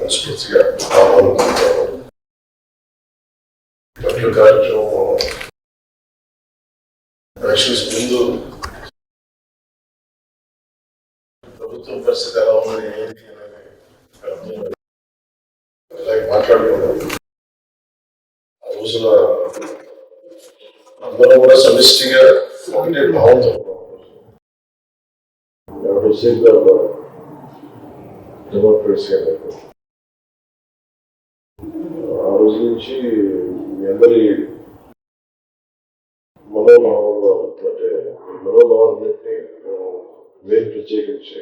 మనస్ఫూర్తిగా ఆహ్వానిస్తున్నాను. కార్యక్రమం ఎలక్షన్స్ ముందు ప్రభుత్వం పరిస్థితి ఎలా ఉంది ఏంటి అలాగే మాట్లాడుకున్నాం. ఆ రోజున అందరం కూడా సమిష్టిగా ఒకటే భావంతో డెమోక్రసీ అనేది ఆ రోజు నుంచి మీ అందరి మనోభావాలన్నింటినీ మేము ప్రత్యేకించి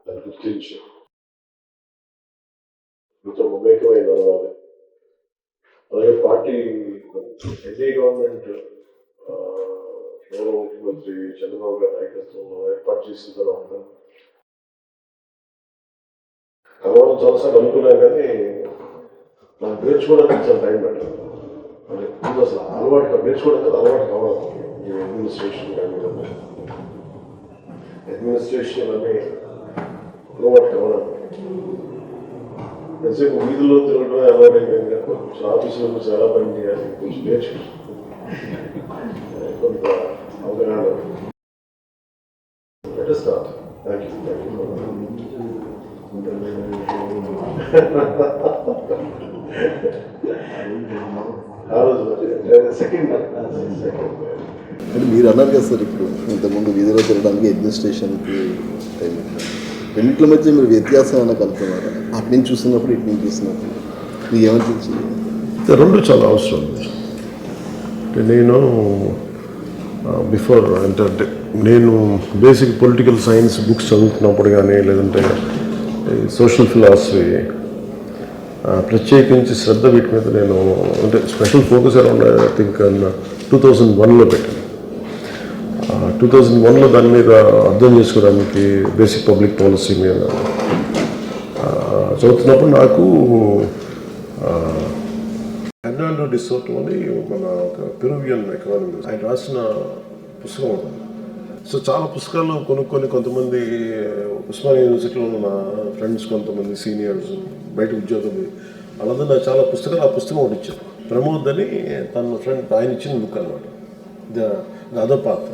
దాన్ని గుర్తించి మీతో మమేకమైన నడవాలి. అలాగే పార్టీ ఎన్డీఏ గవర్నమెంట్ గౌరవ ముఖ్యమంత్రి చంద్రబాబు గారి నాయకత్వంలో ఏర్పాటు చేసిన తర్వాత కరోనా చాలాసార్లు అనుకున్నాం, కానీ నాకు నేర్చుకోవడానికి చాలా టైం పట్టింది. అసలు అలవాటు నేర్చుకోవడం కదా అలవాటు కావాలి. ఈ అడ్మినిస్ట్రేషన్ కానీ అడ్మినిస్ట్రేషన్ అన్నీ అలవాటు కావాలి. ఎంతసేపు వీధుల్లో తిరగడమే అలవాటు అయిపోయింది కదా, కొంచెం ఆఫీసులో కొంచెం ఎలా పని చేయాలి కొంచెం నేర్చుకో కొంత అవగాహన. Thank you. మీరు అన్నారు కదా సార్, ఇప్పుడు ఇంతకుముందు వీధిలో తిరగడానికి అడ్మినిస్ట్రేషన్కి టైం రెండింటి మధ్య మీరు వ్యత్యాసం ఏమైనా కలుపుతున్నారు? అటు నుంచి చూస్తున్నప్పుడు ఇటు నుంచి చూస్తున్నప్పుడు మీకు ఏమనిపించింది? రెండు చాలా అవసరం. నేను బిఫోర్ అంటే నేను బేసిక్ పొలిటికల్ సైన్స్ బుక్స్ చదువుతున్నప్పుడు కానీ లేదంటే సోషల్ ఫిలాసఫీ ప్రత్యేకించి శ్రద్ధ వీటి మీద నేను అంటే special focus around I think 2001లో పెట్టాను. 2001లో దాని మీద అర్థం చేసుకోవడానికి బేసిక్ పబ్లిక్ పాలసీ మీద చదువుతున్నప్పుడు నాకు ఫెర్నాండో డిసోటో అని మన ఒక పెరువియన్ ఎకానమిస్ట్ ఆయన రాసిన పుస్తకం ఉంటుంది. సో చాలా పుస్తకాలు కొనుక్కొని కొంతమంది ఉస్మానియా యూనివర్సిటీలో ఉన్న ఫ్రెండ్స్, కొంతమంది సీనియర్స్, బయట ఉద్యోగం వాళ్ళందరూ నాకు చాలా పుస్తకాలు ఆ పుస్తకం ఒకటి ఇచ్చారు. ప్రమోద్ అని తన ఫ్రెండ్ ఆయన ఇచ్చిన బుక్ అనమాట, ద అదర్ పాత్.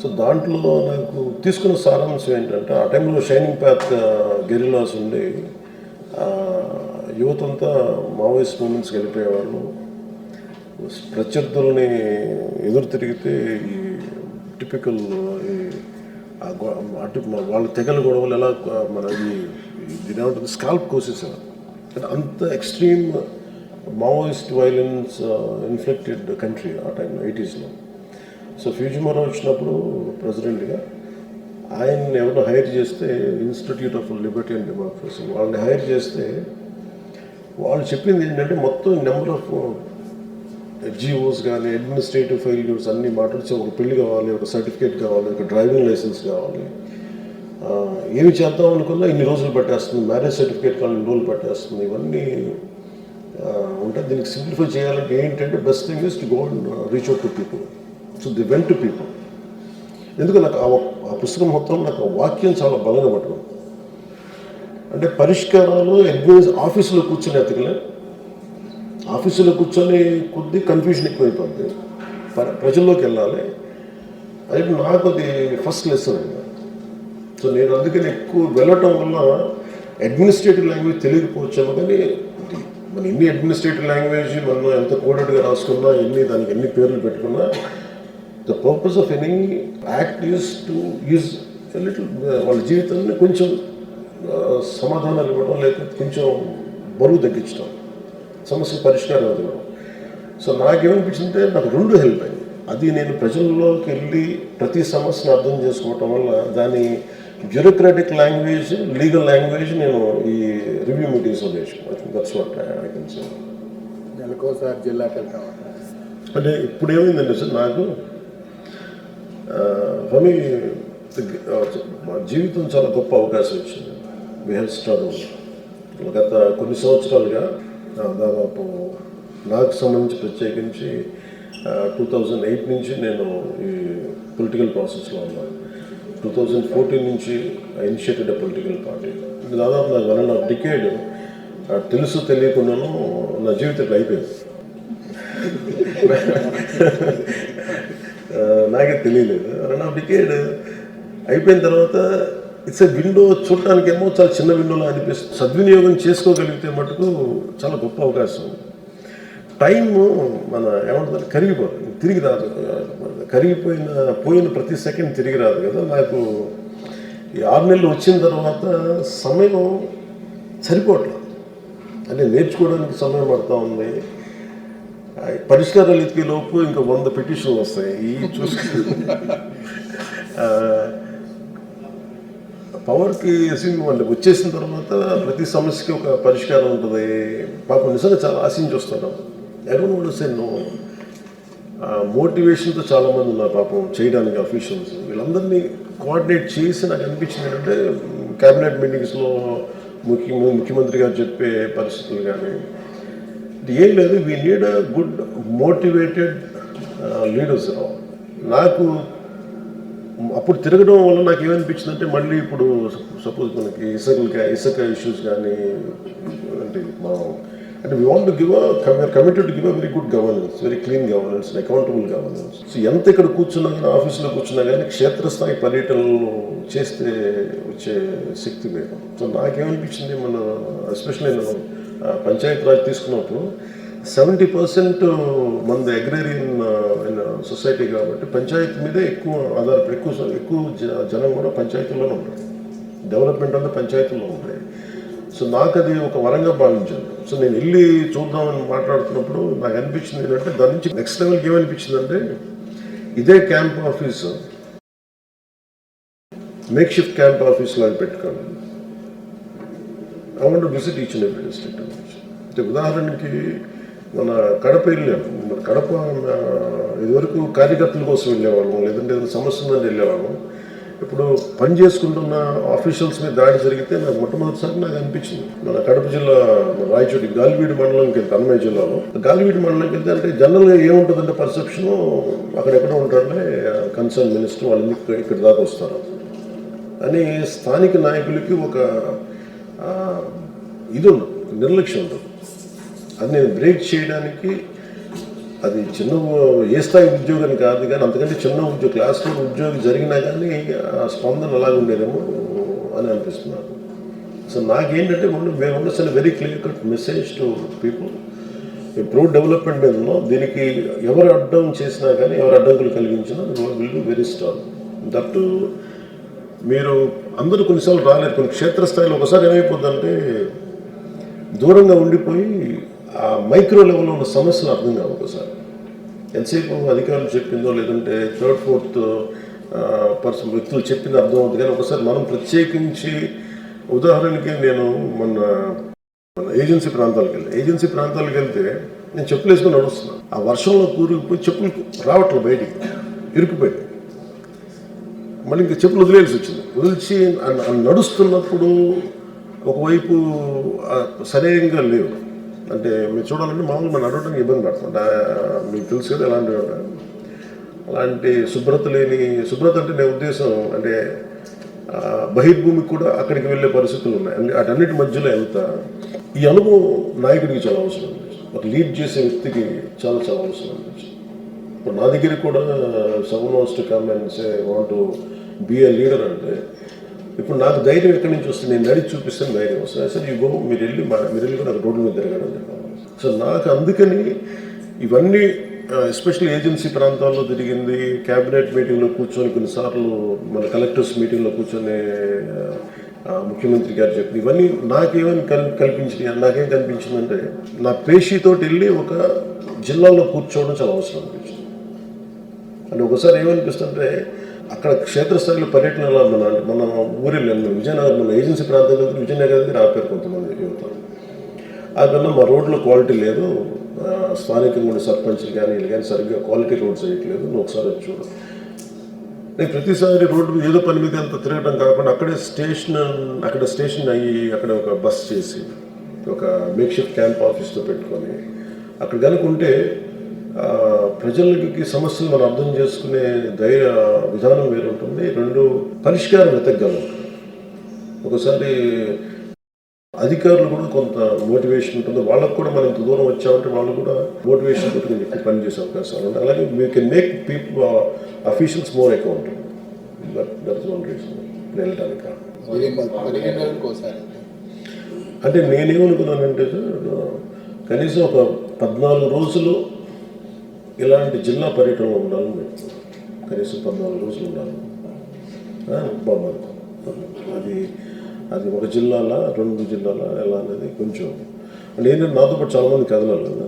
సో దాంట్లో నాకు తీసుకున్న సారాంశం ఏంటంటే ఆ టైంలో షైనింగ్ పాత్ గెరిలాస్ ఉండి యువత అంతా మావోయిస్ట్ మూమెంట్స్కి వెళ్ళిపోయేవాళ్ళు. ప్రత్యర్థుల్ని ఎదురు తిరిగితే ఈ టిపికల్ వాళ్ళ తెగల గొడవలు ఎలా మన దీని ఏమంటుంది స్కాల్ప్ కోసేసారు. అంటే అంత ఎక్స్ట్రీమ్ మావోయిస్ట్ వైలెన్స్ ఇన్ఫ్లెక్టెడ్ కంట్రీ ఆ టైంలో 80sలో. సో ఫ్యూజిమోరా వచ్చినప్పుడు ప్రెసిడెంట్గా ఆయన్ని ఎవరినో హైర్ చేస్తే institute of Liberty and democracy వాళ్ళని హైర్ చేస్తే వాళ్ళు చెప్పింది ఏంటంటే మొత్తం నెంబర్ ఆఫ్ ఎఫ్జిఓస్ కానీ అడ్మినిస్ట్రేటివ్ ఫెయిల్యూర్స్ అన్నీ మాట్లాడితే ఒక పెళ్లి కావాలి, ఒక సర్టిఫికేట్ కావాలి, ఒక డ్రైవింగ్ లైసెన్స్ కావాలి, ఏమి చేద్దాం అనుకున్నా ఇన్ని రోజులు పట్టేస్తుంది, మ్యారేజ్ సర్టిఫికేట్ కావాలి ఇన్ని రోజులు పట్టేస్తుంది, ఇవన్నీ ఉంటాయి. దీనికి సింప్లిఫై చేయాలంటే ఏంటంటే best thing is to go and reach out to people. So the went to people. ఎందుకు నాకు ఆ పుస్తకం మొత్తం నాకు ఆ వాక్యం చాలా బలంగా పట్టుకుంది. అంటే పరిష్కారాలు ఆఫీసులో కూర్చొని ఎతకలే, ఆఫీసులో కూర్చొని కొద్ది కన్ఫ్యూజన్ ఎక్కువైపోద్ది, ప్రజల్లోకి వెళ్ళాలి. అది నాకు అది ఫస్ట్ లెసన్. సో నేను అందుకని ఎక్కువ వెళ్ళటం వల్ల అడ్మినిస్ట్రేటివ్ లాంగ్వేజ్ తెలియకపోవచ్చాము, కానీ మన ఎన్ని అడ్మినిస్ట్రేటివ్ లాంగ్వేజ్ మనం ఎంత కోడెడ్గా రాసుకున్నా దానికి ఎన్ని పేర్లు పెట్టుకున్నా the purpose of any act is to use little వాళ్ళ జీవితాన్ని కొంచెం సమాధానాలు ఇవ్వడం, లేకపోతే కొంచెం బరువు తగ్గించడం, సమస్య పరిష్కారం ఇవ్వడం. సో నాకేమనిపించిందంటే నాకు రెండు హెల్ప్ అయింది. అది నేను ప్రజల్లోకి వెళ్ళి ప్రతి సమస్యను అర్థం చేసుకోవటం వల్ల దాని బ్యూరోక్రాటిక్ లాంగ్వేజ్, లీగల్ లాంగ్వేజ్ నేను ఈ రివ్యూ మీటింగ్స్లో నేర్చుకున్నాను. దట్స్ వాట్ ఐ కెన్ సే. నెలకోసారి జిల్లాకి వెళ్తాం అంటే ఇప్పుడు ఏమైందంటే సార్ నాకు ఫర్ మా జీవితం చాలా గొప్ప అవకాశం వచ్చింది. We have struggle. గత కొన్ని సంవత్సరాలుగా దాదాపు నాకు సంబంధించి ప్రత్యేకించి 2008 నుంచి నేను ఈ పొలిటికల్ ప్రాసెస్లో ఉన్నాను. 2014 నుంచి I initiated a political party. దాదాపు నాకు 1.5 decade తెలుసు తెలియకుండాను నా జీవితం ఇట్లా అయిపోయింది. నాకే తెలియలేదు. 2.5 డికేడ్ అయిపోయిన తర్వాత ఇట్స్ ఎ విండో. చూడటానికేమో చాలా చిన్న విండోలో అనిపిస్తుంది. సద్వినియోగం చేసుకోగలిగితే మటుకు చాలా గొప్ప అవకాశం. టైము మన ఏమంటుంది కరిగిపోతుంది, తిరిగి రాదు. పోయిన ప్రతి సెకండ్ తిరిగి రాదు కదా. నాకు ఈ 6 నెలలు వచ్చిన తర్వాత సమయం సరిపోవట్లేదు. అంటే నేర్చుకోవడానికి సమయం పడుతూ ఉంది. పరిష్కారాలు ఎత్తికే లోపు ఇంకా 100 పిటిషన్లు వస్తాయి. ఈ పవర్కి అంటే వచ్చేసిన తర్వాత ప్రతి సమస్యకి ఒక పరిష్కారం ఉంటుంది. పాపం నిజంగా చాలా ఆశించి వస్తాను. ఎవరు నో మోటివేషన్తో చాలామంది ఉన్నారు పాపం చేయడానికి అఫీషియల్స్. వీళ్ళందరినీ కోఆర్డినేట్ చేసి నాకు అనిపించింది ఏంటంటే క్యాబినెట్ మీటింగ్స్లో ముఖ్యమంత్రి గారు చెప్పే పరిస్థితులు కానీ ఏం లేదు. We need a good motivated leaders. నాకు అప్పుడు తిరగడం వల్ల నాకు ఏమనిపించింది అంటే మళ్ళీ ఇప్పుడు సపోజ్ మనకి ఇసుక ఇష్యూస్ కానీ అంటే we want to give committed to give a very good governance, very clean governance, accountable governance. So ఎంత ఇక్కడ కూర్చున్నా కానీ ఆఫీసులో కూర్చున్నా కానీ క్షేత్రస్థాయి పర్యటనలు చేస్తే వచ్చే శక్తి వేరు. సో నాకేమనిపించింది మన ఎస్పెషల్లీ నేను పంచాయతీ రాజ్ తీసుకున్నప్పుడు 70% మనది అగ్రేరియన్ సొసైటీ కాబట్టి పంచాయతీ మీదే ఎక్కువ ఆధారపడి ఎక్కువ జనం కూడా పంచాయతీల్లోనే ఉంటారు. డెవలప్మెంట్ అంతా పంచాయతీల్లో ఉంటాయి. సో నాకు అది ఒక వరంగా భావించాను. సో నేను వెళ్ళి చూద్దామని మాట్లాడుతున్నప్పుడు నాకు అనిపించింది ఏంటంటే దాని నుంచి నెక్స్ట్ లెవెల్కి ఏమనిపించిందంటే ఇదే camp office make shift camp office లాగా పెట్టుకోండి. I want to visit each and every district. అంటే ఉదాహరణకి మన కడప వెళ్ళాము. మన కడప ఇదివరకు కార్యకర్తల కోసం వెళ్ళేవాళ్ళం, లేదంటే ఏదైనా సమస్య ఉందని వెళ్ళేవాళ్ళం. ఇప్పుడు పని చేసుకుంటున్న ఆఫీషియల్స్ మీద దాడి జరిగితే నాకు మొట్టమొదటిసారి నాకు అనిపించింది మన కడప జిల్లా రాయచోటి గాలివీడి మండలంకి వెళ్తే, అన్నమయ్య జిల్లాలో గాలివీడి మండలంకి వెళ్తే అంటే జనరల్గా ఏముంటుందంటే పర్సెప్షను అక్కడెక్కడ ఉంటారంటే కన్సర్న్ మినిస్టర్ వాళ్ళు ఇక్కడ దాకా వస్తారు అని స్థానిక నాయకులకి ఒక ఇది ఉండదు, నిర్లక్ష్యం ఉంటుంది. అది నేను బ్రేక్ చేయడానికి అది చిన్న ఏ స్థాయి ఉద్యోగం కాదు కానీ అంతకంటే చిన్న క్లాస్ 4 ఉద్యోగం జరిగినా కానీ ఆ స్పందన అలాగే ఉండేదేమో అని అనిపిస్తున్నాను. సో నాకేంటంటే మేము ఉండొచ్చిన very clear cut message to people. Pro development మీద ఉన్నాం. దీనికి ఎవరు అడ్డం చేసినా కానీ ఎవరు అడ్డంకులు కలిగించినా will be very strong. That మీరు అందరూ కొన్నిసార్లు రాలేదు. కొన్ని క్షేత్రస్థాయిలో ఒకసారి ఏమైపోద్దంటే దూరంగా ఉండిపోయి ఆ మైక్రో లెవెల్లో ఉన్న సమస్యలు అర్థం కావు. ఒకసారి ఎంతసేపు అధికారులు చెప్పిందో లేదంటే 3rd, 4th పర్సన్ వ్యక్తులు చెప్పింది అర్థం అవుతుంది. కానీ ఒకసారి మనం ప్రత్యేకించి ఉదాహరణకి నేను మన ఏజెన్సీ ప్రాంతాలకు వెళ్తే నేను చెప్పులు వేసుకొని నడుస్తున్నాను. ఆ వర్షంలో కూరుకుపోయి చెప్పులు రావట్లేదు, బయటికి ఇరుక్కుపోయి మళ్ళీ ఇంకా చెప్పులు వదిలిచి నడుస్తున్నప్పుడు ఒకవైపు సరైనగా లేవు. అంటే మీరు చూడాలంటే మామూలు మనం నడవడానికి ఇబ్బంది పడుతుంది. మీకు తెలుసు కదా అలాంటి శుభ్రత అంటే నేను ఉద్దేశం అంటే బహిర్భూమికి కూడా అక్కడికి వెళ్ళే పరిస్థితులు ఉన్నాయి. అటన్నిటి మధ్యలో ఈ అనుభవం నాయకుడికి చాలా అవసరం అనిపించింది. ఒక లీడ్ చేసే వ్యక్తికి చాలా చాలా అవసరం అనిపించింది. ఇప్పుడు నా దగ్గరికి కూడా someone wants to come and say want to be a leader అంటే ఇప్పుడు నాకు ధైర్యం ఎక్కడి నుంచి వస్తుంది? నేను నడిచి చూపిస్తాను ధైర్యం వస్తుంది. అసలు మీరు వెళ్ళి కూడా నాకు రోడ్డు మీద తిరగడం చెప్పాలి. సో నాకు అందుకని ఇవన్నీ ఎస్పెషల్లీ ఏజెన్సీ ప్రాంతాల్లో తిరిగింది, క్యాబినెట్ మీటింగ్లో కూర్చొని కొన్నిసార్లు మన కలెక్టర్స్ మీటింగ్లో కూర్చొని ముఖ్యమంత్రి గారు చెప్పి ఇవన్నీ నాకేమని నాకేం కనిపించిందంటే నా పేషీతోటి వెళ్ళి ఒక జిల్లాలో కూర్చోవడం చాలా అవసరం అనిపించింది. అంటే ఒకసారి ఏమనిపిస్తుంటే అక్కడ క్షేత్రస్థాయిలో పర్యటన ఎలా మన ఊరిలో విజయనగరం మన ఏజెన్సీ ప్రాంతం విజయనగరం దగ్గర ఆపారు కొంతమంది యువత. అందువల్ల మా రోడ్లో క్వాలిటీ లేదు, స్థానికంగా ఉండే సర్పంచ్లు కానీ వీళ్ళు కానీ సరిగ్గా క్వాలిటీ రోడ్స్ వేయట్లేదు, నువ్వు ఒకసారి వచ్చి చూడు. నేను ప్రతిసారి రోడ్డు మీద ఏదో పని మీద అంత తిరగడం కాకుండా అక్కడ స్టేషన్ అయ్యి అక్కడ ఒక బస్ చేసి ఒక మేక్ షిఫ్ట్ క్యాంప్ ఆఫీస్తో పెట్టుకొని అక్కడ కనుక ఉంటే ప్రజలకి సమస్యలు మనం అర్థం చేసుకునే విధానం వేరు ఉంటుంది. 2 పరిష్కారం వెతకగలం. ఒకసారి అధికారులు కూడా కొంత మోటివేషన్ ఉంటుంది, వాళ్ళకు కూడా మనం ఇంత దూరం వచ్చామంటే వాళ్ళు కూడా మోటివేషన్ తోటి కొంచెం ఎక్కువ పనిచేసే అవకాశాలు ఉంటాయి. అలాగే we can make people officials more accountable. That is one reason వెళ్ళడానికి. అంటే నేనేమనుకున్నానంటే సార్, కనీసం ఒక 14 రోజులు ఇలాంటి జిల్లా పర్యటనలో ఉండాలని పెట్టుకున్నాను. కనీసం 14 రోజులు ఉండాలి బాగుంది. అది ఒక జిల్లాలా 2 జిల్లాలా ఎలా అనేది కొంచెం అంటే ఏంటంటే నాతో పాటు చాలామంది కదలాలి కదా,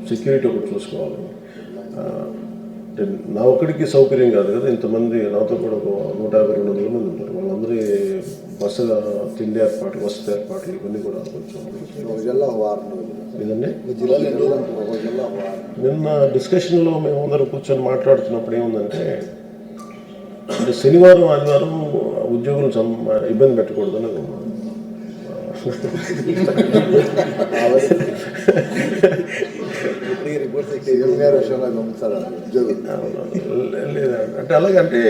సెక్యూరిటీ ఒకటి చూసుకోవాలి. అంటే నా ఒక్కడికి సౌకర్యం కాదు కదా, ఇంతమంది నాతో పాటు ఒక 150-200 మంది ఉంటారు. వాళ్ళందరి బస్సు తిండి ఏర్పాట్లు, వసతి ఏర్పాట్లు ఇవన్నీ కూడా కొంచెం లేదండి. నిన్న డిస్కషన్లో మేము అందరూ కూర్చొని మాట్లాడుతున్నప్పుడు ఏముందంటే, అంటే శనివారం ఆదివారం ఉద్యోగులు ఇబ్బంది పెట్టకూడదని లేదా అంటే అలాగంటే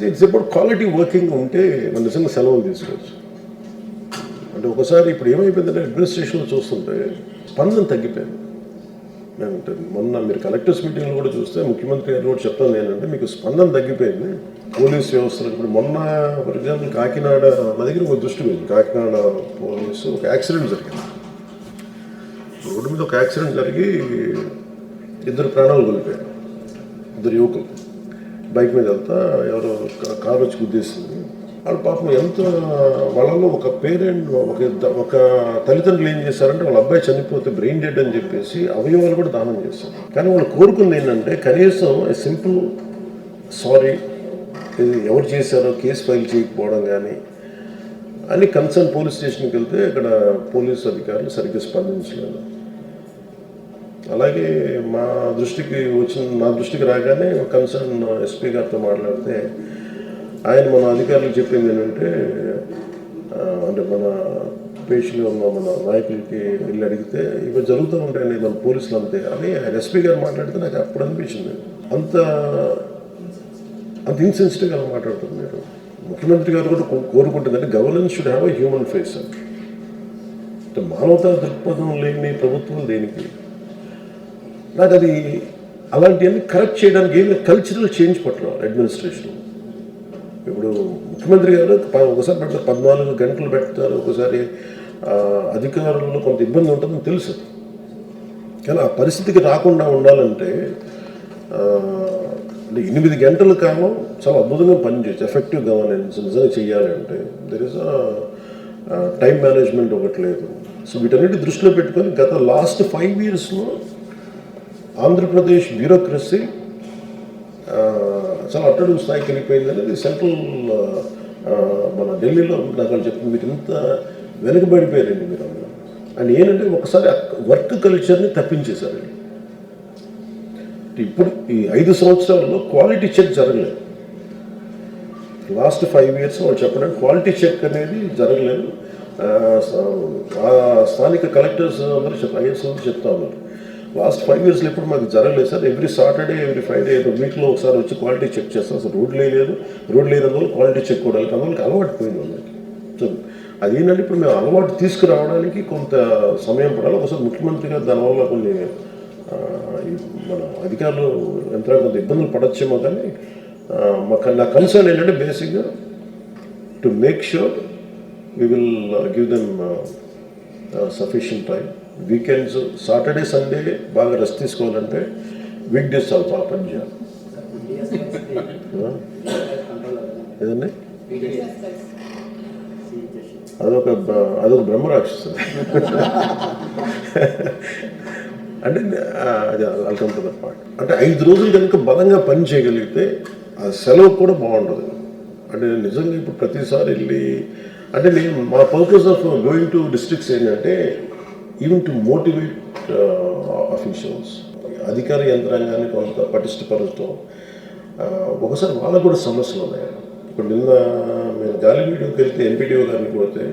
ఇట్స్ అబౌట్ క్వాలిటీ వర్కింగ్ ఉంటే మన నిజంగా సెలవులు తీసుకోవచ్చు. అంటే ఒకసారి ఇప్పుడు ఏమైపోయిందంటే అడ్మినిస్ట్రేషన్లో చూస్తుంటే స్పందన తగ్గిపోయింది. అంటే మొన్న మీరు కలెక్టర్స్ మీటింగ్లో కూడా చూస్తే ముఖ్యమంత్రి గారు కూడా చెప్తాను ఏంటంటే మీకు స్పందన తగ్గిపోయింది పోలీస్ వ్యవస్థలో. ఇప్పుడు మొన్న ఫర్ ఎగ్జాంపుల్ కాకినాడ మా దగ్గర ఒక దృష్టి పోయింది. కాకినాడ పోలీసు ఒక యాక్సిడెంట్ జరిగింది, రోడ్డు మీద ఒక యాక్సిడెంట్ జరిగి 2 ప్రాణాలు కోల్పోయారు. 2 యువకులు బైక్ మీద వెళ్తా ఎవరో కారు వచ్చి గుద్దేసింది. వాళ్ళ పాపం ఎంత వాళ్ళలో ఒక పేరెంట్ ఒక తల్లిదండ్రులు ఏం చేశారంటే వాళ్ళ అబ్బాయి చనిపోతే బ్రెయిన్ డెడ్ అని చెప్పేసి అవయవాలు కూడా దానం చేశారు. కానీ వాళ్ళు కోరుకుంది ఏంటంటే కనీసం సింపుల్ సారీ, ఇది ఎవరు చేశారో కేసు ఫైల్ చేయకపోవడం కానీ అని కన్సర్న్ పోలీస్ స్టేషన్కి వెళ్తే ఇక్కడ పోలీసు అధికారులు సరిగ్గా స్పందించలేదు. అలాగే నా దృష్టికి రాగానే కన్సర్న్ ఎస్పీ గారితో మాట్లాడితే ఆయన మన అధికారులకు చెప్పింది ఏంటంటే, అంటే మన పేషీలో ఉన్న మన నాయకులకి వెళ్ళి అడిగితే ఇవి జరుగుతూ ఉంటాయండి మన పోలీసులు అంతే అని ఆయన ఎస్పీ గారు మాట్లాడితే నాకు అప్పుడు అనిపించింది. అంత ఇన్సెన్సిటివ్గా మాట్లాడుతున్నారు. ముఖ్యమంత్రి గారు కూడా కోరుకుంటుందంటే governance should have a human face. అంటే మానవతా దృక్పథం లేని ప్రభుత్వం దేనికి? నాకు అది అలాంటివన్నీ కరెక్ట్ చేయడానికి ఏమి కల్చరల్ చేంజ్ పట్టడం అడ్మినిస్ట్రేషన్. ఇప్పుడు ముఖ్యమంత్రి గారు ఒకసారి పెడతారు 14 గంటలు పెడతారు, ఒకసారి అధికారుల్లో కొంత ఇబ్బంది ఉంటుందని తెలుసు. కానీ ఆ పరిస్థితికి రాకుండా ఉండాలంటే 8 గంటల కాలం చాలా అద్భుతంగా పనిచేయచ్చు. ఎఫెక్టివ్ గవర్నెన్స్ నిజంగా చేయాలంటే దెర్ ఇస్ టైం మేనేజ్మెంట్ ఒకటి లేదు. సో వీటన్నిటి దృష్టిలో పెట్టుకొని గత లాస్ట్ 5 yearsలో ఆంధ్రప్రదేశ్ బ్యూరోక్రసీ చాలా అట్టడుగు స్థాయికి వెళ్ళిపోయింది అనేది సెంట్రల్ మన ఢిల్లీలో నాకు వాళ్ళు చెప్పింది. మీరు ఇంత వెనుకబడిపోయారండి మీరు అందరూ అండ్ ఏంటంటే ఒకసారి వర్క్ కల్చర్ని తప్పించేశారు. ఇప్పుడు ఈ 5 సంవత్సరాల్లో క్వాలిటీ చెక్ జరగలేదు. లాస్ట్ 5 years వాళ్ళు చెప్పడానికి క్వాలిటీ చెక్ అనేది జరగలేదు. స్థానిక కలెక్టర్స్ అందరూ ఐఎస్ చెప్తా ఉన్నారు లాస్ట్ 5 yearsలో ఎప్పుడు మాకు జరగలేదు sir. Every Saturday every Friday వీక్లో ఒకసారి వచ్చి క్వాలిటీ చెక్ చేస్తాం. అసలు రోడ్ లేనందువల్ల క్వాలిటీ చెక్ కూడా అందువల్ల అలవాటు పోయింది వాళ్ళకి. సో అదేంటంటే ఇప్పుడు మేము అలవాటు తీసుకురావడానికి కొంత సమయం పడాలి. ఒకసారి ముఖ్యమంత్రి గారు దానివల్ల కొన్ని మన అధికారులు ఎంత కొంత ఇబ్బందులు పడచ్చేమో, కానీ నా కన్సర్న్ ఏంటంటే బేసిక్గా to make sure we will give them sufficient time. Weekends Saturday Sunday బాగా రెస్ట్ తీసుకోవాలంటే వీక్ డేస్ చాలా బాగా పని చేయాలి. ఏదండి అదొక బ్రహ్మరాక్షసు. అంటే అది వెల్కమ్ టు దట్ పార్ట్. అంటే 5 రోజులు కనుక బలంగా పని చేయగలిగితే ఆ సెలవు కూడా బాగుంటుంది. అంటే నిజంగా ఇప్పుడు ప్రతిసారి వెళ్ళి అంటే నేను మా purpose of going to districts ఏంటంటే ఈవెన్ టు మోటివేట్ అఫీషియల్స్, అధికార యంత్రాంగాన్ని కొంత పటిష్టపరచడం. ఒకసారి వాళ్ళకు కూడా సమస్యలు ఉన్నాయి. ఇప్పుడు నిన్న మేము గాలివీడియోకి వెళ్తే ఎంపీడీఓ గారిని కొడితే,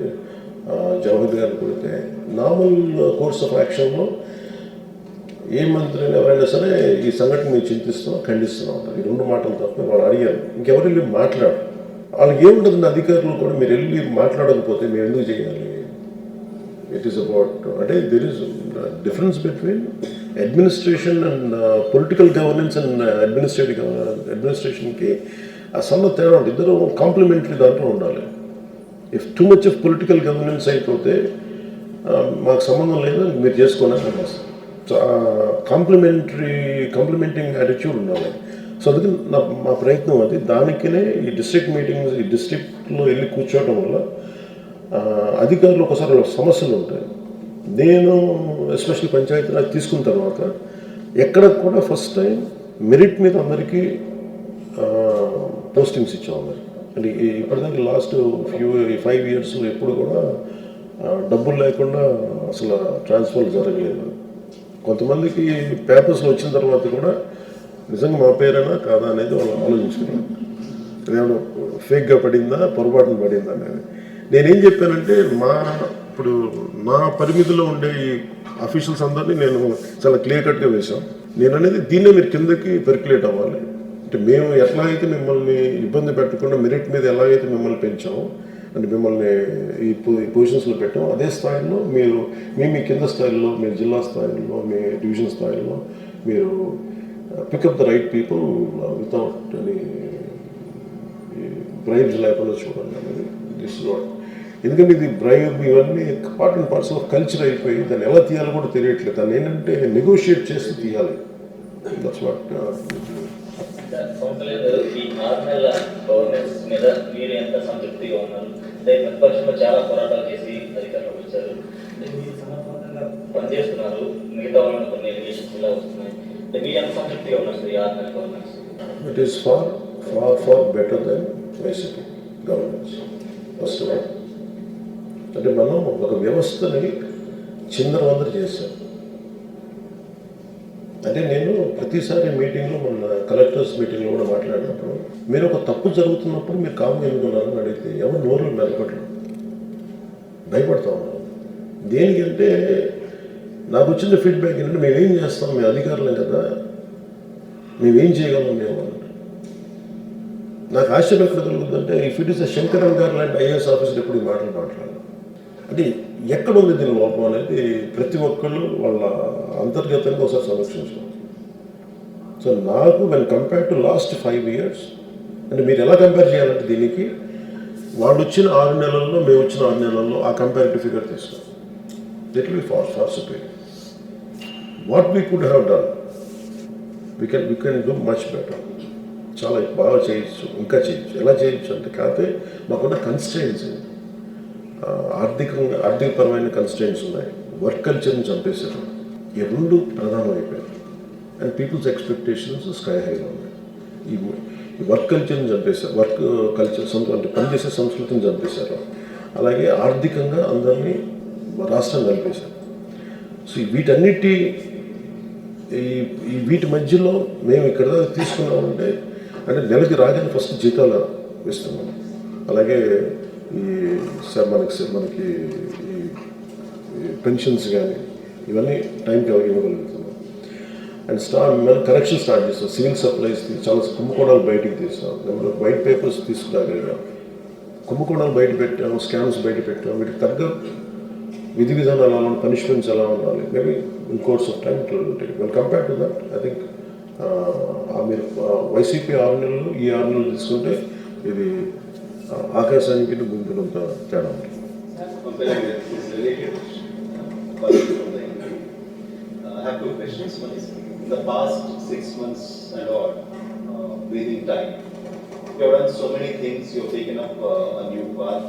జవహర్ గారిని కొడితే నార్మల్ కోర్స్ ఆఫ్ యాక్షన్లో ఏ మంత్రిని ఎవరైనా సరే ఈ సంఘటన మేము చింతిస్తున్నాం, ఖండిస్తున్నాం ఉంటారు. ఈ 2 మాటలు తప్ప వాళ్ళు అడిగారు. ఇంకెవరు మాట్లాడరు. వాళ్ళకి ఏముంటుంది అధికారులు కూడా మీరు వెళ్ళి మాట్లాడకపోతే మీరు ఎందుకు చేయాలి? ఇట్ ఈస్ అబౌట్ అంటే there is difference between administration and political governance and అడ్మినిస్ట్రేషన్కి అసలు తేడా ఉంటుంది. ఇద్దరు కాంప్లిమెంటరీ దాంట్లో ఉండాలి. If too much of political governance అయిపోతే మాకు సంబంధం లేదు మీరు చేసుకోవడానికి వస్తాం. సో కాంప్లిమెంటింగ్ యాటిట్యూడ్ ఉండాలి. సో అందుకే మా ప్రయత్నం అది. దానికినే ఈ డిస్ట్రిక్ట్ మీటింగ్స్, ఈ డిస్ట్రిక్ట్లో వెళ్ళి కూర్చోవడం వల్ల అధికారులు ఒకసారి సమస్యలు ఉంటాయి. నేను ఎస్పెషల్లీ పంచాయతీరాజ్ తీసుకున్న తర్వాత ఎక్కడ కూడా ఫస్ట్ టైం మెరిట్ మీద అందరికీ పోస్టింగ్స్ ఇచ్చాం అందరికి. అంటే ఇప్పటిదాకా లాస్ట్ 5 years ఎప్పుడు కూడా డబ్బులు లేకుండా అసలు ట్రాన్స్ఫర్ జరగలేదు. కొంతమందికి పేపర్స్లో వచ్చిన తర్వాత కూడా నిజంగా మా పేరైనా కాదా అనేది వాళ్ళు ఆలోచించుకున్నారు. అదేమన్నా ఫేక్గా పడిందా, పొరపాటున పడిందా అనేది. నేనేం చెప్పానంటే ఇప్పుడు నా పరిమితిలో ఉండే ఈ అఫీషియల్స్ అందరినీ నేను చాలా క్లియర్ కట్గా వేశాం. నేను అనేది దీన్నే మీరు కిందకి పెర్క్యులేట్ అవ్వాలి. అంటే మేము ఎట్లా అయితే మిమ్మల్ని ఇబ్బంది పెట్టకుండా మెరిట్ మీద ఎలాగైతే మిమ్మల్ని పెంచామో, అంటే మిమ్మల్ని ఈ పొజిషన్స్లో పెట్టాం, అదే స్థాయిలో మీ కింద స్థాయిలో, మీ జిల్లా స్థాయిలో, మీ డివిజన్ స్థాయిలో మీరు pick up the right people without any bribes లేకుండా చూడండి అనేది దిస్ వాట్. ఎందుకంటే ఇది బ్రైబ్ ఇవన్నీ part and parts of culture అయిపోయి దాన్ని ఎలా తీయాలో కూడా తెలియట్లేదు. దాన్ని ఏంటంటే నెగోషియేట్ చేసి తీయాలి. That's what. ఈ 6 నెలల గవర్నెన్స్ మీద మీరు ఎంత సంతృప్తిగా ఉన్నారు? అంటే ప్రతిపక్షంలో చాలా పోరాటాలు చేసి అధికారంలోకి వచ్చారు, మీరు సమర్థవంతంగా పనిచేస్తున్నారు, మిగతా వాళ్ళని కొన్ని ఎలిగేషన్స్ ఇలా వస్తున్నాయి. అంటే మీరు ఎంత సంతృప్తిగా ఉన్నారు ఈ 6 నెలల governance? It is far better than YCP governance. First of all అంటే మనం ఒక వ్యవస్థని చిందరవందర చేశాం. అంటే నేను ప్రతిసారి మీటింగ్లో, మన కలెక్టర్స్ మీటింగ్లో కూడా మాట్లాడినప్పుడు, మీరు ఒక తప్పు జరుగుతున్నప్పుడు మీరు కాము ఎందుకున్నారని అడిగితే ఎవరు నోరు మెలపట్లేదు, భయపడతా ఉన్నారు. దేనికంటే నాకు వచ్చిన ఫీడ్బ్యాక్ ఏంటంటే మేమేం చేస్తాం, మేము అధికారులే కదా, మేమేం చేయగలం మేము అన్నట్టు. నాకు ఆశ్చర్యం ఎక్కడ కలుగుతుందంటే ఇఫ్ ఇట్ ఈస్ శంకరన్ గారు లాంటి ఐఏఎస్ ఆఫీసర్ ఎప్పుడు మాట్లాడాలి. అంటే ఎక్కడ ఉంది దీని లోపం అనేది ప్రతి ఒక్కళ్ళు వాళ్ళ అంతర్గతంగా ఒకసారి సమీక్షించాలి. సో నాకు when compare to last 5 years, అంటే మీరు ఎలా కంపేర్ చేయాలంటే దీనికి వాళ్ళు వచ్చిన 6 నెలల్లో, మేము వచ్చిన 6 నెలల్లో ఆ కంపారిటివ్ ఫిగర్ తీసుకోవాలి. It will be far superior. What we could have done, we can do much better. చాలా బాగా చేయొచ్చు, ఇంకా చేయొచ్చు. ఎలా చేయొచ్చు అంటే కాకపోతే మాకున్న కన్స్ట్రెయింట్స్, ఆర్థికపరమైన కన్స్ట్రెయింట్స్ ఉన్నాయి. వర్క్ కల్చర్ని చంపేశారు. ఈ 2 ప్రధానం అయిపోయాయి. అండ్ పీపుల్స్ ఎక్స్పెక్టేషన్స్ స్కై హైలో ఉన్నాయి. ఈ వర్క్ కల్చర్ని చంపేశారు. వర్క్ కల్చర్ అంటే పనిచేసే సంస్కృతిని చంపేశారు. అలాగే ఆర్థికంగా అందరినీ రాష్ట్రం కలిపేశారు. సో వీటి మధ్యలో మేము ఇక్కడ తీసుకున్నామంటే, అంటే నెలకి రాగానే ఫస్ట్ జీతాలు ఇస్తున్నాం. అలాగే మనకి ఈ పెన్షన్స్ కానీ ఇవన్నీ టైంకి ఇవ్వగలుగుతున్నాం. అండ్ మనం కరెక్షన్ స్టార్ట్ చేస్తాం. సివిల్ సప్లైస్ చాలా కుంభకోణాలు బయటికి తీస్తాం. వైట్ పేపర్స్ తీసుకురాగలిగాం, కుంభకోణాలు బయట పెట్టాము, స్కామ్స్ బయట పెట్టాము. వీటికి తగ్గ విధి విధానాలు ఎలా ఉండాలి, పనిష్మెంట్స్ ఎలా ఉండాలి, maybe in course of time well compare to that. I think మీరు వైసీపీ 6 నెలలు, ఈ 6 నెలలు తీసుకుంటే ఇది ఆకాశానికి గుంపులు తేడా ఉంటుంది. I have 2 questions. One is, in the past 6 months and all, breathing time, you have done so many things, you have taken up a new path,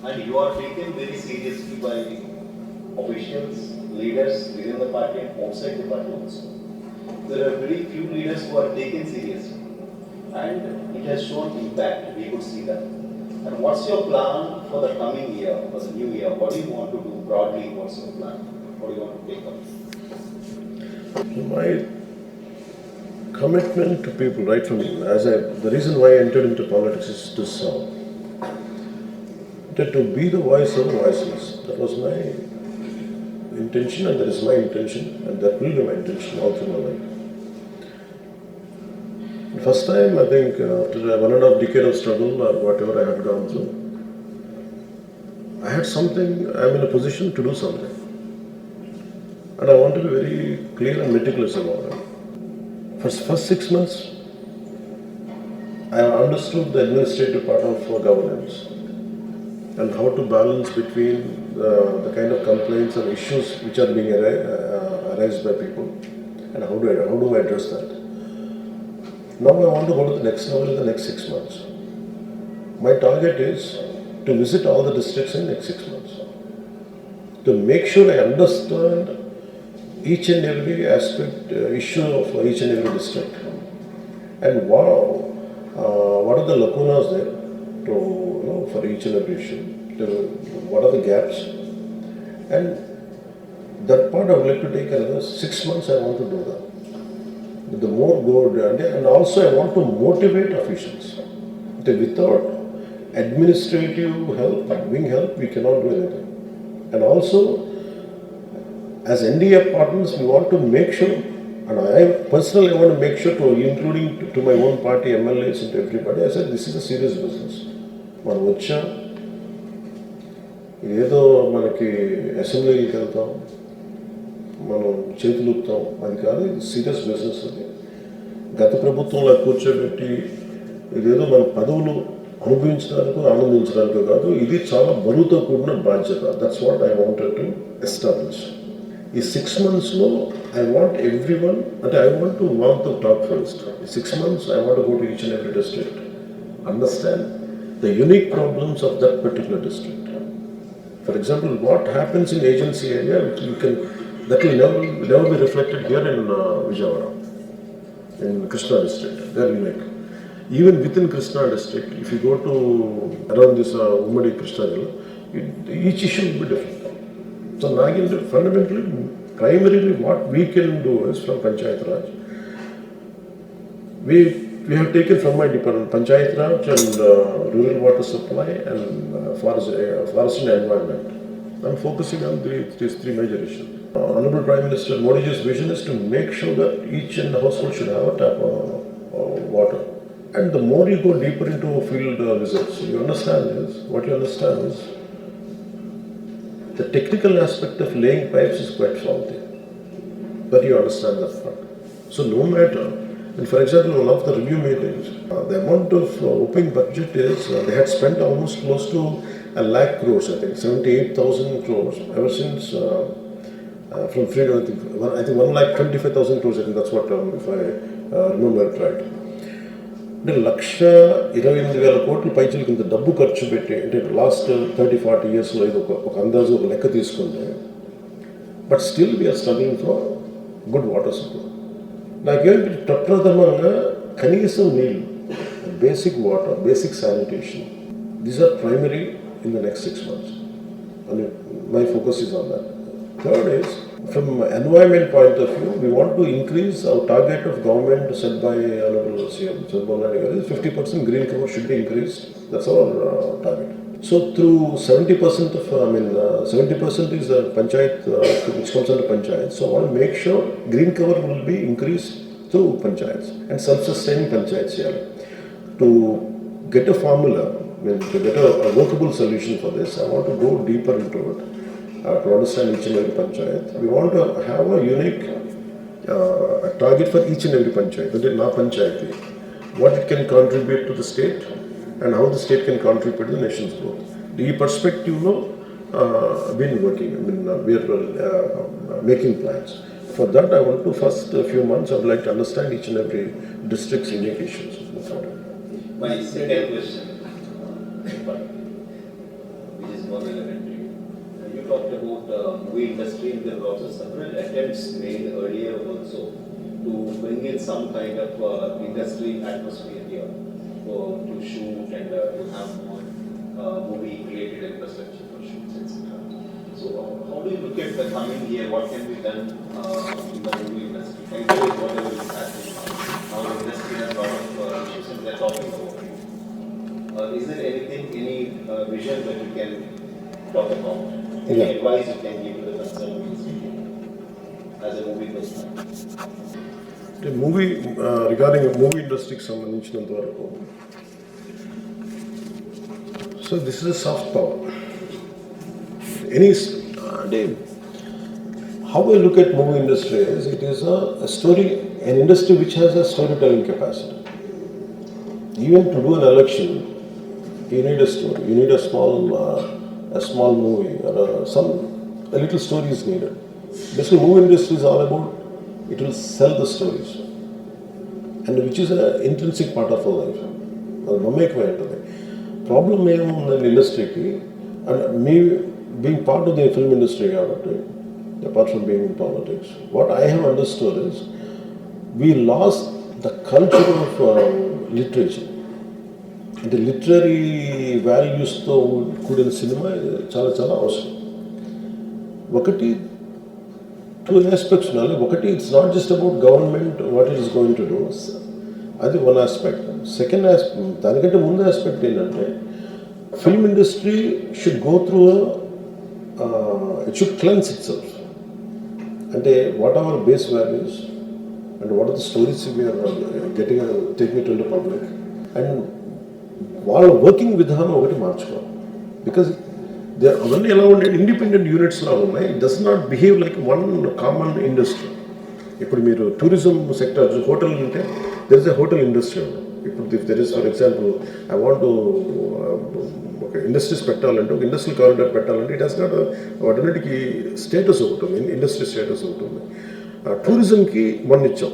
and you are taken very seriously by officials, leaders within the party and outside the party also. There are very few leaders who are taken seriously, and it has shown impact. We could see that. And what's your plan for the coming year, for the new year? What do you want to do broadly? What's your plan? What do you want to take up? My commitment to people right from the reason why I entered into politics is to serve, to be the voice of the voiceless. That was my intention, and that is my intention, and that will be my intention all through my life. First time, I think, after 1.5 decade of struggle or whatever I had gone through, I had something, I'm in a position to do something. And I want to be very clear and meticulous about it. First 6 months, I understood the administrative part of governance and how to balance between the kind of complaints and issues which are being raised by people and how do I address that. Now I want to go to the next level in the next 6 months. My target is to visit all the districts in the next 6 months, to make sure I understand each and every aspect, issue of each and every district, and what are the lacunas there for each and every issue, what are the gaps, and that part I would like to take another 6 months. I want to do that. With the more good, and also I want to motivate officials. Without administrative help, wing help, we cannot do anything. And also, as NDA partners, we want to make sure, and I personally want to make sure, including to my own party, MLAs and to everybody, I said this is a serious business. మనం వచ్చా ఏదో మనకి అసెంబ్లీకి వెళ్తాం, మనం చేతులు ఊపుతాం, అది కాదు, ఇది సీరియస్ బిజినెస్. అది గత ప్రభుత్వంలో కూర్చోబెట్టి ఇదేదో మన పదవులు అనుభవించడానికి ఆనందించడానికి కాదు, ఇది చాలా బరువుతో కూడిన బాధ్యత. That's what I wanted to establish. ఈ 6 monthsలో ఐ వాంట్ ఎవ్రీ వన్, అంటే I want to walk the talk first. ఈ 6 months I want go to each and every district, understand the unique problems of that particular district. For example, what happens in agency area, that will never be reflected here in Vijayawada, in Krishna district. They are unique. Even within Krishna district, if you go to around this Ummadi Krishna Jala, each issue will be different. So, fundamentally, primarily what we can do is from Panchayat Raj. We have taken from my department, Panchayat Raj and rural water supply and forest and environment. I'm focusing on these three major issues. Honorable Prime Minister Modi's vision is to make sure that each and household should have a tap of water. And the more you go deeper into field visits, you understand this. What you understand is the technical aspect of laying pipes is quite faulty, but you understand that part. So no matter. And for example, one of the review meetings, the amount of opening budget is, they had spent almost close to 1 lakh crores, I think, 78,000 crores, ever since, from freedom, I think 1,25,000 crores, I think that's what, if I remember it right. అంటే 1,28,000 కోట్ల పైచలకి ఇంత డబ్బు ఖర్చు పెట్టి, అంటే last 30-40 yearsలో ఇది ఒక అందాజు ఒక లెక్క తీసుకుంటే, but still we are struggling for good water supply. నాకేంటి ప్రప్రథమంగా కనీసం నీళ్ళు, basic water, basic sanitation, these are primary in the next 6 months. And my focus is on that. Third is, from environment point of view, we want to increase our target of government set by Honorable CM, 50% green cover should be increased. That's our target. So through 70% of, 70% is the panchayat, which comes under panchayat. So I want to make sure green cover will be increased through panchayats and self-sustaining panchayats here. To get a formula, to get a workable solution for this, I want to go deeper into it, to understand each and every panchayat. We want to have a unique target for each and every panchayat. That is not panchayat, what it can contribute to the state and how the state can contribute to the nation's growth. The perspective, been working. We are making plans. For that, I want to first few months, I would like to understand each and every district's unique issues. My second question, which is more relevant to you. You talked about movie industry, and there were also several attempts made earlier also to bring in some kind of industry atmosphere here, to shoot and to have more movie-related infrastructure for shoots, etc. So how do you look at the coming year? What can be done in the movie industry? Encourage whatever is happening now. The industry has a lot of issues and they're talking about it. Is there anything, any vision that you can talk about? Any advice you can give to the concerned ministry as a movie person? Movie regarding movie ఇండస్ట్రీకి సంబంధించినంత వరకు, so this is a soft power. Any అంటే how I look at movie industry is it is a story, an industry which has a storytelling capacity. Even to do an election, you need a story. You need a small movie or a little story is needed. Basically, movie industry is all about it will sell the stories, and which is an intrinsic part of our life. అది నమ్మకమే ఉంటుంది. Problem ఏముందండి ఇండస్ట్రీకి, and me being part of the film industry కాబట్టి, apart from being in politics, what I have understood is we lost the culture of literature. The literary values తో కూడిన cinema చాలా చాలా అవసరం. ఒకటి టూ ఆస్పెక్ట్స్ ఉండాలి. ఒకటి it's not just about government what it is going to do, అది one aspect. Second aspect, దానికంటే ముందు ఆస్పెక్ట్ ఏంటంటే film industry should go through it should cleanse itself. అంటే what are our base values and what are the stories we are getting taking it to the public, and వాళ్ళ వర్కింగ్ విధానం ఒకటి మార్చుకోవాలి. Because they అవన్నీ ఎలా ఉండే ఇండిపెండెంట్ యూనిట్స్లా ఉన్నాయి. It does not behave like one common industry. ఇప్పుడు మీరు టూరిజం సెక్టర్, హోటల్ అంటే there is a hotel industry. ఇప్పుడు if there is for example I want to ఒక ఇండస్ట్రీస్ పెట్టాలంటే, ఒక ఇండస్ట్రియల్ కారిడార్ పెట్టాలంటే ఇట్ హాస్ నాట్ వాటన్నిటికి స్టేటస్ ఉంటుంది, ఇండస్ట్రీ స్టేటస్ ఉంటుంది. టూరిజంకి వన్ ఇచ్చాం,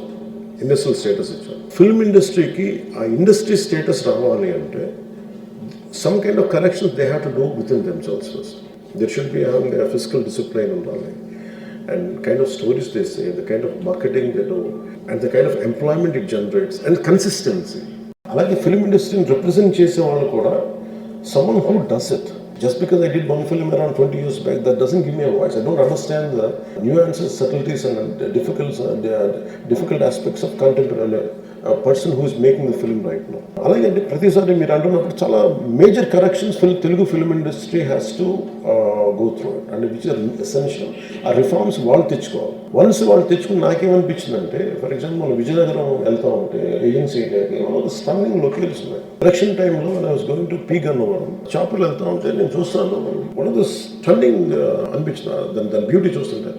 ఇండస్ట్రియల్ స్టేటస్ ఇచ్చాం. ఫిల్మ్ ఇండస్ట్రీకి ఆ ఇండస్ట్రీ స్టేటస్ రావాలి అంటే some kind of corrections they have to do with in themselves first. There should be physical discipline ఉండాలి, and kind of stories they say, the kind of marketing they do, and the kind of employment it generates, and consistency. అలాగే film ఇండస్ట్రీని represent చేసే వాళ్ళు కూడా someone who does it. Just because I did one film around 20 years back, that doesn't give me a voice. I don't understand the nuances, subtleties, and difficult aspects of content and a person who is making the film right now. అలాగే అంటే ప్రతిసారి మీరు అంటున్నప్పుడు చాలా major corrections Telugu film industry has to go through it, and which are essential. ఆ reforms వాళ్ళు తెచ్చుకోవాలి. Once వాళ్ళు తెచ్చుకుని నాకేమనిపించిందంటే, ఫర్ ఎగ్జాంపుల్ మనం విజయనగరం వెళ్తా ఉంటే ఏజెన్సీ ఏరియాకి స్టన్నింగ్ లొకేషన్స్ ఉన్నాయి. ఎలక్షన్ టైంలో I was going to P Gannavaram, చాపర్లు వెళ్తా ఉంటే నేను చూస్తాను, వన్ ఆఫ్ ద స్టన్నింగ్ అనిపించింది దాని బ్యూటీ చూస్తుంటే.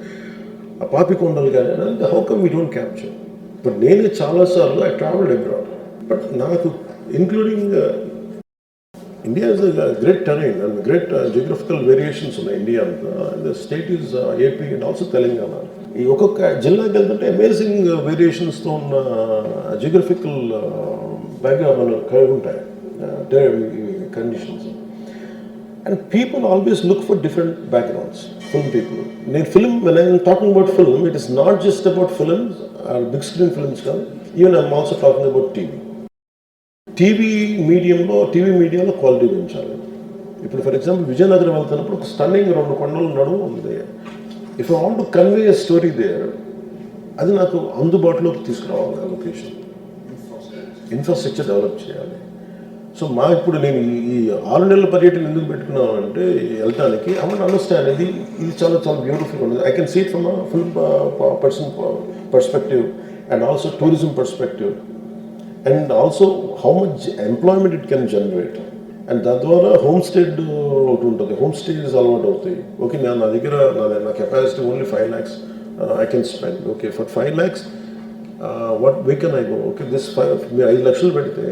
ఆ పాపికొండలు కానీ, how come we don't capture. But నేనే చాలాసార్లు ఐ ట్రావెల్డ్ అబ్రాడ్, బట్ నాకు including India is a great terrain and great geographical variations ఉన్నాయి ఇండియా అంతా. And the state is AP and also Telangana. ఈ ఒక్కొక్క జిల్లాకి వెళ్తుంటే అమేజింగ్ వేరియేషన్స్తో ఉన్న జియోగ్రఫికల్ బ్యాక్గ్రౌండ్ మనకు కలిగి ఉంటాయి conditions. And people always look for different backgrounds. Film people, నేను film when I'm talking about film, it is not just about films or big screen films కాదు, even I'm also talking about TV మీడియాలో quality పెంచాలి. ఇప్పుడు for example Vizianagaram వెళ్తున్నప్పుడు ఒక stunning 2 కొండల నడుము ఉంది. If I want to convey a story there, అది నాకు అందుబాటులోకి తీసుకురావాలి. ఆ లొకేషన్ ఇన్ఫ్రాస్ట్రక్చర్ డెవలప్ చేయాలి. సో ఇప్పుడు నేను ఈ 6 నెలల పర్యటన ఎందుకు పెట్టుకున్నాను అంటే, వెళ్ళటానికి ఐ వాంట్ అండర్స్టాండ్ ఇది చాలా చాలా బ్యూటిఫుల్ ఉంది. I can see it from film person perspective and also tourism perspective, and also how much employment it can generate. And దాని ద్వారా హోమ్ స్టేడ్ ఒకటి ఉంటుంది, హోమ్ స్టేస్ అలవాటు అవుతాయి. ఓకే, నా దగ్గర నా capacity only 5 lakhs I can spend. Okay, for 5 lakhs what way can I go? Okay, మీరు 5 లక్షలు పెడితే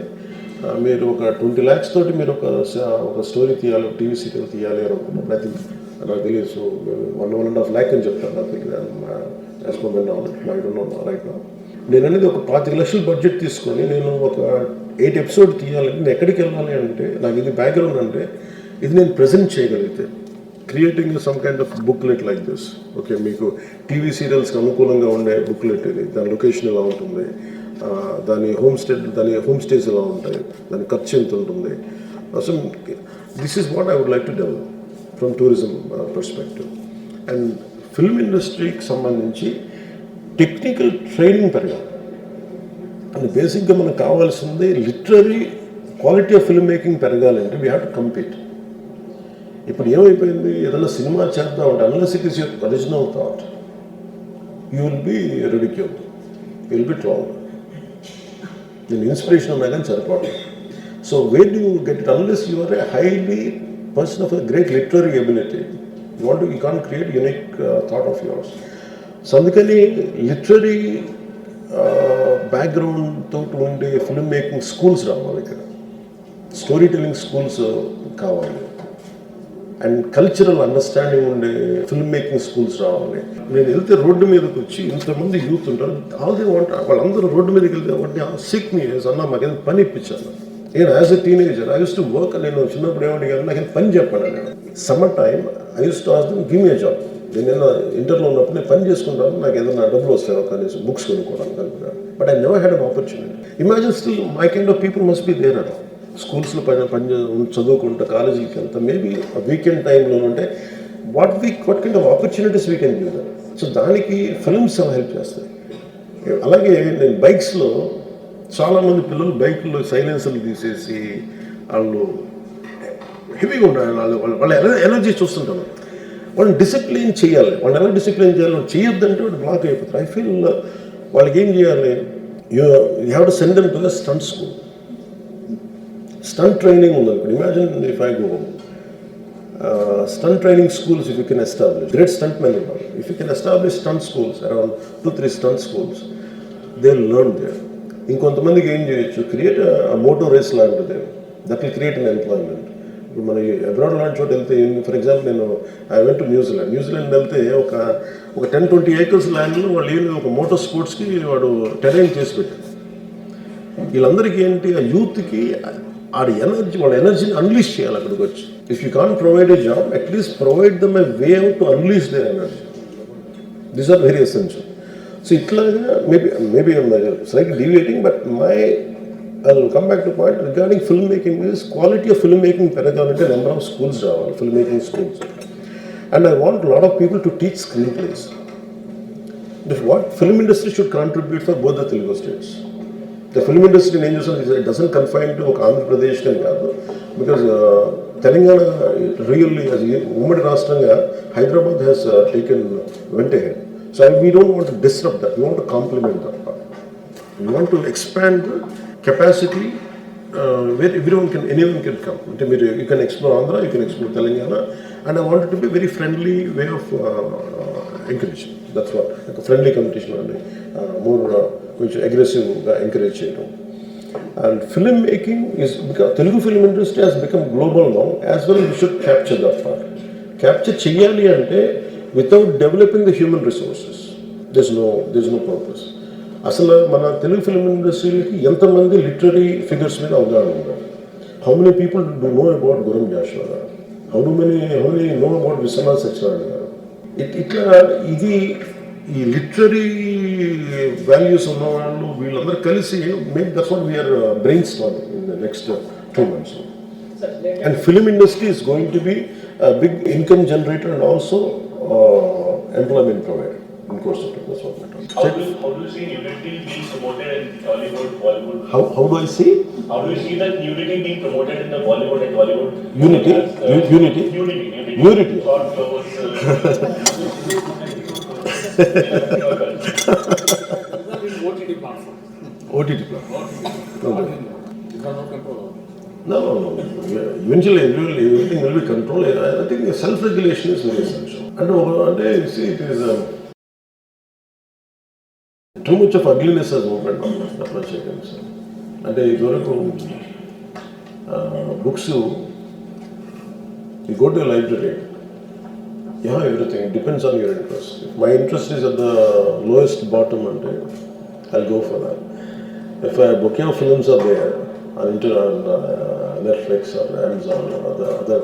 మీరు ఒక 20 lakhs తోటి మీరు ఒక స్టోరీ తీయాలి, టీవీ సీరియల్ తీయాలి అని అనుకున్నప్పుడు, ఐ థింక్ నాకు తెలియదు, సో 1.5 lakh అని చెప్తాను. నాకు రైట్ నా నేను అనేది ఒక 25 లక్షలు బడ్జెట్ తీసుకొని నేను ఒక 8 ఎపిసోడ్ తీయాలంటే నేను ఎక్కడికి వెళ్ళాలి అంటే, నాకు ఇది బ్యాక్గ్రౌండ్ అంటే ఇది నేను ప్రజెంట్ చేయగలిగితే, creating some kind of booklet like this. Okay, మీకు టీవీ సీరియల్స్కి అనుకూలంగా ఉండే బుక్లెట్ ఇది, దాని లొకేషన్ ఎలా ఉంటుంది, దాని హోమ్ స్టేస్ ఎలా ఉంటాయి, దాని ఖర్చు ఎంత ఉంటుంది. So this is what I would like to develop from tourism perspective. And film ఇండస్ట్రీకి సంబంధించి టెక్నికల్ ట్రైనింగ్ పెరగాలి. అండ్ బేసిక్గా మనకు కావాల్సింది literary quality of film making పెరగాలంటే వీ హ్యావ్ టు కంపీట్. ఇప్పుడు ఏమైపోయింది, ఏదైనా సినిమా చేద్దామంటే unless it is your original thought, you will be ridiculed. a little bit longer. Then inspiration is important. So where do you get it? Unless you are a highly person of a great literary ability, you can't create unique thought of yours. So అందుకని literary బ్యాక్గ్రౌండ్తో ఉండే film making schools రావాలి ఇక్కడ, story telling schools కావాలి, and cultural understanding ఉండే film making schools రావాలి. నేను వెళ్తే road మీదకి వచ్చి ఇంతమంది యూత్ ఉంటారు, ఆల్ దే వాంట్, వాళ్ళందరూ రోడ్డు మీదకి వెళ్తే వాటిని సిక్ మీ అన్న మాకు పని ఇప్పించాను. నేను as a teenager I use to work. నేను చిన్నప్పుడు ఏమడిగాను, నాకు పని చెప్పాను. నేను summer time I use to ask them give me a job. నేను ఇంటర్లో ఉన్నప్పుడు నేను పని చేసుకుంటాను, నాకు ఏదైనా డబ్బులు వస్తాయో కనీసం బుక్స్ కొనుక్కోవడానికి అనుకున్నాను. But I never had an opportunity. Imagine still my kind of people must be there at స్కూల్స్లో పని చదువుకుంటా, కాలేజీకి వెళ్తా, మేబీ వీకెండ్ టైంలో ఉంటే what kind of opportunities we can give them. So దానికి ఫిల్మ్స్ హెల్ప్ చేస్తాయి. అలాగే నేను బైక్స్లో చాలామంది పిల్లలు బైకుల్లో సైలెన్సర్లు తీసేసి వాళ్ళు హెవీగా ఉండాలి, వాళ్ళ ఎనర్జీ చూస్తుంటాను. వాళ్ళని డిసిప్లిన్ చేయాలి. వాళ్ళని ఎలా డిసిప్లిన్ చేయాలి? వాళ్ళు చేయొద్దంటే వాళ్ళు బ్లాక్ అయిపోతారు. ఐ ఫీల్ వాళ్ళకి ఏం చేయాలి, you have to send them to the stunt school. Stunt training ఉందనుకోండి. Imagine if I go stunt training schools, if you can establish, great stuntmen and all, if you can establish stunt schools, around 2-3 stunt schools, they'll learn there. ఇంకొంతమందికి ఏం చేయొచ్చు, create Moto race లాంటిది, that will create an employment. ఇప్పుడు మన abroad లాంటి చోట వెళ్తే, for example నేను ఐ వెంట్ టు న్యూజిలాండ్ వెళ్తే ఒక 10-20 acres ల్యాండ్లో వాళ్ళు ఏమి ఒక మోటో స్పోర్ట్స్కి వాడు టెరైన్ చేసి పెట్టారు. వీళ్ళందరికీ ఏంటి, ఆ యూత్కి వాళ్ళ ఎనర్జీని అన్లీష్ చేయాలి అక్కడికి వచ్చి. If you can't provide a job, at least provide them a way out to unleash their energy. These are very essential. So ఇట్లాగా maybe slightly deviating, but I will come back to point regarding filmmaking is quality of filmmaking పెరగాలంటే number of schools రావాలి, filmmaking schools. And I want a lot of people to teach screenplays. What film industry should contribute for both the Telugu states. The film industry in India it doesn't confine to Andhra Pradesh and because Telangana really as ummadi rashtranga Hyderabad has went ahead. So we don't want to disrupt that. We want to complement that part. We want to expand the capacity where anyone can come. You can explore Andhra, you can explore Telangana, and I want it to be a very friendly way of encouraging. That's what, like a friendly competition and more కొంచెం అగ్రెసివ్గా encourage చేయడం. And film making is because Telugu film industry has become global now, as well we should capture that part. Capture చేయాలి అంటే without developing the human resources this no purpose. అసలు మన Telugu film ఇండస్ట్రీకి ఎంతమంది literary figures మీద అవగాహన ఉన్నారు? How many people do know about Gurram Jashuva garu? How many know about Viswanath Satyanarayana garu? ఇట్లా ఇది ఈ లిటరరీ వాల్యూస్ ఉన్న వాళ్ళు వీళ్ళందరూ కలిసి make that's what we're brainstorming in the next 2 months. And film industry is going to be a big income generator and also employment provider in course of time. That's what we're talking. How do you see nudity being promoted in Hollywood, Bollywood? How do I see? How do you see that nudity being promoted in the Bollywood and Hollywood? Unity? Unity? Unity. Short flowers. OTT platform. OTT platform. Okay. You have no control over it. No. Eventually, everything will be controlled. I think self-regulation is very essential. And you see, it is too much of ugliness has opened up. That much I can say. And you go to books, you go to a library. Yeah, everything. It depends on your interest. If my interest is at the lowest bottom, I'll go for that. If a bouquet of films are there on Netflix or Amazon or other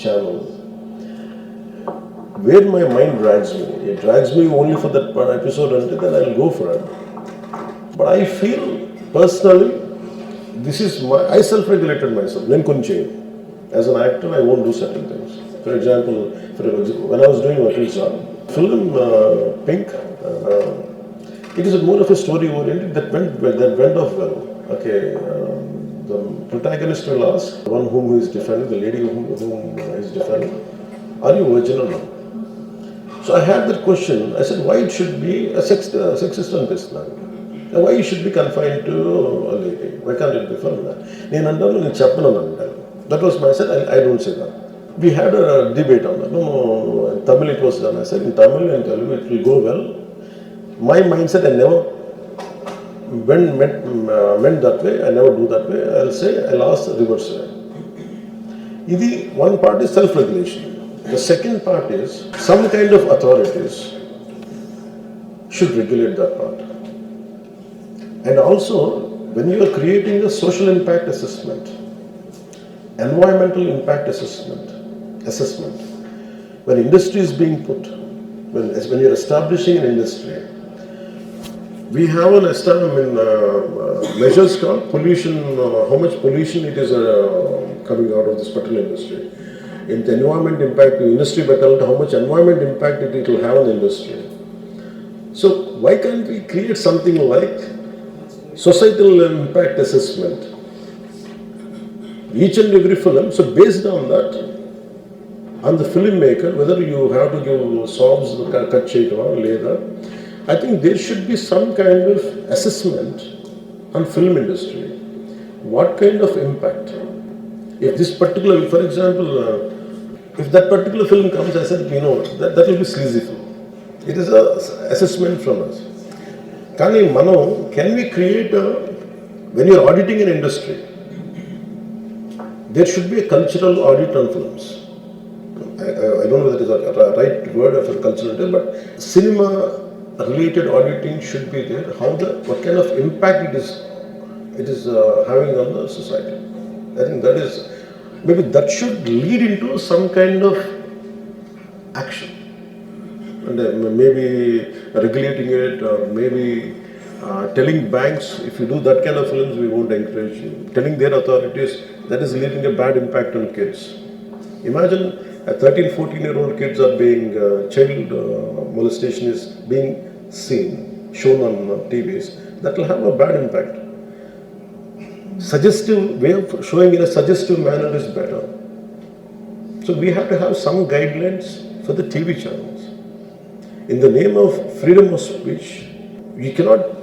channels, where my mind drags me, it drags me only for that episode until then I'll go for it. But I feel personally, I self-regulated myself. As an actor, I won't do certain things. For example, when I was doing Vakilsa, film Pink, it is more of a story oriented that went off well. Okay, the protagonist will ask the one whom he is defending, the lady whom he is defending, are you virgin or not? So I had that question. I said, why it should be a sexist and this land? Why it should be confined to a lady? Why can't it be from that? That was my said. I don't say that. We had a debate on that. No, in Tamil it was done. I said in Tamil and Telugu it will go well. My mindset, I never meant that way. I never do that way. I'll ask the reverse way. One part is self-regulation. The second part is some kind of authorities should regulate that part. And also, when you are creating a social impact assessment, environmental impact assessment, when industry is being put, when you're establishing an industry, we have measures called pollution, how much pollution it is coming out of this particular industry. In the environment impact, the industry better, how much environment impact it will have on the industry. So why can't we create something like societal impact assessment? Each and every film, so based on that, on the filmmaker, whether you have to give sobs, cut shake or later, I think there should be some kind of assessment on film industry. What kind of impact? If this particular, for example, if that particular film comes, I said, that will be sleazy film. It is an assessment from us. Can we create when you are auditing an industry, there should be a cultural audit on films. I don't know whether it is a right word for cultural, but cinema related auditing should be there. What kind of impact it is having on the society. I think maybe that should lead into some kind of action. And maybe regulating it, or maybe telling banks, if you do that kind of films, we won't encourage you. Telling their authorities, that is leading a bad impact on kids. Imagine a 13, 14-year-old kids are being, child molestation is being shown on TVs. That will have a bad impact. Suggestive way of showing in a suggestive manner is better. So we have to have some guidelines for the TV channels. In the name of freedom of speech,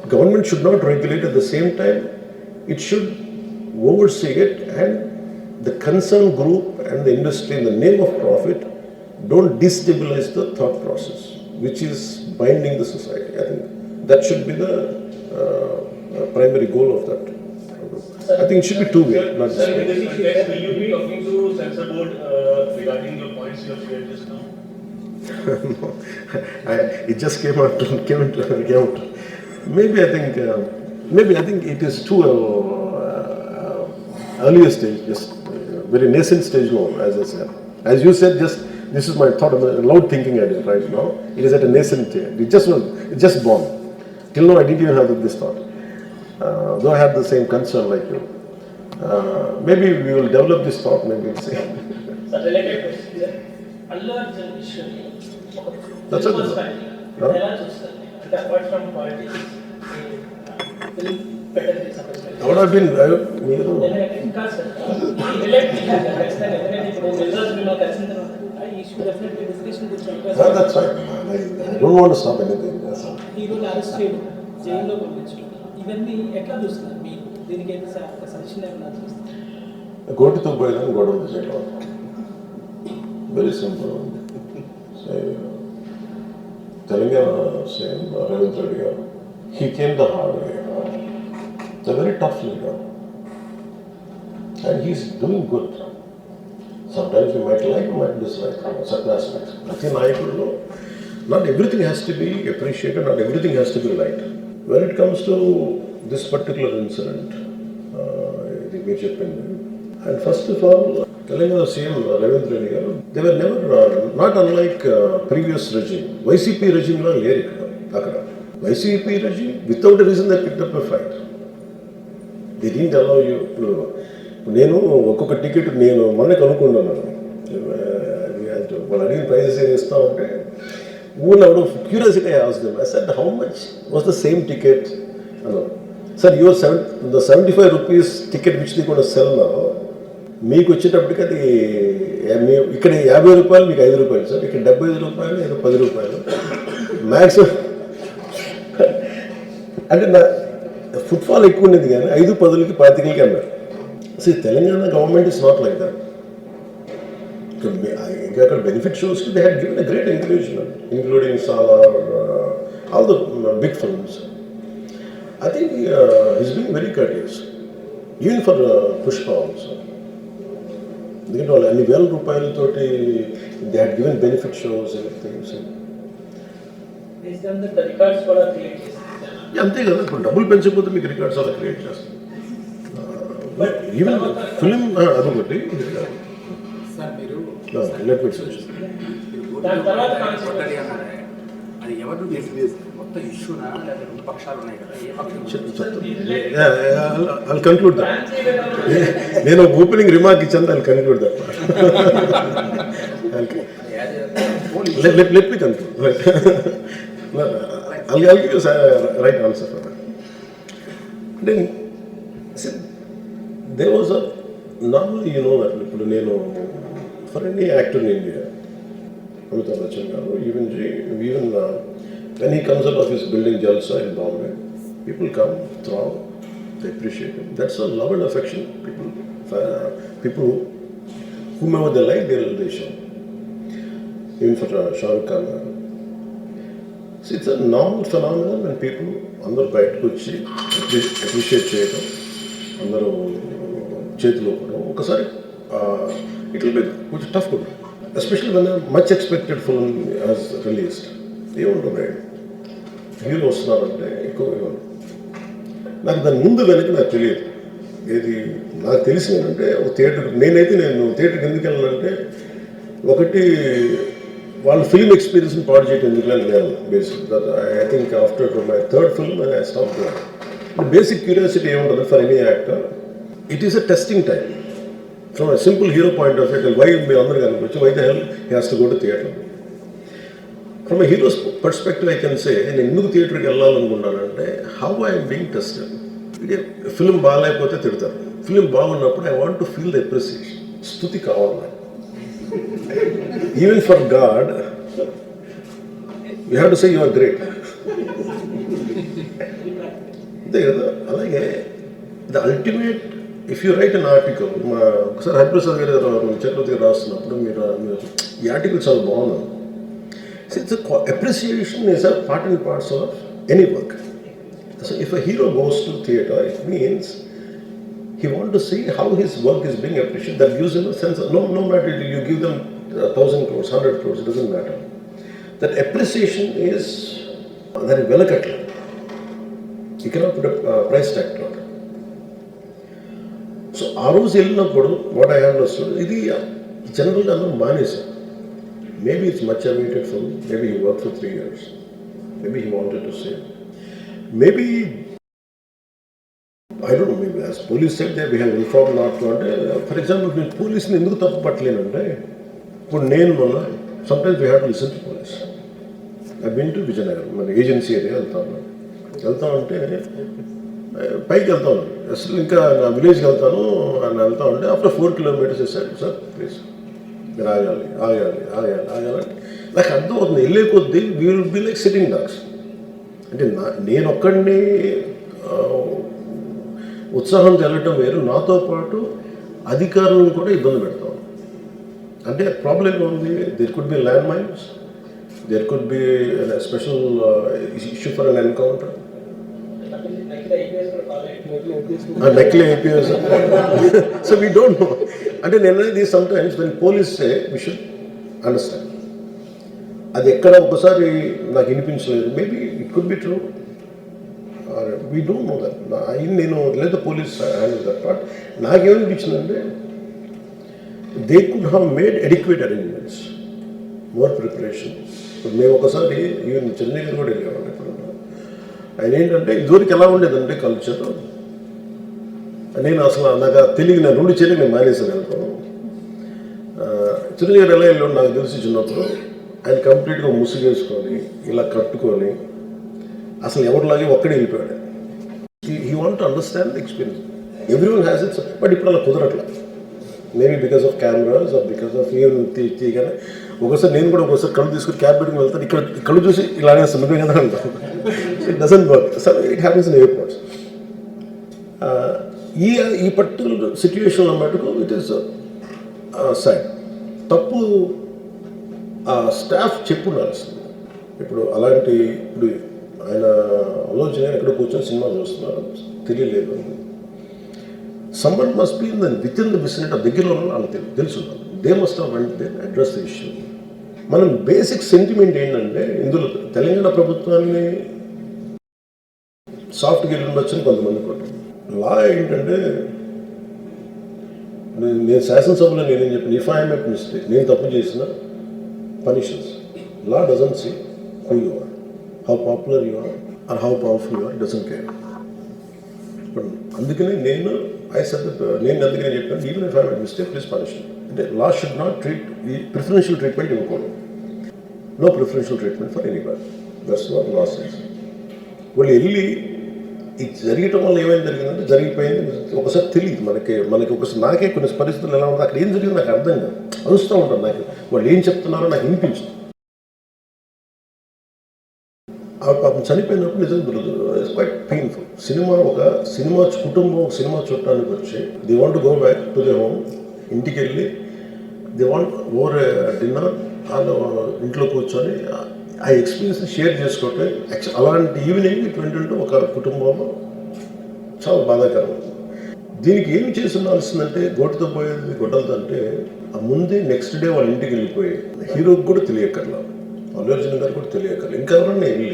government should not regulate. At the same time, it should oversee it, and the concerned group and the industry, in the name of profit, don't destabilize the thought process, which is binding the society. I think that should be the primary goal of that. I think it should be two-way, not just Sir, in one. this context, will you be talking to censor board regarding your points you have shared just now? No, it just came out. Maybe I think it is too earlier stage, just very nascent stage now, as I said. As you said, this is my thought, a loud thinking idea right now. It is at a nascent stage. It just born. Till now, I didn't even have this thought. Though I have the same concern like you. Maybe we will develop this thought, maybe we'll see. So related question, sir. Allu Arjun issue. That's Film okay. was fighting. Huh? ఎలా చూస్తారు? అంటే apart from politics, film better is supposed to. I would have been, ఇంకా sir relate ఖచ్చితంగా ఎందుకంటే ఇప్పుడు results మేము కలిసిన తర్వాత ఈ ఇష్యూ డెఫినెట్లీ డిస్కషన్ గురించి that's right. I don't want to stop anything. Yes. ఈరోజు అరెస్ట్ చేయడం జైల్లో పంపించడం ఇవన్నీ ఎట్లా చూస్తున్నారు మీరు దీనికి ఏంటి సార్ ఒక సజెషన్ ఏమైనా చూస్తారు? గోటితో పోయేదాన్ని గొడవలు చేయడం. Very simple. Telangana same, Ravindra Reddy garu. He came the hard way. It's a very tough leader. And he's doing good. Sometimes you might like, you might dislike certain aspects. Not everything has to be appreciated, not everything has to be liked. When it comes to this particular incident, the major pendant, and first of all, Telangana CM Ravindra Reddy garu, they were never, not unlike previous regime. YCP regime la leru akkada. YCP regime, without a reason, they picked up a fight. They didn't allow you. నేను ఒక్కొక్క ticket నేను మొన్నే కనుక్కున్నాను. వాళ్ళు అడిగిన prices ఏమి ఇస్తామంటే ఊళ్ళో curiosity I asked them. I said, how much was the same ticket? Sir, the 75 rupees ticket which they going to sell now, మీకు వచ్చేటప్పటికి అది ఇక్కడ 50 రూపాయలు మీకు 5 రూపాయలు సార్, ఇక్కడ 75 రూపాయలు, ఏదో 10 రూపాయలు మ్యాక్సిమం. అంటే నా ఫుట్ఫాల్ ఎక్కువ ఉండేది కానీ 5, 10కి 25కి అన్నారు. అసలు Telangana government is not like that. ఇంకా అక్కడ benefit shows they had given a great encouragement, including Salaar, all the big films. I think he's been very courteous, even for Pushpa also. They all any well రూపాయలతోటి they had given benefit shows and things. Based on the records కూడా create చేస్తారు. అంతే కదా, ఇప్పుడు డబ్బులు పెంచకపోతే మీకు records అలా create చేస్తారు. ఈవెన్ ఫిలిం అదొకటి. సార్ మీరు లెట్ మీ దాని తర్వాత కొట్టడి అన్నారే, అది ఎవరు మొత్తం ఇష్యూనా లేదా 2 పక్షాలు ఉన్నాయి కదా, ఏ పక్షం? I'll conclude that. నేను ఓపెనింగ్ రిమార్క్ ఇచ్చాను, I'll conclude that. Let me conclude. I'll give you a right answer for that. Then, see, there was a, normally you know that ఇప్పుడు నేను for any actor in India, Amitabh Bachchan garu, even when he comes out of his building Jalsa in Bombay, people come, throw, they appreciate him. That's a love and affection. People whomever they like, they show. Even for Shah Rukh Khan. See, it's a normal phenomenon when people అందరూ బయటకు వచ్చి appreciate చేయడం, అందరూ చేతిలో కూడా ఒకసారి it will B కొంచెం tough కూడా, especially when much expected film has released. ఏముంటుంది, హీరో వస్తున్నారంటే ఎక్కువ ఇవ్వండి. నాకు దాని ముందు వెనక నాకు తెలియదు. ఏది నాకు తెలిసింది ఏంటంటే, ఒక థియేటర్, నేను థియేటర్కి ఎందుకు వెళ్ళాలంటే, ఒకటి వాళ్ళ ఫిల్మ్ ఎక్స్పీరియన్స్ని పాడు చేయడం ఎందుకు నేను basic. I think after my third film I stop there. Basic curiosity ఏముంటుంది for any actor, it is a testing time. From a simple hero point of view, why మీరు అందరూ కనుకోవచ్చు, why the hell he has to go to theatre. From a hero's perspective I can say, నేను ఎందుకు థియేటర్కి వెళ్ళాలనుకున్నానంటే, how I'm being tested. Film బాగాలేకపోతే తిడతారు, film బాగున్నప్పుడు I want to feel the appreciation, స్తుతి కావాలి. Even for god you have to say you are great. అంతే కదా. అలాగే the ultimate, if you write an article, ఒకసారి హరిప్రసాద్ గారు చక్రవర్తి గారు రాస్తున్నప్పుడు మీరు ఈ ఆర్టికల్ చాలా బాగున్నాను. It's appreciation is a part and parcel of any work. So if a hero goes to theatre, it means he wants to see how his work is being appreciated. That gives him a sense of, no matter you give them 1,000 crores, 100 crores, it doesn't matter. That appreciation is very velakatla. You cannot put a price tag to it. So ఆ రోజు వెళ్ళినప్పుడు what I understood, ఇది జనరల్గా అందరూ మానేశారు. Maybe it's much awaited film. Maybe he worked for 3 years. Maybe he wanted to say. Maybe, I don't know, maybe as police said that we have informed not to. For example, when police ni enduku tappu pattalennante, ఇప్పుడు నేను మొన్న sometimes we have to listen to police. I've been to Vijayanagara, మన agency area వెళ్తా ఉంటే పైకి వెళ్తా ఉన్నాను, అసలు ఇంకా నా విలేజ్కి వెళ్తాను అని వెళ్తా ఉంటే ఆఫ్టర్ 4 kilometers సార్ ప్లీజ్ మీరు ఆగాలి నాకు అర్థం అవుతుంది. వెళ్ళే కొద్దీ we will be like sitting dogs. అంటే నేను ఒక్కడిని ఉత్సాహంతో వెళ్ళటం వేరు, నాతో పాటు అధికారులను కూడా ఇబ్బంది పెడతాం. అంటే ప్రాబ్లం ఉంది, there could be land mines, there could be special issue for an encounter. నకిలీ IPS. So we don't know. అంటే నేను అనేది sometimes when police say we should understand. అది ఎక్కడ ఒకసారి నాకు వినిపించలేదు, maybe it could be true, we don't know that. నేను లేదా పోలీస్ హ్యాండిల్ దట్ పార్ట్. నాకేమనిపించిందంటే they could have made adequate arrangements, more preparation. మేము ఒకసారి ఈవెన్ చెన్నై కూడా వెళ్ళేవాళ్ళు. ఇప్పుడు ఆయన ఏంటంటే ఇదివరకు ఎలా ఉండేదంటే కల్చర్, నేను అసలు నాకు తెలియదు, నేను 2 చెల్లి నేను మానేసాను వెళ్తాను. చిరంజీవి గారు ఎలా వెళ్ళాడు నాకు తెలిసి చిన్నప్పుడు, ఆయన కంప్లీట్గా ముసుగేసుకొని ఇలా కట్టుకొని అసలు ఎవరిలాగే ఒక్కడే వెళ్ళిపోయాడు. He want to understand the experience. Every one has its, but ఇప్పుడు అలా కుదరట్లా. Maybe because of cameras or because of తీయగానే ఒకసారి నేను కూడా ఒకసారి కళ్ళు తీసుకుని క్యాబ్ పెట్టుకుని వెళ్తాను, ఇక్కడ కళ్ళు చూసి ఇలానే సులభం కదా అంటాను. It doesn't work. So it happens in airports. ఈ పర్టికులర్ సిచ్యువేషన్లో మటుకు ఇట్ ఈస్ సైడ్ తప్పు స్టాఫ్ చెప్పుండాల్సింది. ఇప్పుడు అలాంటి ఇప్పుడు ఆయన ఆలోచన ఎక్కడ కూర్చొని సినిమా చూస్తున్నారు తెలియలేదు. Someone must be in within the vicinity దగ్గరలో వాళ్ళకి తెలుసు. They must have went they address the issue. మనం బేసిక్ సెంటిమెంట్ ఏంటంటే ఇందులో తెలంగాణ ప్రభుత్వాన్ని సాఫ్ట్గా ఉండొచ్చని కొంతమంది కొట్టారు. లా ఏంటంటే నేను శాసనసభలో నేనేం చెప్పాను, ఇఫ్ ఐ మేక్ మిస్టేక్, నేను తప్పు చేసిన punishments. Law doesn't see who you are, how popular you are or how powerful you are, doesn't care. అందుకనే నేను అందుకనే చెప్పాను, even if I make mistake please punish. అంటే లా షుడ్ నాట్ ట్రీట్ ఈ preferential treatment ఇవ్వకూడదు. No preferential treatment for anybody. That's what law says. వాళ్ళు వెళ్ళి ఇది జరగటం వల్ల ఏమైనా జరిగిందంటే జరిగిపోయింది. ఒకసారి తెలియదు మనకి ఒకసారి నాకే కొన్ని పరిస్థితులు ఎలా ఉంటుంది, అక్కడ ఏం జరిగింది నాకు అర్థం కాదు, అరుస్తూ ఉంటాను. నాకు వాళ్ళు ఏం చెప్తున్నారో నాకు వినిపించదు. పాపం చనిపోయినప్పుడు నిజంగా దొరకదు. It's quite painful. సినిమా కుటుంబం సినిమా చూడటానికి వచ్చి they want go back to they home, ఇంటికి వెళ్ళి దే వాంట్ ఓవర్ డిన్నర్ వాళ్ళు ఇంట్లో కూర్చొని ఆ ఎక్స్పీరియన్స్ షేర్ చేసుకోవటం. అలాంటి ఈవినింగ్ ఇటువంటి ఒక కుటుంబంలో చాలా బాధాకరం. దీనికి ఏం చేసి ఉండాల్సిందంటే గోటుతో పోయేది గొడ్డలతో అంటే ఆ ముందే నెక్స్ట్ డే వాళ్ళ ఇంటికి వెళ్ళిపోయి హీరోకి కూడా తెలియక్కర్లా, అల్లు అర్జున్ గారు కూడా తెలియక్కర్లా, ఇంకెవరన్నా వెళ్ళి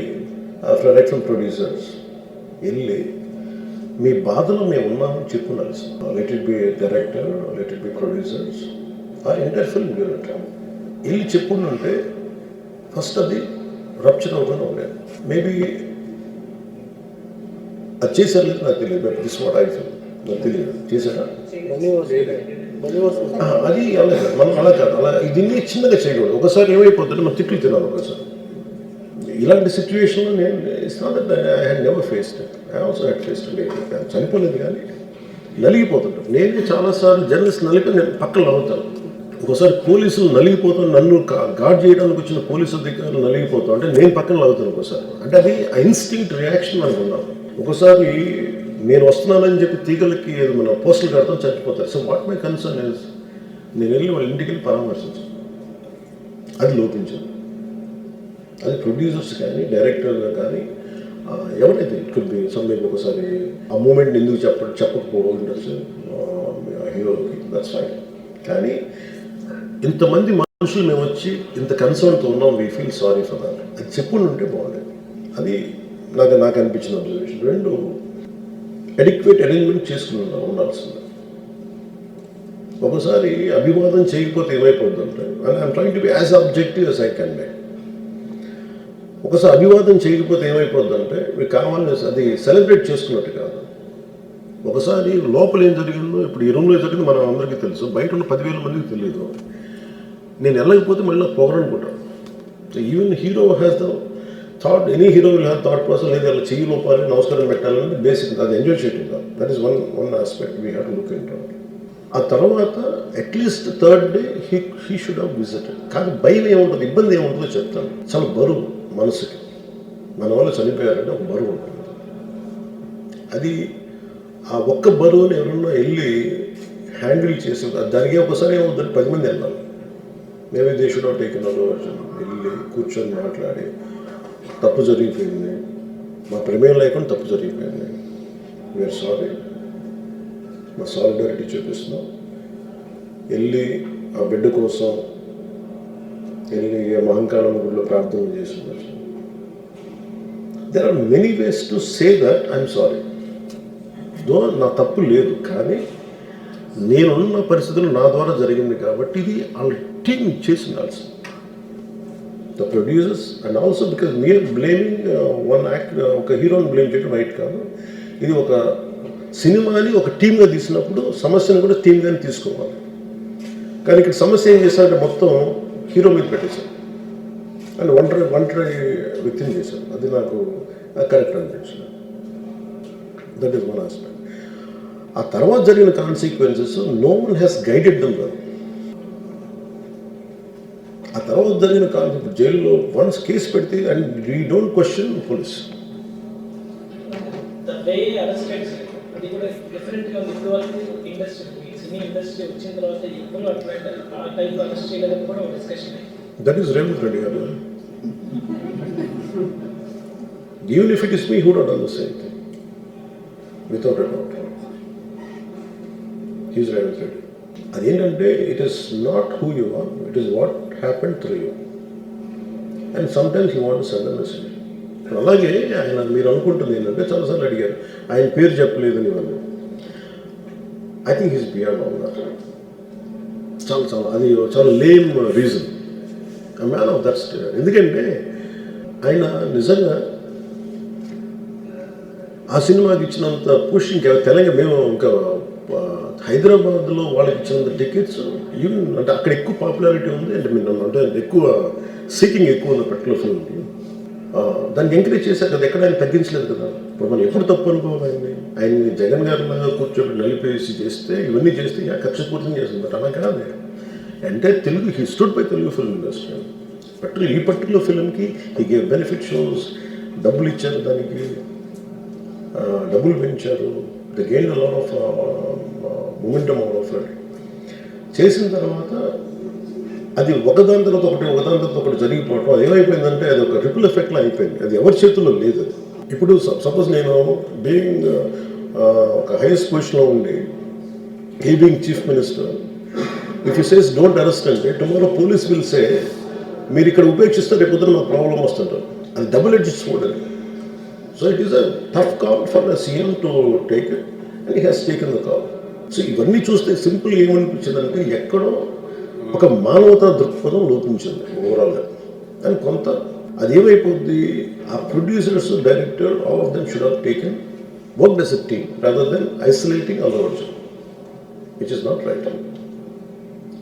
రైట్ ఫ్రమ్ ప్రొడ్యూసర్స్ వెళ్ళి మీ బాధలో మేము ఉన్నామని చెప్పుండాల్సింది. Let it be director, let it be producers or entire film unit వెళ్ళి చెప్పుంటే ఫస్ట్ అది రప్చర్ అవ్వకుండా ఉండేది. మేబీ అది చేశారు లేదు నాకు తెలియదు, but this what I feel. నాకు తెలియదు చేశారా అది అలా మనం అలా కాదు. అలా దీన్ని చిన్నగా చేయకూడదు. ఒకసారి ఏమైపోతుంటే మనం తిట్లు తినాలి. ఒకసారి ఇలాంటి సిచ్యువేషన్లో నేను it's not that I had never faced it. I also had faced it. చనిపోలేదు కానీ నలిగిపోతుంటాను. నేను చాలాసార్లు జర్నలిస్ట్ నలిపి నేను పక్కన నవ్వుతాను. ఒకసారి పోలీసులు నలిగిపోతాను, నన్ను గార్డ్ చేయడానికి వచ్చిన పోలీసు అధికారులు నలిగిపోతాం అంటే నేను పక్కన నవ్వుతాను ఒకసారి. అంటే అది ఇన్స్టింక్ట్ రియాక్షన్ మనకు ఉన్నాం. ఒకసారి నేను వస్తున్నానని చెప్పి తీగలకి మన పోస్టులు కడతాం, చచ్చిపోతారు. So what my concern is నేను వెళ్ళి వాళ్ళ ఇంటికి వెళ్ళి పరామర్శించాను. అది లోపించింది. అది ప్రొడ్యూసర్స్ కానీ డైరెక్టర్గా కానీ ఎవరైతే ఇట్ కుడ్ బి సమ్మెకి ఒకసారి ఆ మూమెంట్ ఎందుకు చెప్పకపోవడం ఉండొచ్చు హీరోకి, దట్స్ ఫైన్. కానీ ఇంతమంది మనుషులు మేము వచ్చి ఇంత కన్సర్న్తో ఉన్నాం, we feel sorry for that, అది చెప్పుండి ఉంటే బాగుండేది. అది నాకు అనిపించిన అబ్జర్వేషన్. రెండు అడిక్వేట్ అరేంజ్మెంట్ చేసుకుని ఉండాల్సింది. ఒకసారి అభివాదం చేయకపోతే ఏమైపోద్ది అంటే, and I'm trying to be as objective as I can B. ఒకసారి అభివాదం చేయకపోతే ఏమైపోద్ది అంటే మీకు కావాలని అది సెలబ్రేట్ చేసుకున్నట్టు కాదు. ఒకసారి లోపల ఏం జరిగిందో, ఇప్పుడు ఈ రూమ్లో జరిగింది మనం అందరికీ తెలుసు, బయట ఉన్న 10,000 మందికి తెలియదు. నేను వెళ్ళకపోతే మళ్ళీ నాకు పొగరనుకుంటాను. So even hero has the thought, any hero will have thought process. లేదా అలా చెయ్యి లోపాలి, నమస్కారం పెట్టాలని బేసిక్ అది ఎంజాయ్ చేయటం కాదు. That is one aspect we have to look in to. ఆ తర్వాత at least third day he should have visited. కానీ భయం ఏముంటుంది, ఇబ్బంది ఏముంటుందో చెప్తాను. చాలా బరువు మనసుకి, మన వల్ల చనిపోయారంటే ఒక బరువు ఉంటుంది. అది ఆ ఒక్క బరువుని ఎవరన్నా వెళ్ళి హ్యాండిల్ చేసి దానికి ఒకసారి ఏమవుతుంది, 10 మంది వెళ్ళాలి. Maybe they should have taken version. వెళ్ళి కూర్చొని మాట్లాడి తప్పు జరిగిపోయింది, మా ప్రమేయం లేకుండా తప్పు జరిగిపోయింది, వీఆర్ సారీ, మా సాలిడారిటీ చూపిస్తున్నాం. వెళ్ళి ఆ బిడ్డ కోసం వెళ్ళి మహంకాళం గుడిలో ప్రార్థన చేస్తున్నారు. There are many ways to say that I'm sorry. Though నా తప్పు లేదు, కానీ నేనున్న పరిస్థితులు నా ద్వారా జరిగింది కాబట్టి ఇది వాళ్ళ టీం చేసి ఉండాల్సింది. The producers and also because మీరు బ్లేమింగ్ వన్ యాక్ట్, ఒక హీరోని బ్లేమ్ చేయడం రైట్ కాదు. ఇది ఒక సినిమాని ఒక టీమ్గా తీసినప్పుడు సమస్యను కూడా టీమ్గానే తీసుకోవాలి. కానీ ఇక్కడ సమస్య ఏం చేశారంటే మొత్తం హీరో మీద పెట్టేశారు అండ్ ఒంటరి వ్యక్తిని చేశారు. అది నాకు కరెక్ట్ అనిపించింది. That is one aspect. ఆ తర్వాత జరిగిన consequences no one has guided them well. ఆ తర్వాత జరిగిన జైల్లో వన్స్ కేసు పెడితే and we don't question police. అది కూడా డిఫరెంట్గా ఉంది. ఇప్పుడు వరకు ఇండస్ట్రీ సినీ ఇండస్ట్రీ వచ్చిన తర్వాత ఎప్పుడు అట్లా ఆ టైప్ అరెస్ట్ చేయలేదని కూడా ఒక discussion. That is Revanth Reddy garu. Even if it is me who would done the same thing without a doubt. He's Revanth Reddy. అదేంటంటే it is not who you are, it is what happen through you and sometimes you want send a message. అలాగే ఆయన మీరు అనుకుంటుంది ఏంటంటే చాలాసార్లు అడిగారు ఆయన పేరు చెప్పలేదని ఇవన్నీ. I think he's beyond all that. అది చాలా lame reason. a man of that state. ఎందుకంటే ఆయన నిజంగా ఆ సినిమాకి ఇచ్చినంత పుష్ ఇంకా తెలంగాణ మేము ఇంకా హైదరాబాద్లో వాళ్ళకి ఇచ్చినంత టికెట్స్ ఈవెన్ అంటే అక్కడ ఎక్కువ పాపులారిటీ ఉంది. అంటే మీరు అంటే ఎక్కువ సీకింగ్ ఎక్కువ ఉంది పర్టికులర్ ఫిల్మ్కి. దాన్ని ఎంకరేజ్ చేశారు కదా, ఎక్కడ ఆయన తగ్గించలేదు కదా. ఇప్పుడు మనం ఎప్పుడు తప్పు అనుకోవాలి ఆయన్ని జగన్ గారి మీద కూర్చోబెట్టి నలిపేసి చేస్తే ఇవన్నీ చేస్తే కక్షపూర్తం చేస్తుంది. బట్ అలా కాదు. అంటే Telugu he stood by Telugu film industry. ఈ పర్టికులర్ ఫిల్మ్కి హీ గేవ్ బెనిఫిట్ షోస్, డబ్బులు ఇచ్చారు, దానికి డబ్బులు పెంచారు. The gain a lot of momentum out of it. చేసిన తర్వాత అది ఒకదాని తర్వాత ఒకటి జరిగిపోవటం అది ఏమైపోయిందంటే అది ఒక రిపుల్ ఎఫెక్ట్లో అయిపోయింది. అది ఎవరి చేతుల్లో లేదు. అది ఇప్పుడు సపోజ్ నేను బీయింగ్ ఒక హైయెస్ట్ పొజిషన్లో ఉండి he being chief minister, if you says don't arrest అంటే టుమారో పోలీస్ విల్ సే మీరు ఇక్కడ ఉపేక్షిస్తే రేపు పొద్దున మాకు ప్రాబ్లం వస్తుంటారు. అది డబుల్ ఎడ్జ్డ్ స్వోర్డ్ అది. So it is a tough call for the CM to take it and he has taken the call. So ఇవన్నీ చూస్తే సింపుల్ ఏమనిపించిందంటే ఎక్కడో ఒక మానవతా దృక్పథం లోపించింది ఓవరాల్గా. అండ్ కొంత అదేమైపోద్ది, ఆ producers, director, all of them should have taken work as a team rather than isolating Allu Arjun, which is not right.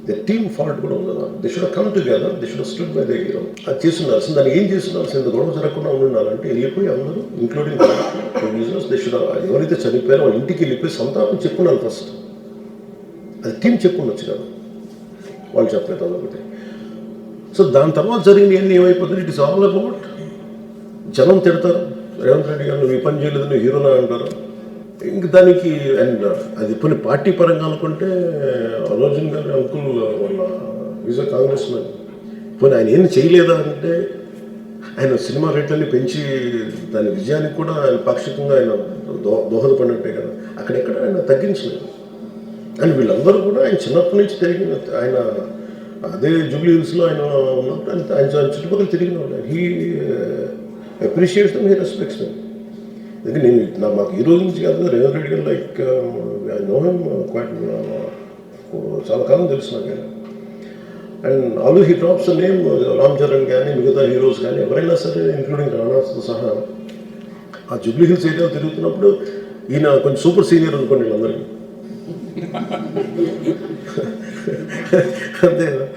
The team fault కూడా ఉంది కదా. They should come together, they should stood by the hero. అది చేస్తున్నారు. దాన్ని ఏం చేస్తున్నారు, ఇంత గొడవ జరగకుండా ఉండాలంటే వెళ్ళిపోయి అందరూ ఇంక్లూడింగ్ ప్రొడ్యూసర్స్ దే షుడ్ ఎవరైతే చనిపోయారో వాళ్ళ ఇంటికి వెళ్ళిపోయి సంతాపం చెప్పున్నారు ఫస్ట్. అది టీం చెప్పుండొచ్చు కదా, వాళ్ళు చెప్పలేదు అదొకటి. సో దాని తర్వాత జరిగినవన్నీ ఏమైపోతుంది, ఇట్ ఇస్ ఆల్ అబౌట్ జనం తిడతారు రేవంత్ రెడ్డి గారు నువ్వు ఈ పని చేయలేదు, నువ్వు హీరోనా అంటారు. ఇంక దానికి అండ్ అది కొన్ని పార్టీ పరంగా అనుకుంటే అర్జున్ గారి అంకుల్ వాళ్ళ ఈజ్ అ కాంగ్రెస్ మ్యాన్. పోనీ ఆయన ఏం చేయలేదా అంటే ఆయన సినిమా రేట్లన్నీ పెంచి దాని విజయానికి కూడా ఆయన పాక్షికంగా ఆయన దోహదపడినట్టే కదా. అక్కడెక్కడ ఆయన తగ్గించలేదు. అండ్ వీళ్ళందరూ కూడా ఆయన చిన్నప్పటి నుంచి తిరిగిన ఆయన అదే జూబ్లీ హిల్స్లో ఆయన ఉన్నప్పుడు ఆయన చుట్టుపక్కల తిరిగిన వాళ్ళు. He appreciates them, he respects them. ఎందుకంటే మాకు ఈ రోజు నుంచి కాదు Revanth Reddy garu like I know him quite చాలా కాలం తెలుసు నాకు ఆయన. And always he drops name Ram Charan కానీ మిగతా హీరోస్ కానీ ఎవరైనా సరే ఇంక్లూడింగ్ రాణాతో సహా ఆ జూబ్లీ హిల్స్ ఏరియా తిరుగుతున్నప్పుడు ఈయన కొంచెం సూపర్ సీనియర్ అనుకోండి వీళ్ళందరికీ. అంతే కదా.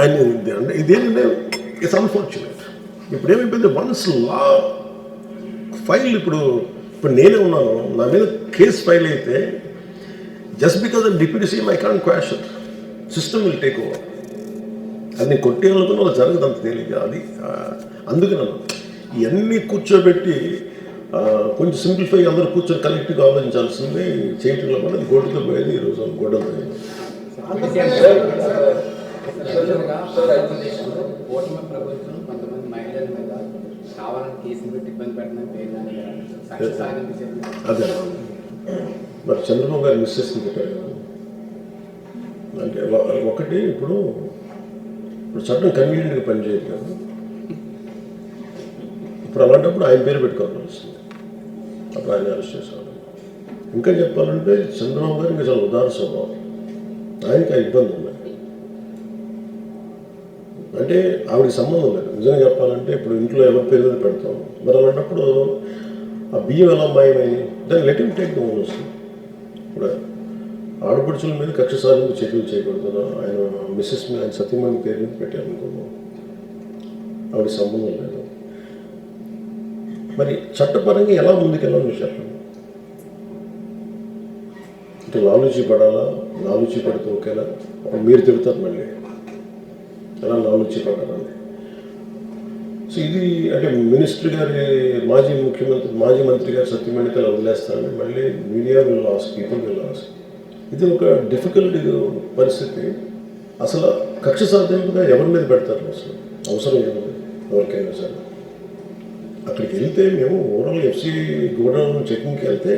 ఆయన అంటే ఇదేంటంటే ఇట్స్ అన్ఫార్చునేట్. ఇప్పుడు ఏమైపోయింది, వన్స్ లా ఫైల్ ఇప్పుడు నేనే ఉన్నాను, నా మీద కేసు ఫైల్ అయితే just because of deputy CM I can't quash it, system will take over. అది నేను కొట్టేయాలనుకున్న వాళ్ళు జరగదు అంత తేలిక. అది అందుకని ఇవన్నీ కూర్చోబెట్టి కొంచెం సింప్లిఫై అందరూ కూర్చొని కలెక్టివ్గా ఆలోచించాల్సింది చేయటంలో కూడా అది గోటుతో పోయేది ఈరోజు గొడవలు పోయేది. ఓటమి ప్రభుత్వం కొంతమంది మహిళల మీద కావాలని కేసులు పెట్టి ఇబ్బంది పెట్టడం అదే మరి చంద్రబాబు గారు మిస్సెస్ పెట్టారు కదా. అంటే ఒకటి ఇప్పుడు చట్టం కన్వీనియంట్గా పనిచేయదు కదా. ఇప్పుడు అలాంటప్పుడు ఆయన పేరు పెట్టుకోవాల్సి వస్తుంది. అప్పుడు ఆయన అరెస్ట్ చేసేవాడు. ఇంకా చెప్పాలంటే చంద్రబాబు గారు ఇంకా చాలా ఉదార స్వభావం. ఆయనకి ఆ ఇబ్బంది ఉంది. అంటే ఆవిడకి సంబంధం లేదు. నిజంగా చెప్పాలంటే ఇప్పుడు ఇంట్లో ఎవరి పేరు మీద పెడతాం. మరి అలాంటప్పుడు ఆ బియ్యం ఎలా మాయమైంది, దాన్ని let him take the owners. ఇప్పుడు ఆడపడుచుల మీద కక్ష సాధింపు చర్యలు చేయకూడదు. ఆయన మిస్సెస్ మీద ఆయన సతీమణి పేరు మీద పెట్టారనుకున్నాం. ఆవిడకి సంబంధం లేదు. మరి చట్టపరంగా ఎలా ముందుకెళ్ళాలో మీరు చెప్పండి. అంటే లాలూచి పడాలా, లాలూచి పడితే ఓకేనా, అప్పుడు మీరు తిడతారు మళ్ళీ ఎలా లాలూచి పడాలని. సో ఇది అంటే మినిస్టర్ గారి మాజీ మంత్రి గారు సత్యమణికలు వదిలేస్తారని మళ్ళీ media will ask, people will ask. ఇది ఒక డిఫికల్ట్ పరిస్థితి. అసలు కక్ష సాధ్యంగా ఎవరి మీద పెడతారు అసలు? అవసరం ఏముంది ఎవరికైనా సరే? అక్కడికి వెళ్తే మేము ఓవరాల్ ఎఫ్సీ గోడౌన్ చెకింగ్కి వెళ్తే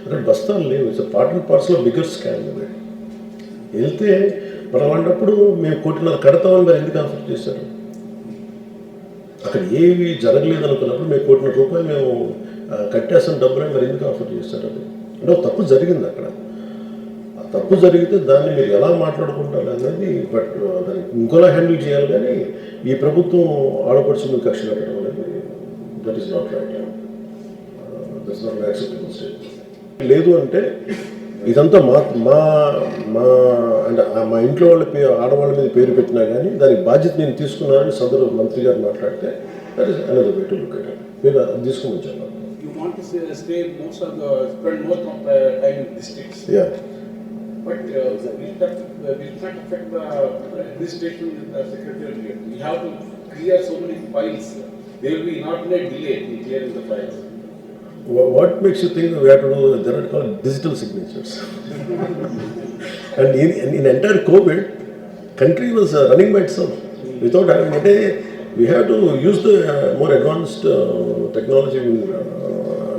అక్కడ బస్తాలు లేవు. It's part and parcel bigger scam. వెళ్తే మరి అలాంటప్పుడు మేము 1.5 కోటి కడతామని మరి ఎందుకు ఆఫర్ చేశారు? అక్కడ ఏవి జరగలేదు అనుకున్నప్పుడు మేము 1.5 కోటి మేము కట్టేస్తాం డబ్బులని మరి ఎందుకు ఆఫర్ చేశారు? అది అంటే ఒక తప్పు జరిగింది అక్కడ. ఆ తప్పు జరిగితే దాన్ని మీరు ఎలా మాట్లాడుకుంటారు అనేది, బట్ దాన్ని ఇంకోలా హ్యాండిల్ చేయాలి. కానీ ఈ ప్రభుత్వం ఆడపడుచు మీకు కక్ష కట్టడం అనేది that is not right. That's not acceptable state. లేదు అంటే ఇదంతా మా మా మా అంటే మా ఇంట్లో వాళ్ళ ఆడవాళ్ళ మీద పేరు పెట్టినా కానీ దానికి బాధ్యత నేను తీసుకున్నానని సదరు మంత్రి గారు మాట్లాడితే that is another way to look at it. మీరు అది తీసుకుని వచ్చాను. You want to spend more time in districts. Yeah. But will not affect the administration and the secretariat. We have to clear so many files. There will be inordinate delay in clearing the files. What makes you think we have to do? There are called digital signatures. And in entire COVID, country was running by itself without having a day. We have to use the more advanced technology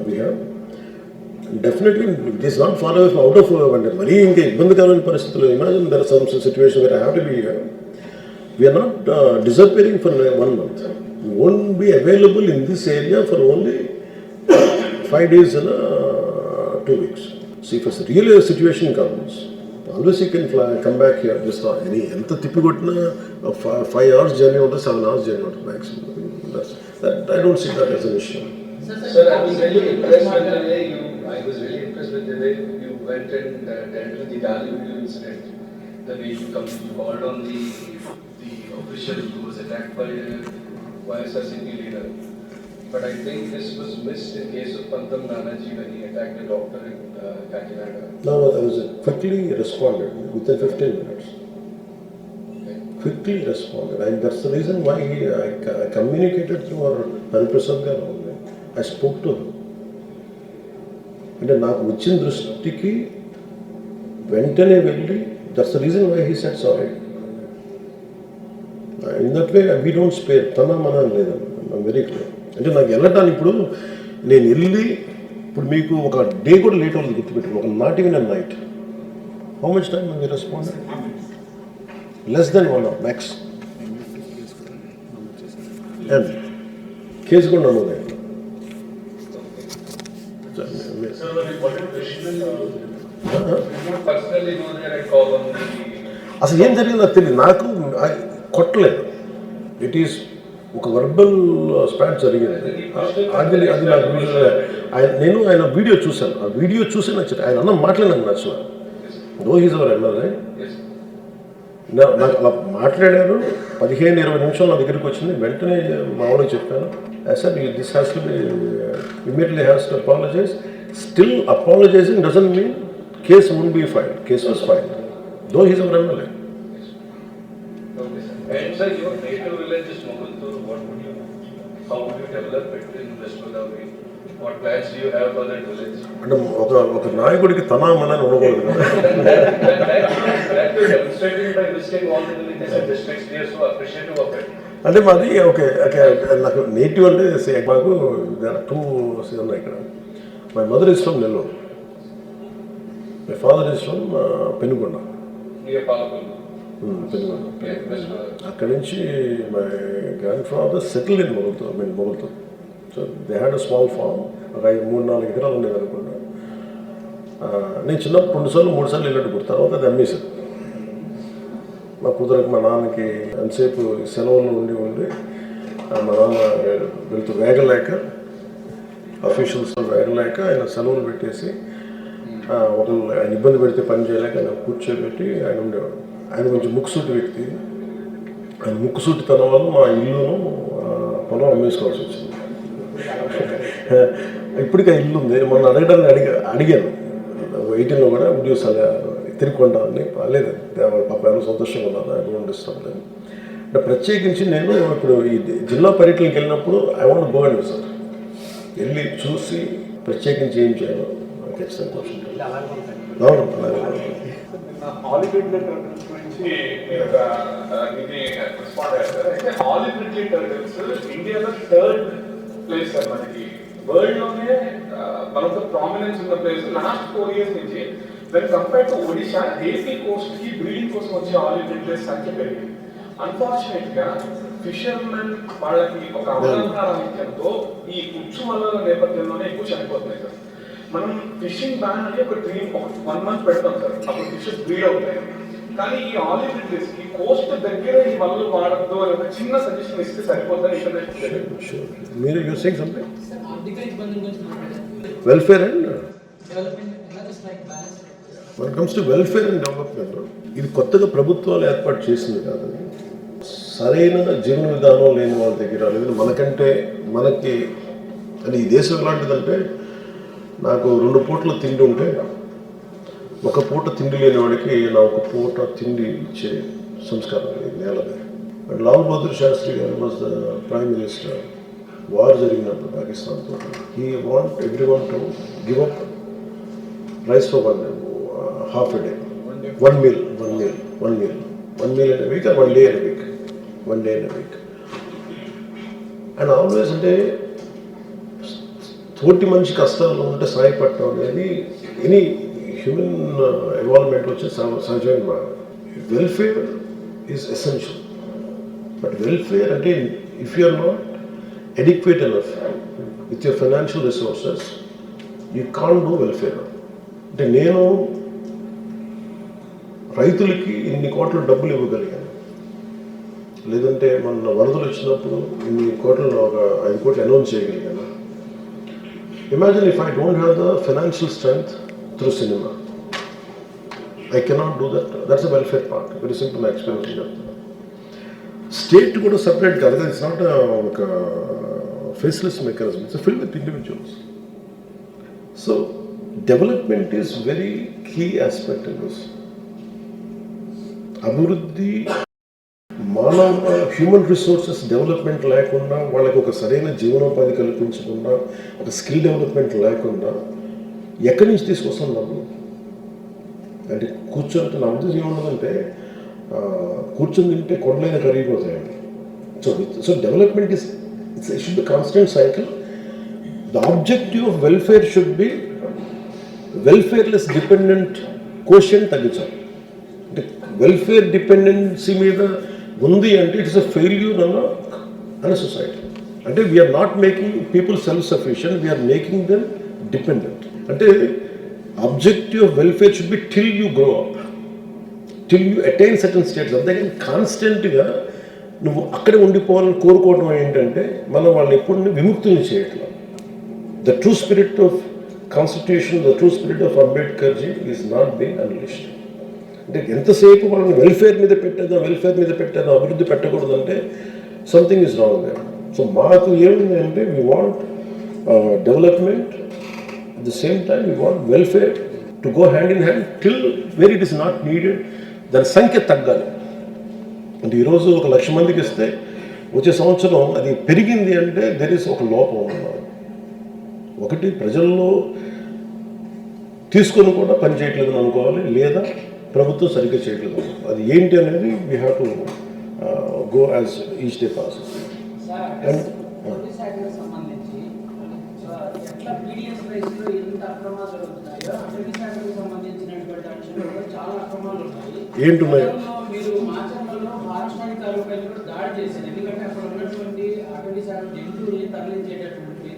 we have. Definitely, it is not far away from out of wonder. Very ibbandikaramana paristhithulu. Imagine there are some situation where I have to be here. We are not disappearing for 1 month. We won't be available in this area for only 5 days and 2 weeks. See, if a real situation comes, always you can come back here. Just any enta tippigotna 5 hours journey or 7 hours journey or maximum. That I don't see that as an issue. Sir, I was really impressed with the way you went and dealt with the value incident. The way you called on the official who was attacked by YSR senior leader. But I think this was missed in case of Pantam Nanaji when he attacked a doctor in Kakinada. No, I was quickly responded within 15 minutes. Okay. Quickly responded. And that's the reason why I communicated through our Hariprasad garu. I spoke to him. అంటే నాకు వచ్చిన దృష్టికి వెంటనే వెళ్ళి, that's the reason why he said sorry. In that way we don't spare. తన మన లేదన్న, I'm very clear. అంటే నాకు వెళ్ళటానికి ఇప్పుడు నేను వెళ్ళి ఇప్పుడు మీకు ఒక డే కూడా లేట్ అవుతుంది గుర్తుపెట్టుకుని, ఒక not even a night. How much time we respond? Less than 1 hour max. And case కూడా నమోదైంది. Sir, one important question. Personally, know that I call on the. అసలు ఏం జరిగిందో తెలియదు నాకు. కొట్టలేదు. ఇట్ ఈస్ ఒక వర్బల్ స్పాట్ జరిగింది. అది నాకు నేను ఆయన వీడియో చూశాను. ఆ వీడియో చూసి నచ్చింది. ఆయన అన్న మాటలే నాకు నచ్చిన. దో హీజ్ అవర్ ఎమ్మెల్యే. నాకు అలా మాట్లాడారు. 15-20 నిమిషాలు నా దగ్గరికి వచ్చింది. వెంటనే మా వాడికి చెప్పాను, sir this has to be immediately has to apologize. Still apologizing doesn't mean case won't be filed. Case was filed. Though he's our MLA. And sir, your native village is Mogultur. How would you develop it in West Godavari? What plans do you have for that village? అంటే ఒక నాయకుడికి తన మనని ఉండకూడదు కదా. That you're demonstrating by visiting all the villages and districts. We are so appreciative of it. అంటే మాది okay నాకు నేటివ్ అంటే మాకు 2 ఉన్నాయి ఇక్కడ. My mother is from Nellore, my father is from Penugonda. అక్కడి నుంచి my grandfather settle in మొగల్తో. So they had a small farm. ఒక 3-4 ఎకరాలు ఉండేది అనుకుంటా. నేను చిన్నప్పుడు 2-3 సార్లు వెళ్ళినట్టు గుర్తు. తర్వాత అది అమ్మేశాను. మా కుదరకు మా నాన్నకి ఎంతసేపు సెలవులు ఉండి మా నాన్న వెళ్తూ వేగలేక, అఫీషియల్స్ వేగలేక ఆయన సెలవులు పెట్టేసి ఒకళ్ళు ఆయన ఇబ్బంది పెడితే పని చేయలేక ఆయన కూర్చోబెట్టి ఆయన ఉండేవాడు. ఆయన కొంచెం ముక్కుసూటి వ్యక్తి. ఆయన ముక్కుసూటితనం వల్ల మా ఇల్లును పొలం అమ్మేసుకోవాల్సి వచ్చింది. ఇప్పటికీ ఆ ఇల్లు ఉంది. మొన్న అడగడానికి అడిగాను 18లో కూడా ఉద్యోగ తిరిగి కొంటామని లేదు పాప ఎవరు సంతోషంగా ఉన్నారు ఐ డోంట్ డిస్టర్బ్ దెమ్. అంటే ప్రత్యేకించి నేను ఇప్పుడు ఈ జిల్లా పర్యటనకి వెళ్ళినప్పుడు I want go and sir వెళ్ళి చూసి ప్రత్యేకించి ఏం చేయాలో ఖచ్చితంగా అవును అలాగే. హాలీవుడ్ టర్టిల్స్ గురించి మీరు ఒక ఇది రెస్పాండ్ అయ్యారు సార్. అయితే హాలీవుడ్ టర్టిల్స్ ఇండియాలో 3rd ప్లేస్ సార్ మనకి వరల్డ్ లోనే వన్ ఆఫ్ ద ప్రామినెన్స్ ఉన్న ప్లేస్. లాస్ట్ 4 years నుంచి when compare to Odisha AP Coast కి బ్రీడింగ్ కోసం వచ్చే హాలీవుడ్ ప్లేస్ సంఖ్య పెరిగింది. అన్ఫార్చునేట్ గా ఫిషర్మెన్ వాళ్ళకి ఒక అవగాహన రాహిత్యంతో ఈ ఉచ్చు వలల నేపథ్యంలోనే ఎక్కువ చనిపోతున్నాయి సార్. మనం ఫిషింగ్ బ్యాన్ అని ఒక 1 month పెడతాం సార్, అప్పుడు ఫిషెస్ బ్రీడ్ అవుతాయి. కానీ ఈ ఆలివ్ రిట్రీస్ కి కోస్ట్ దగ్గర ఈ వలలు వాడద్దు అని ఒక చిన్న సజెషన్ ఇస్తే సరిపోతుంది. ఇంటర్నేషనల్ మీరు యూ సేయింగ్ సంథింగ్ ఆర్థిక ఇబ్బందుల గురించి మాట్లాడారు. వెల్ఫేర్ అండ్ డెవలప్మెంట్ ఎలా strike balance when it comes to welfare and development, ఇది కొత్తగా ప్రభుత్వాలు ఏర్పాటు చేసింది కాదు. సరైన జీవన విధానం లేని వాళ్ళ దగ్గర లేదు మనకంటే మనకి అంటే ఈ దేశం ఎలాంటిదంటే నాకు 2 పూటల తిండి ఉంటే 1 పూట తిండి లేని వాడికి నా 1 పూట తిండి ఇచ్చే సంస్కారం నేలది. అండ్ లాల్ బహదూర్ శాస్త్రి గారు was the prime minister. War జరిగినప్పుడు పాకిస్తాన్తో he want every one to give up rice for half a day, one meal in a week or 1 day in a week, 1 day in a week. And always అంటే తోటి మనిషి కష్టాల్లో ఉంటే సహాయపడటం అనేది any human evolvement వచ్చే సహజమైన welfare is essential. But welfare అంటే if you are not adequate enough with your financial resources you can't do welfare. అంటే నేను రైతులకి ఇన్ని కోట్ల డబ్బులు ఇవ్వగలిగాను, లేదంటే మన వరదలు వచ్చినప్పుడు ఇన్ని కోట్లను ఒక 5 కోట్లు అనౌన్స్ చేయగలిగాను. Imagine if I don't have the financial strength through cinema, I cannot do that. That's a welfare part. Very simple నా ఎక్స్పీరియన్స్ చెప్తాను. స్టేట్ కూడా సపరేట్ కాదు, ఇట్స్ నాట్ ఒక faceless mechanism, it's fill with individuals. So development is very key aspect in this. అభివృద్ధి మానవ human resources development లేకుండా, వాళ్ళకి ఒక సరైన జీవనోపాధి కల్పించకుండా, ఒక స్కిల్ డెవలప్మెంట్ లేకుండా ఎక్కడి నుంచి తీసుకొస్తాం డబ్బులు? అంటే కూర్చొని నా ఉద్దేశం ఏమున్నదంటే కూర్చొని తింటే కొండలైన కరిగిపోతాయండి. So development is it should be constant cycle. The objective of welfare should be welfare less dependent quotient తగ్గించాలి. అంటే వెల్ఫేర్ డిపెండెన్సీ మీద ఉంది అంటే ఇట్స్ అ ఫెయిల్యూర్ అన్న సొసైటీ. అంటే we're not making people self sufficient, we're making them dependent. అంటే objective of welfare should be till you grow up, till you attain certain states. అంతేగాని కాన్స్టెంట్గా నువ్వు అక్కడే ఉండిపోవాలని కోరుకోవడం ఏంటంటే మనం వాళ్ళని ఎప్పుడు విముక్తులు చేయట్లేదు. The true spirit of constitution, the true spirit of అంబేద్కర్జీ is not being అన్లిష్డ్. అంటే ఎంతసేపు వాళ్ళని వెల్ఫేర్ మీద పెట్టేదో అభివృద్ధి పెట్టకూడదంటే something is wrong there. So మాకు ఏమింది అంటే we want development at the same time we want welfare to go hand in hand till wear it is not needed. దాని సంఖ్య తగ్గాలి. అంటే ఈరోజు 1,00,000 మందికి ఇస్తే వచ్చే సంవత్సరం అది పెరిగింది అంటే దెర్ ఈస్ ఒక లోపం ఉన్నది. ఒకటి ప్రజల్లో తీసుకొని కూడా పని చేయట్లేదని అనుకోవాలి, లేదా ప్రభుత్వం సరిగ్గా చేయట్లేదు. అది ఏంటి అనేది we have to go as each day passes. సంబంధించి ఎట్లా పీడిఎస్ రైస్లో ఎంత అక్రమాలు జరుగుతున్నాయో అటవీ శాఖకు సంబంధించినటువంటి అంశాలు చాలా అక్రమాలు ఉన్నాయి. ఏంటున్నాయి? మీరు మాచర్లలో ఫారెస్ట్ అధికారులపై కూడా దాడి చేశారు. ఎందుకంటే అక్కడ ఉన్నటువంటి అటవీ శాఖ జంతువుల్ని తరలించేటటువంటి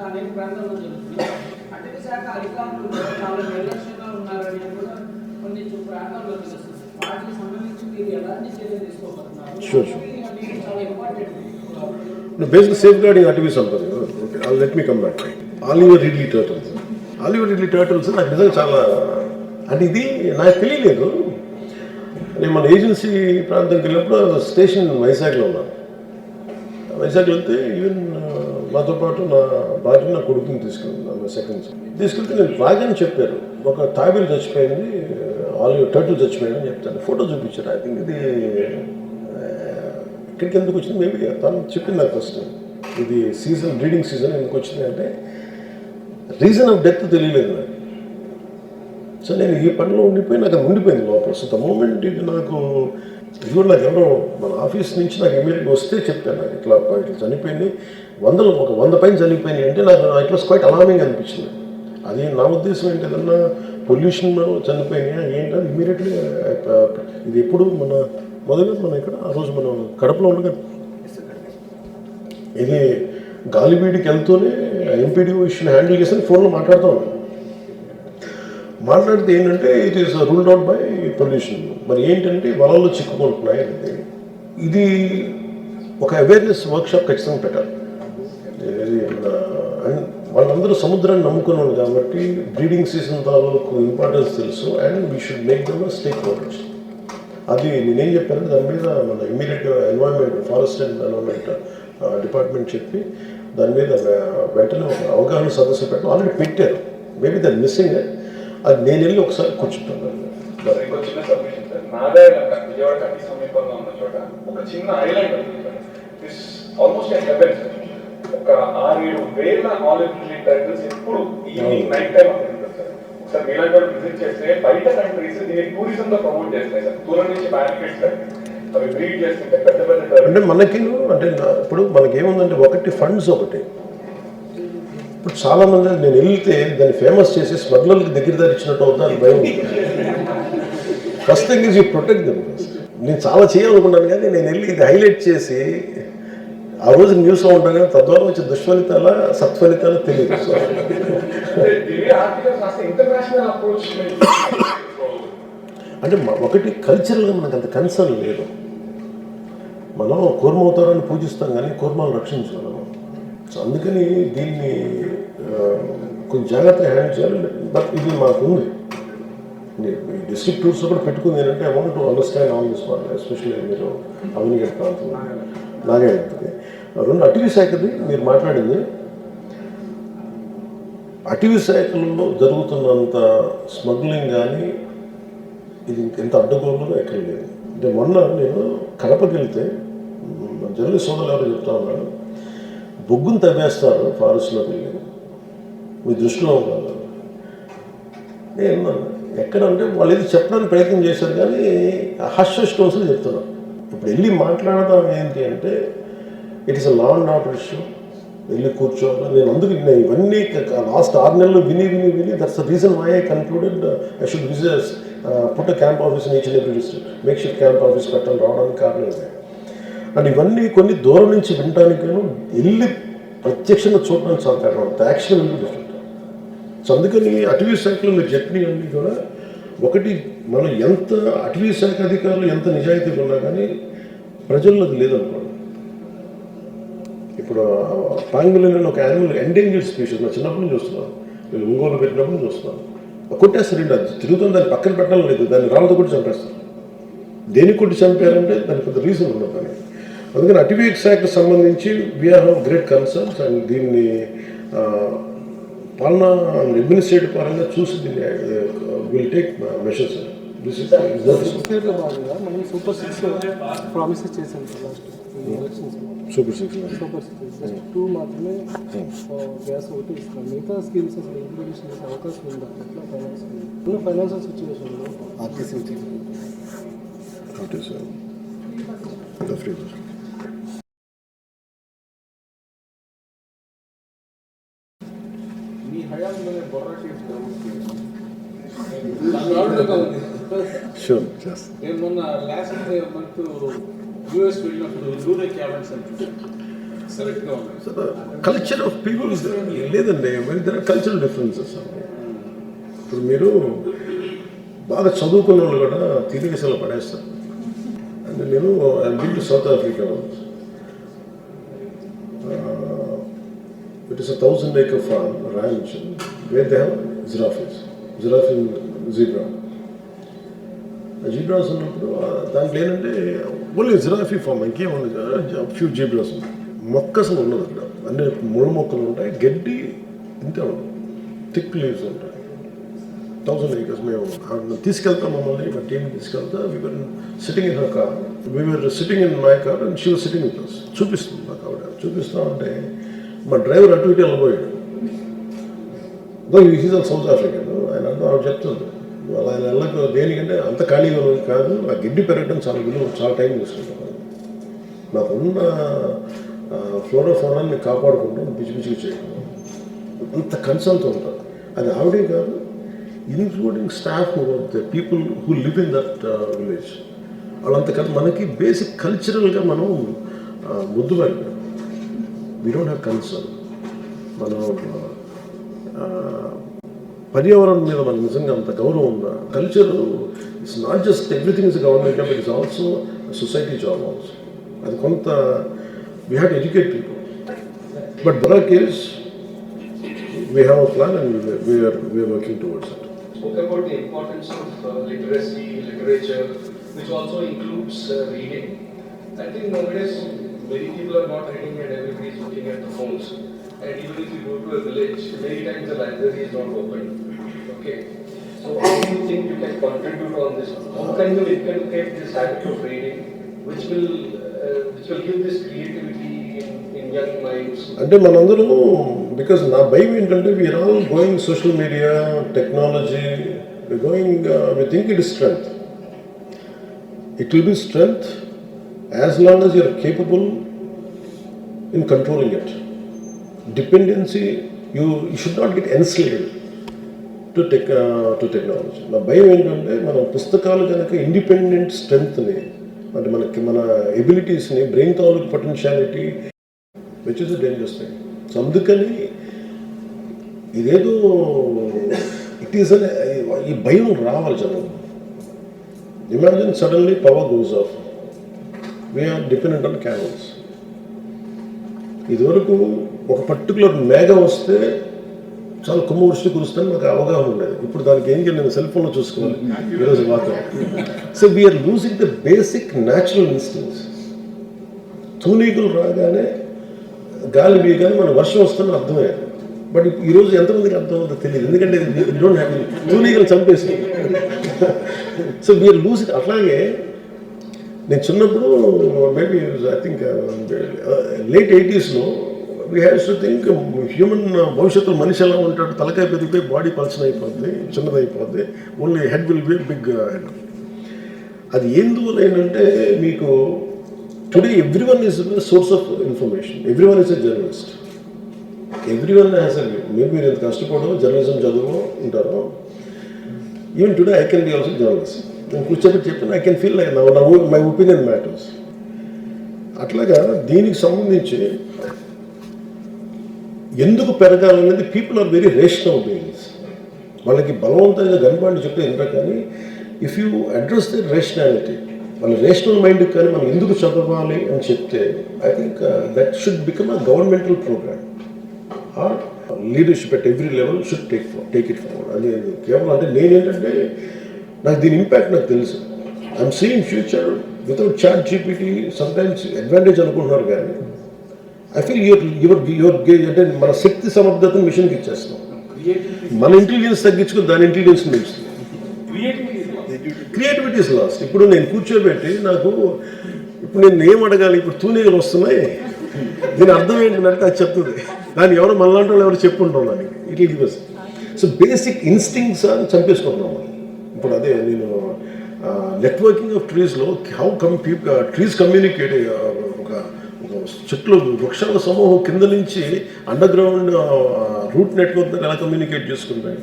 అనేక ప్రాంతాల్లో జరుగుతుంది. అటవీ శాఖ అధికారులు చాలా నిర్లక్ష్యంగా ఉన్నారని కూడా కొన్ని ప్రాంతాల్లో తెలుస్తుంది. వాటికి సంబంధించి మీరు ఎలాంటి చర్యలు తీసుకోబోతున్నారు? చాలా ఇంపార్టెంట్. Basically safeguarding అటవీ సంపద. Okay, let me come back. Oliver Ridley turtles నాకు నిజంగా చాలా అంటే ఇది నాకు తెలియలేదు. నేను మన ఏజెన్సీ ప్రాంతంకి వెళ్ళినప్పుడు స్టేషన్ వైజాగ్లో ఉన్నాను. వైజాగ్ వెళ్తే ఈవెన్ నాతో పాటు నా భార్య నా కొడుకుని తీసుకెళ్ళింది సెకండ్స్ తీసుకెళ్తే నేను రాగానే చెప్పారు ఒక తాబేలు చచ్చిపోయింది టర్టిల్ చచ్చిపోయింది అని చెప్తాను ఫోటో చూపించారు. ఐ థింక్ ఇది ఇక్కడికి ఎందుకు వచ్చింది మేబీ తను చెప్పింది నాకు ఫస్ట్ ఇది సీజన్ బ్రీడింగ్ సీజన్ ఎందుకు వచ్చింది అంటే రీజన్ ఆఫ్ డెత్ తెలియలేదు నాకు. సో నేను ఈ పనిలో ఉండిపోయి నాకు అది ఉండిపోయింది లోపల. సో ద మూమెంట్ ఇది నాకు ఇది కూడా నాకు ఎవరో మన ఆఫీస్ నుంచి నాకు ఇమీడియట్గా వస్తే చెప్పాను నాకు ఇట్లా చనిపోయింది ఒక 100 పైన చనిపోయినాయి అంటే నాకు ఇట్ వాస్ క్వైట్ అలామింగ్ అనిపించింది. అది నా ఉద్దేశం ఏంటి ఏదన్నా పొల్యూషన్ చనిపోయినాయా ఏంటంటే ఇమీడియట్లీ ఇది ఎప్పుడు మొదలుగా మనం ఇక్కడ ఆ రోజు మనం కడపలో ఉండగా ఇది గాలిబీడికి వెళ్తూనే ఎంపీడీఓ ఇష్యూని హ్యాండిల్ చేసి ఫోన్లో మాట్లాడుతూ ఉన్నాను. మాట్లాడితే ఏంటంటే it is ruled out by pollution. మరి ఏంటంటే వలల్లో చిక్కుకుంటున్నాయి అనేది ఇది ఒక అవేర్నెస్ వర్క్షాప్ ఖచ్చితంగా పెట్టాలి. వాళ్ళందరూ సముద్రాన్ని నమ్ముకునే వాళ్ళు కాబట్టి బ్రీడింగ్ సీజన్ తాలూకు ఇంపార్టెన్స్ తెలుసు and we should make them stake holders. అది నేనేం చెప్పానంటే దాని మీద మన immediate environment forest and environment department చెప్పి దాని మీద వెంటనే ఒక అవగాహన సదస్సు పెట్టడం ఆల్రెడీ పెట్టారు. మేబీ దాన్ని మిస్సింగ్ అది నేను వెళ్ళి ఒకసారి కూర్చుంటాను. ఇంకో చిన్న సబ్మిషన్ సార్, నారాయణ విజయవాడ కట్టి సమీపంలో ఉన్న చోట ఒక చిన్న ఐలాండ్ ఉంది sir. This almost haven sir. ఒక 6-7 వేల ఆలివ్ ట్రీ టైటిల్స్ ఎప్పుడు ఈవినింగ్ నైట్ టైం అక్కడ ఉంటుంది సార్. ఒకసారి మీలాంటి వాళ్ళు విజిట్ చేస్తే బయట కంట్రీస్ దీన్ని టూరిజం గా ప్రమోట్ చేస్తాయి సార్. దూరం నుంచి బ్యారికేడ్స్ అవి బ్రీడ్ చేస్తుంటే పెద్ద పెద్ద అంటే మనకి అంటే ఇప్పుడు మనకేముందంటే ఒకటి ఫండ్స్ ఒకటి ఇప్పుడు చాలామంది నేను వెళ్తే దాన్ని ఫేమస్ చేసి స్మగ్లర్కి దగ్గర ధరించినట్టు అవుతాను భయం. First thing is you protect them. నేను చాలా చేయాలనుకున్నాను కానీ నేను వెళ్ళి ఇది హైలైట్ చేసి ఆ రోజు న్యూస్లో ఉంటాను కానీ తద్వారా వచ్చే దుష్ఫలితాల సత్ఫలితాల తెలియదు. అంటే ఒకటి కల్చరల్గా మనకు అంత కన్సర్న్ లేదు. మనం కూర్మవతారాన్ని పూజిస్తాం కానీ కూర్మాలను రక్షించగలం. సో అందుకని దీన్ని కొంచెం జాగ్రత్తగా హ్యాండిల్ చేయాలి. బట్ ఇది మాకుంది డిస్ట్రిక్ట్ టూర్స్ కూడా పెట్టుకుంది ఏంటంటే I want to understand all this part especially మీరు అవనిగడ్ ప్రాంతం నాగాయణది. రెండు అటవీ శాఖది మీరు మాట్లాడింది అటవీ శాఖలో జరుగుతున్నంత స్మగ్లింగ్ కానీ ఇది ఎంత అడ్డగోలుగా ఎక్కడ లేదు. అంటే మొన్న నేను కడపకి వెళ్తే జర్నలిస్ట్ సోదరులు ఎవరు చెప్తా ఉన్నాడు బొగ్గును తవ్వేస్తారు ఫారెస్ట్లోకి వెళ్ళి మీ దృష్టిలో ఉండాలి. నేను ఎక్కడంటే వాళ్ళు ఏది చెప్పడానికి ప్రయత్నం చేశారు కానీ హష్ స్టోన్స్లో చెప్తున్నారు. ఇప్పుడు వెళ్ళి మాట్లాడదాం ఏంటి అంటే it is a law and order issue. వెళ్ళి కూర్చోవాలి. నేను అందుకు ఇవన్నీ లాస్ట్ 6 నెలలు విని that's the reason why I concluded I should visit put camp office in each and every district makeshift camp office పెట్టాలి రావడానికి కారణం ఇదే. అండ్ ఇవన్నీ కొన్ని దూరం నుంచి వినడానికి వెళ్ళి ప్రత్యక్షంగా చూడడానికి చాలా కారణం యాక్షన్ వెళ్ళి డిఫరెంట్. సో అందుకని అటవీ శాఖలో మీరు చెప్పినవన్నీ కూడా ఒకటి మనం ఎంత అటవీ శాఖ అధికారులు ఎంత నిజాయితీగా ఉన్నా కానీ ప్రజల్లో అది లేదనుకోండి. ఇప్పుడు పాంగులని ఒక యానిమల్ ఎండేంజర్డ్ స్పీషీస్ నా చిన్నప్పటి నుంచి చూస్తున్నాను. వీళ్ళు ఒంగోలు పెట్టినప్పుడు చూస్తున్నాను. కొట్టేస్తారు అది తిరుగుతుంది దాన్ని పక్కన పెట్టడం లేదు దాన్ని రాళ్ళతో కొట్టి చంపేస్తారు. దేనికి కొట్టి చంపారంటే దానికి పెద్ద రీజన్ ఉండదు. కానీ అందుకని అటవీ శాఖకు సంబంధించి we have great concerns and దీన్ని పాలనా అడ్మినిస్ట్రేటివ్ పరంగా చూసి దీన్ని విల్ టేక్ మెషర్స్. భాగంగా మనం సూపర్ 6 ప్రామిసెస్ చేశాం సూపర్ 6 జస్ట్ 2 మాత్రమే గ్యాస్ ఒకటి ఇస్తాం. మిగతా స్కీమ్స్ అసలు ఇంప్లిమెంటేషన్ చేసే అవకాశం ఉందా? ఎట్లా ఫైనాన్షియల్ సిచ్యువేషన్లో మీ హయాంలోనే బొర్రాకి నేను మొన్న లాస్ట్ మంత్ యూఎస్ వెళ్ళినప్పుడు రూరల్ క్యాబినెట్స్ సెలెక్ట్గా ఉన్నాయి. కల్చర్ ఆఫ్ పీపుల్ లేదండి. మరి దర్ ఆర్ కల్చరల్ డిఫరెన్సెస్. ఇప్పుడు మీరు బాగా చదువుకున్న వాళ్ళు కూడా తిరిగేసేలా పడేస్తారు. అంటే నేను I been to south Africa. It is 1,000-acre farm ranch where they have giraffe zebra. Zebras ఉన్నప్పుడు దాంట్లో ఏంటంటే ఓన్లీ జిరాఫీ ఫామ్ ఇంకేముంది ఫ్యూ జీబ్రాస్ ఉన్నాయి. మొక్క అసలు ఉండదు అక్కడ, అన్ని ముళ్ళ మొక్కలు ఉంటాయి, గడ్డి ఇంతే ఉండదు, థిక్ లీవ్స్ ఉంటాయి. 1000 acres మేము తీసుకెళ్తాం, మమ్మల్ని మా టీం తీసుకెళ్తా. We're sitting in her car, we're sitting in my car and she was sitting with us. చూపిస్తుంది నాకు ఆవిడ, చూపిస్తా ఉంటే మా డ్రైవర్ అటు ఇటు వెళ్ళిపోయాడు. Is all south African. ఆయన ఆవిడ చెప్తుంది అలా ఆయన వెళ్ళక దేనికంటే అంత ఖాళీగా కాదు, ఆ గడ్డి పెరగడం చాలా విలువ, చాలా టైం తీసుకుంటాం. నాకున్న ఫ్లోరా ఫోనాన్ని కాపాడుకుంటాం, పిచ్చి పిచ్చిగా చేయడం, అంత కన్సర్న్తో ఉంటారు. అది ఆవిడే కాదు, including staff the people who live in that village, వాళ్ళంత కదా. మనకి బేసిక్ కల్చరల్గా మనం ముద్దు పడిపోయాం. We don't have concern. మనం పర్యావరణం మీద మనకు నిజంగా అంత గౌరవం ఉందా? Culture it's not just everything is government job, it is also society job also. అది కొంత we have to educate people. But Barack is we have a plan and we are working towards it. Spoke about the importance of literacy, literature, which also includes reading. I think nowadays many people are not reading and everybody is looking at the phones. And even if you go to a village, many times the library is not open. Okay. So how do you think you can contribute on this? How can you inculcate this habit of reading, which will give this creativity in young minds? అంటే మనందరూ, because నా భయం ఏంటంటే we're all going social media, technology, we think it is strength. It will be strength as long as you are capable in controlling it. Dependency, you should not get enslaved to technology. నా భయం ఏంటంటే మన పుస్తకాలు కనుక independent స్ట్రెంగ్త్ని, అంటే మన ఎబిలిటీస్ని, బ్రెయిన్ తాలూకు potentiality, which is a dangerous thing. So అందుకని ఇదేదో ఇట్ ఈస్ అని ఈ భయం రావాలి జనం. Imagine suddenly power goes off, we're dependent on canals. ఇదివరకు ఒక పర్టికులర్ మేఘ వస్తే చాలా కుంభవృష్టి కురుస్తాను నాకు అవగాహన ఉండేది. ఇప్పుడు దానికి ఏం చేయాలి, నేను సెల్ ఫోన్లో చూసుకోవాలి ఈరోజు వాతావరణం. So we're losing the basic natural instincts. తూనీగులు రాగానే, గాలి వీయగానే మన వర్షం వస్తుందని అర్థమయ్యేది. బట్ ఈరోజు ఎంతమందికి అర్థం అవుతుందో తెలియదు, ఎందుకంటే డోంట్ హ్యావ్ తూనీగలు చంపేసి. So we're losing. అట్లాగే నేను చిన్నప్పుడు maybe I think late 80s we have to think human భవిష్యత్తులో మనిషి ఎలా ఉంటాడు, తలకాయ పెరిగిపోయి బాడీ పల్చన అయిపోద్ది, చిన్నదైపోద్ది, only head will be big head. అది ఎందువల్ల ఏంటంటే మీకు today everyone is source of information, everyone is a journalist, everyone has a view. Maybe మీరు ఎంత కష్టపడో జర్నలిజం చదువు ఉంటారో, even today I can be also journalist. నేను కూర్చోబెట్టి చెప్పిన I can feel like my opinion matters. అట్లాగా దీనికి సంబంధించి ఎందుకు పెరగాలనేది people are very rational beings. వాళ్ళకి బలవంతంగా గన్పాండి చెప్తే ఎంత, కానీ if you address the rationality, వాళ్ళ రేషనల్ మైండ్కి కానీ మనం ఎందుకు చదవాలి అని చెప్తే I think that should become a governmental programme. Or leadership at every level should take it forward. అది కేవలం అంటే నేనేంటంటే నాకు దీని ఇంపాక్ట్ నాకు తెలుసు. I'm seeing future without chat GPT. Sometimes advantage అనుకుంటున్నారు, కానీ ఐ ఫీల్ యువర్ అంటే మన శక్తి సమర్థతను మిషన్కి ఇచ్చేస్తున్నాం. మన ఇంటెలిజెన్స్ తగ్గించుకుని దాని ఇంటెలిజెన్స్ పెంచుతుంది. Creativity is last. ఇప్పుడు నేను కూర్చోబెట్టి నాకు ఇప్పుడు నేను ఏం అడగాలి, ఇప్పుడు తూనీగలు వస్తున్నాయి, దీని అర్థం ఏంటంటే అది చెప్తుంది. దాన్ని ఎవరో మనలాంటి వాళ్ళు ఎవరు చెప్పుకుంటాం దానికి, it will give us. So basic instincts అని చంపేసుకుంటున్నాం మనం. ఇప్పుడు అదే నేను నెట్వర్కింగ్ ఆఫ్ ట్రీస్లో హౌ ట్రీస్ కమ్యూనికేట్, ఒక చెట్లు వృక్షాల సమూహం కింద నుంచి అండర్ గ్రౌండ్ రూట్ నెట్వర్క్ ఎలా కమ్యూనికేట్ చేసుకుంటాయి.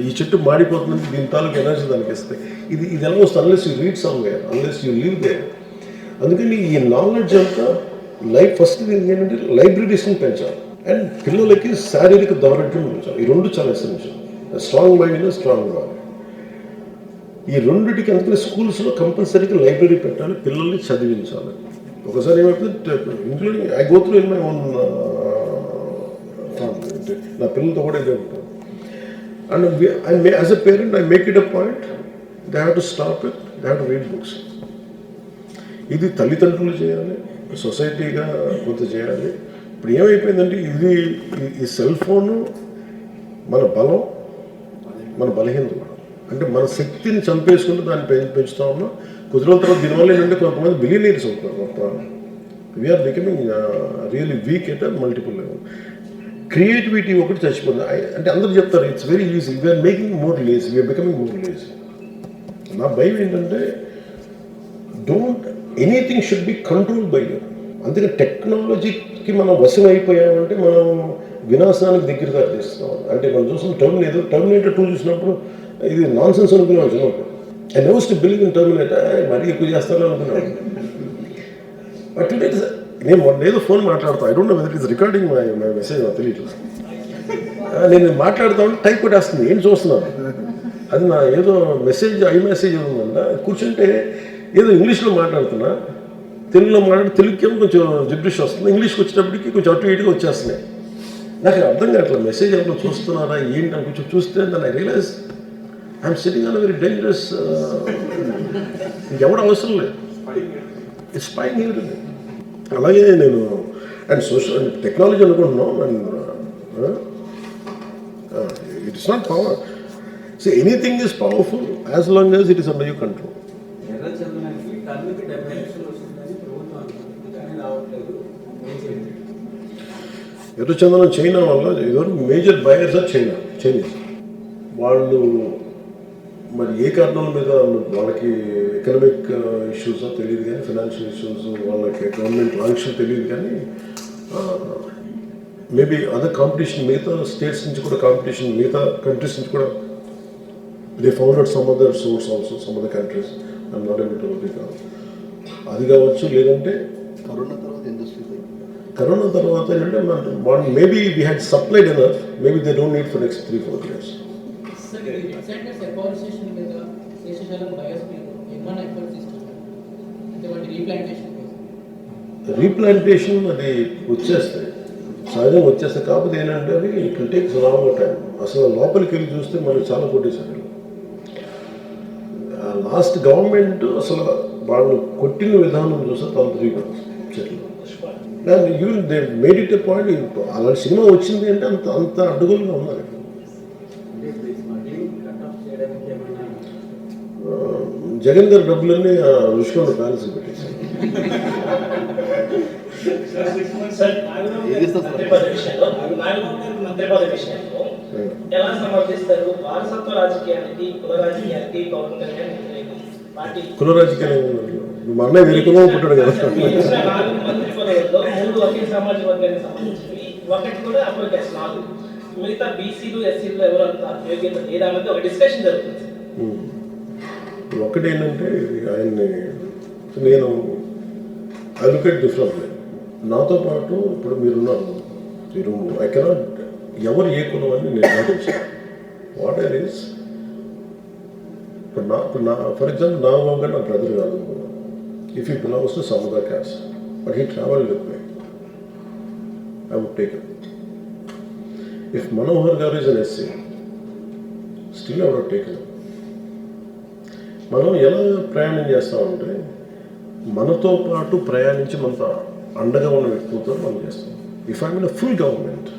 ఈ చెట్టు మాడిపోతుందని దీని తాలూకు ఎనర్జీ దానికి ఇస్తాయి. ఇది ఎలా వస్తుంది, unless you read somewhere, unless you live there. అందుకని ఈ నాలెడ్జ్ అంతా ఫస్ట్ ఏంటంటే లైబ్రరీస్ని పెంచాలి, అండ్ పిల్లలకి శారీరక దారుఢ్యం పెంచాలి. ఈ రెండు చాలా essential. Strong mind, strong body. ఈ రెండింటికి అందుకని స్కూల్స్లో కంపల్సరీగా లైబ్రరీ పెట్టాలి, పిల్లల్ని చదివించాలి. ఒకసారి ఏమైపోతుంది, including I go through in my own family, నా పిల్లలతో కూడా ఇదే ఉంటాను. And as a parent I make it a point, they have to stop it, they have to read books. ఇది తల్లిదండ్రులు చేయాలి, సొసైటీగా కొంత చేయాలి. ఇప్పుడు ఏమైపోయిందంటే ఇది ఈ సెల్ ఫోను మన బలం, మన బలహీనత కూడా. అంటే మన శక్తిని చంపేసుకుంటూ దాన్ని పెంచుతా ఉన్నాం. కొద్ది రోజుల తర్వాత దీనివల్ల ఏంటంటే కొంతమంది బిలియనీర్స్ అవుతున్నారు. We're becoming really weak at multiple level. Creativity ఒకటి చచ్చిపోతుంది. అంటే అందరూ చెప్తారు it's very easy, we're making more lazy, we're becoming more lazy. నా భయం ఏంటంటే anything should be control by you. అందుకని టెక్నాలజీకి మనం వశం అయిపోయామంటే మనం వినాశనానికి దగ్గరగా చేస్తున్నాం. అంటే మనం చూసిన టర్మినేటర్ 2 చూసినప్పుడు ఇది నాన్ సెన్స్ అనుకున్నాం చిన్నప్పుడు. I never to believe in terminator, మరీ ఎక్కువ చేస్తాను అనుకున్నాను. బట్ నేను ఏదో ఫోన్ మాట్లాడతాను, I don't know whether it is recording my message, నాకు తెలియట్లేదు. నేను మాట్లాడుతూ ఉంటే టైప్ కొట్టేస్తుంది, ఏం చూస్తున్నాను అది నా ఏదో మెసేజ్ మెసేజ్ ఉందంట. కూర్చుంటే ఏదో ఇంగ్లీష్లో మాట్లాడుతున్నా, తెలుగులో తెలుగుకేమో కొంచెం జిబ్రిష్ వస్తుంది, ఇంగ్లీష్కి వచ్చేటప్పటికి కొంచెం అటు ఇటుగా వచ్చేస్తున్నాయి. నాకు అర్థం కావట్లేదు మెసేజ్ ఎవరో చూస్తున్నారా ఏంటి అని కొంచెం చూస్తే దాన్ని I realize I'm sitting on very dangerous. ఇంకెవరు అవసరం లేదు, ఇట్స్ స్పైయింగ్ ఎవ్రీథింగ్. అలాగే నేను అండ్ సోషల్ టెక్నాలజీ అనుకుంటున్నాం. And it is not power. So anything is powerful as long as it is under your control. ఎర్రచందనం చైనా వల్ల ఎవరు major buyers are Chinese. వాళ్ళు మరి ఏ కారణాల మీద వాళ్ళకి ఎకనామిక్ ఇష్యూస్ తెలియదు కానీ, ఫైనాన్షియల్ ఇష్యూస్, వాళ్ళకి గవర్నమెంట్ ఆంక్షలు తెలియదు కానీ, మేబీ అదర్ కాంపిటీషన్ మిగతా స్టేట్స్ నుంచి కూడా కాంపిటీషన్, మిగతా కంట్రీస్ నుంచి కూడా they founded some other source also, some other countries. I'm not able to recall. అది కావచ్చు, లేదంటే కరోనా తర్వాత ఏంటంటే maybe we had supplied enough, maybe they don't need for next 3-4 years. Replantation అది వచ్చేస్తాయి, సహజంగా వచ్చేస్తాయి. కాకపోతే ఏంటంటే అది it will take long time. అసలు లోపలికి వెళ్ళి చూస్తే మనకి చాలా కొట్టేశారు. లాస్ట్ గవర్నమెంట్ అసలు వాళ్ళు కొట్టిన విధానం చూస్తే తను తిరిగిపోతుంది చెట్లు. Even they made it a point, అలాంటి సినిమా వచ్చింది అంటే అంత అడ్డుగోలుగా ఉన్నారు. జగన్ గారి డబ్బులన్నీ రుషికొండ ప్యాలెస్ పెట్టేశారు. ఎలా సమర్థిస్తారు వారసత్వ రాజకీయానికి, కుల రాజకీయానికి పవన్ కళ్యాణ్ పార్టీ? కుల రాజకీయాలు మా అన్నయ్య వెనుకలో పుట్టాడు కదా. 4 మంత్రి పదవుల్లో 3 ఒకే సామాజిక వర్గానికి సంబంధించినవి, ఒకటి కూడా అప్పర్ క్యాస్ట్ 4. మిగతా బీసీలు ఎస్సీలు ఎవరు అంత యోగ్యత లేదన్నది ఒక డిస్కషన్ జరుగుతుంది. ఒకటేంటంటే ఆయన్ని నేను ఐ లుక్ ఎట్ డిఫరెంట్లీ. నాతో పాటు ఇప్పుడు మీరు ఐ కెనాట్ ఎవరు ఏ కులం అని నేను పాటించాను. వాట్ ఐర్ ఈస్ ఇప్పుడు నా ఫర్ ఎగ్జాంపుల్ నా బాబు గారు నా బ్రదర్ కాదు. If he belongs to some other caste but he travel with me, I would take it. If Manohar garu is an SC, still I would take it. మనం ఎలా ప్రయాణం చేస్తామంటే మనతో పాటు ప్రయాణించి మనతో అండగా ఉన్న వ్యక్తులతో మనం చేస్తాం. If I mean a full government,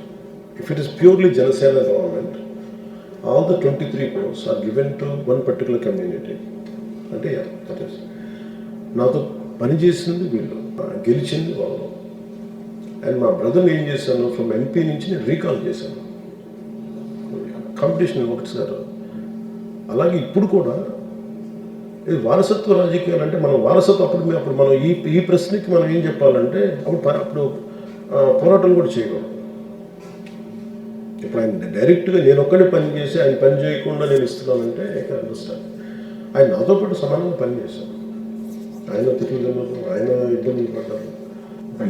if it is purely Janasena government, all the 23 crores are given to one particular community. అంటే that is నాతో పనిచేసింది వీళ్ళు, గెలిచింది వాళ్ళు. అండ్ మా బ్రదర్ని ఏం చేశాను, ఫ్రమ్ ఎంపీ నుంచి నేను రీకాల్ చేశాను. కాంపిటీషన్ ఒకటిసారి. అలాగే ఇప్పుడు కూడా ఇది వారసత్వ రాజకీయాలు అంటే మనం వారసత్వం అప్పుడు మనం ఈ ప్రశ్నకి మనం ఏం చెప్పాలంటే అప్పుడు పోరాటాలు కూడా చేయగలం. ఇప్పుడు ఆయన డైరెక్ట్గా నేను ఒక్కడే పని చేసి ఆయన పని చేయకుండా నేను ఇస్తున్నానంటే అండర్స్టాండ్. ఆయన నాతో పాటు సమానంగా పనిచేశాను. ఆయన తిరుగుదల, ఆయన ఇబ్బందులు పడ్డారు.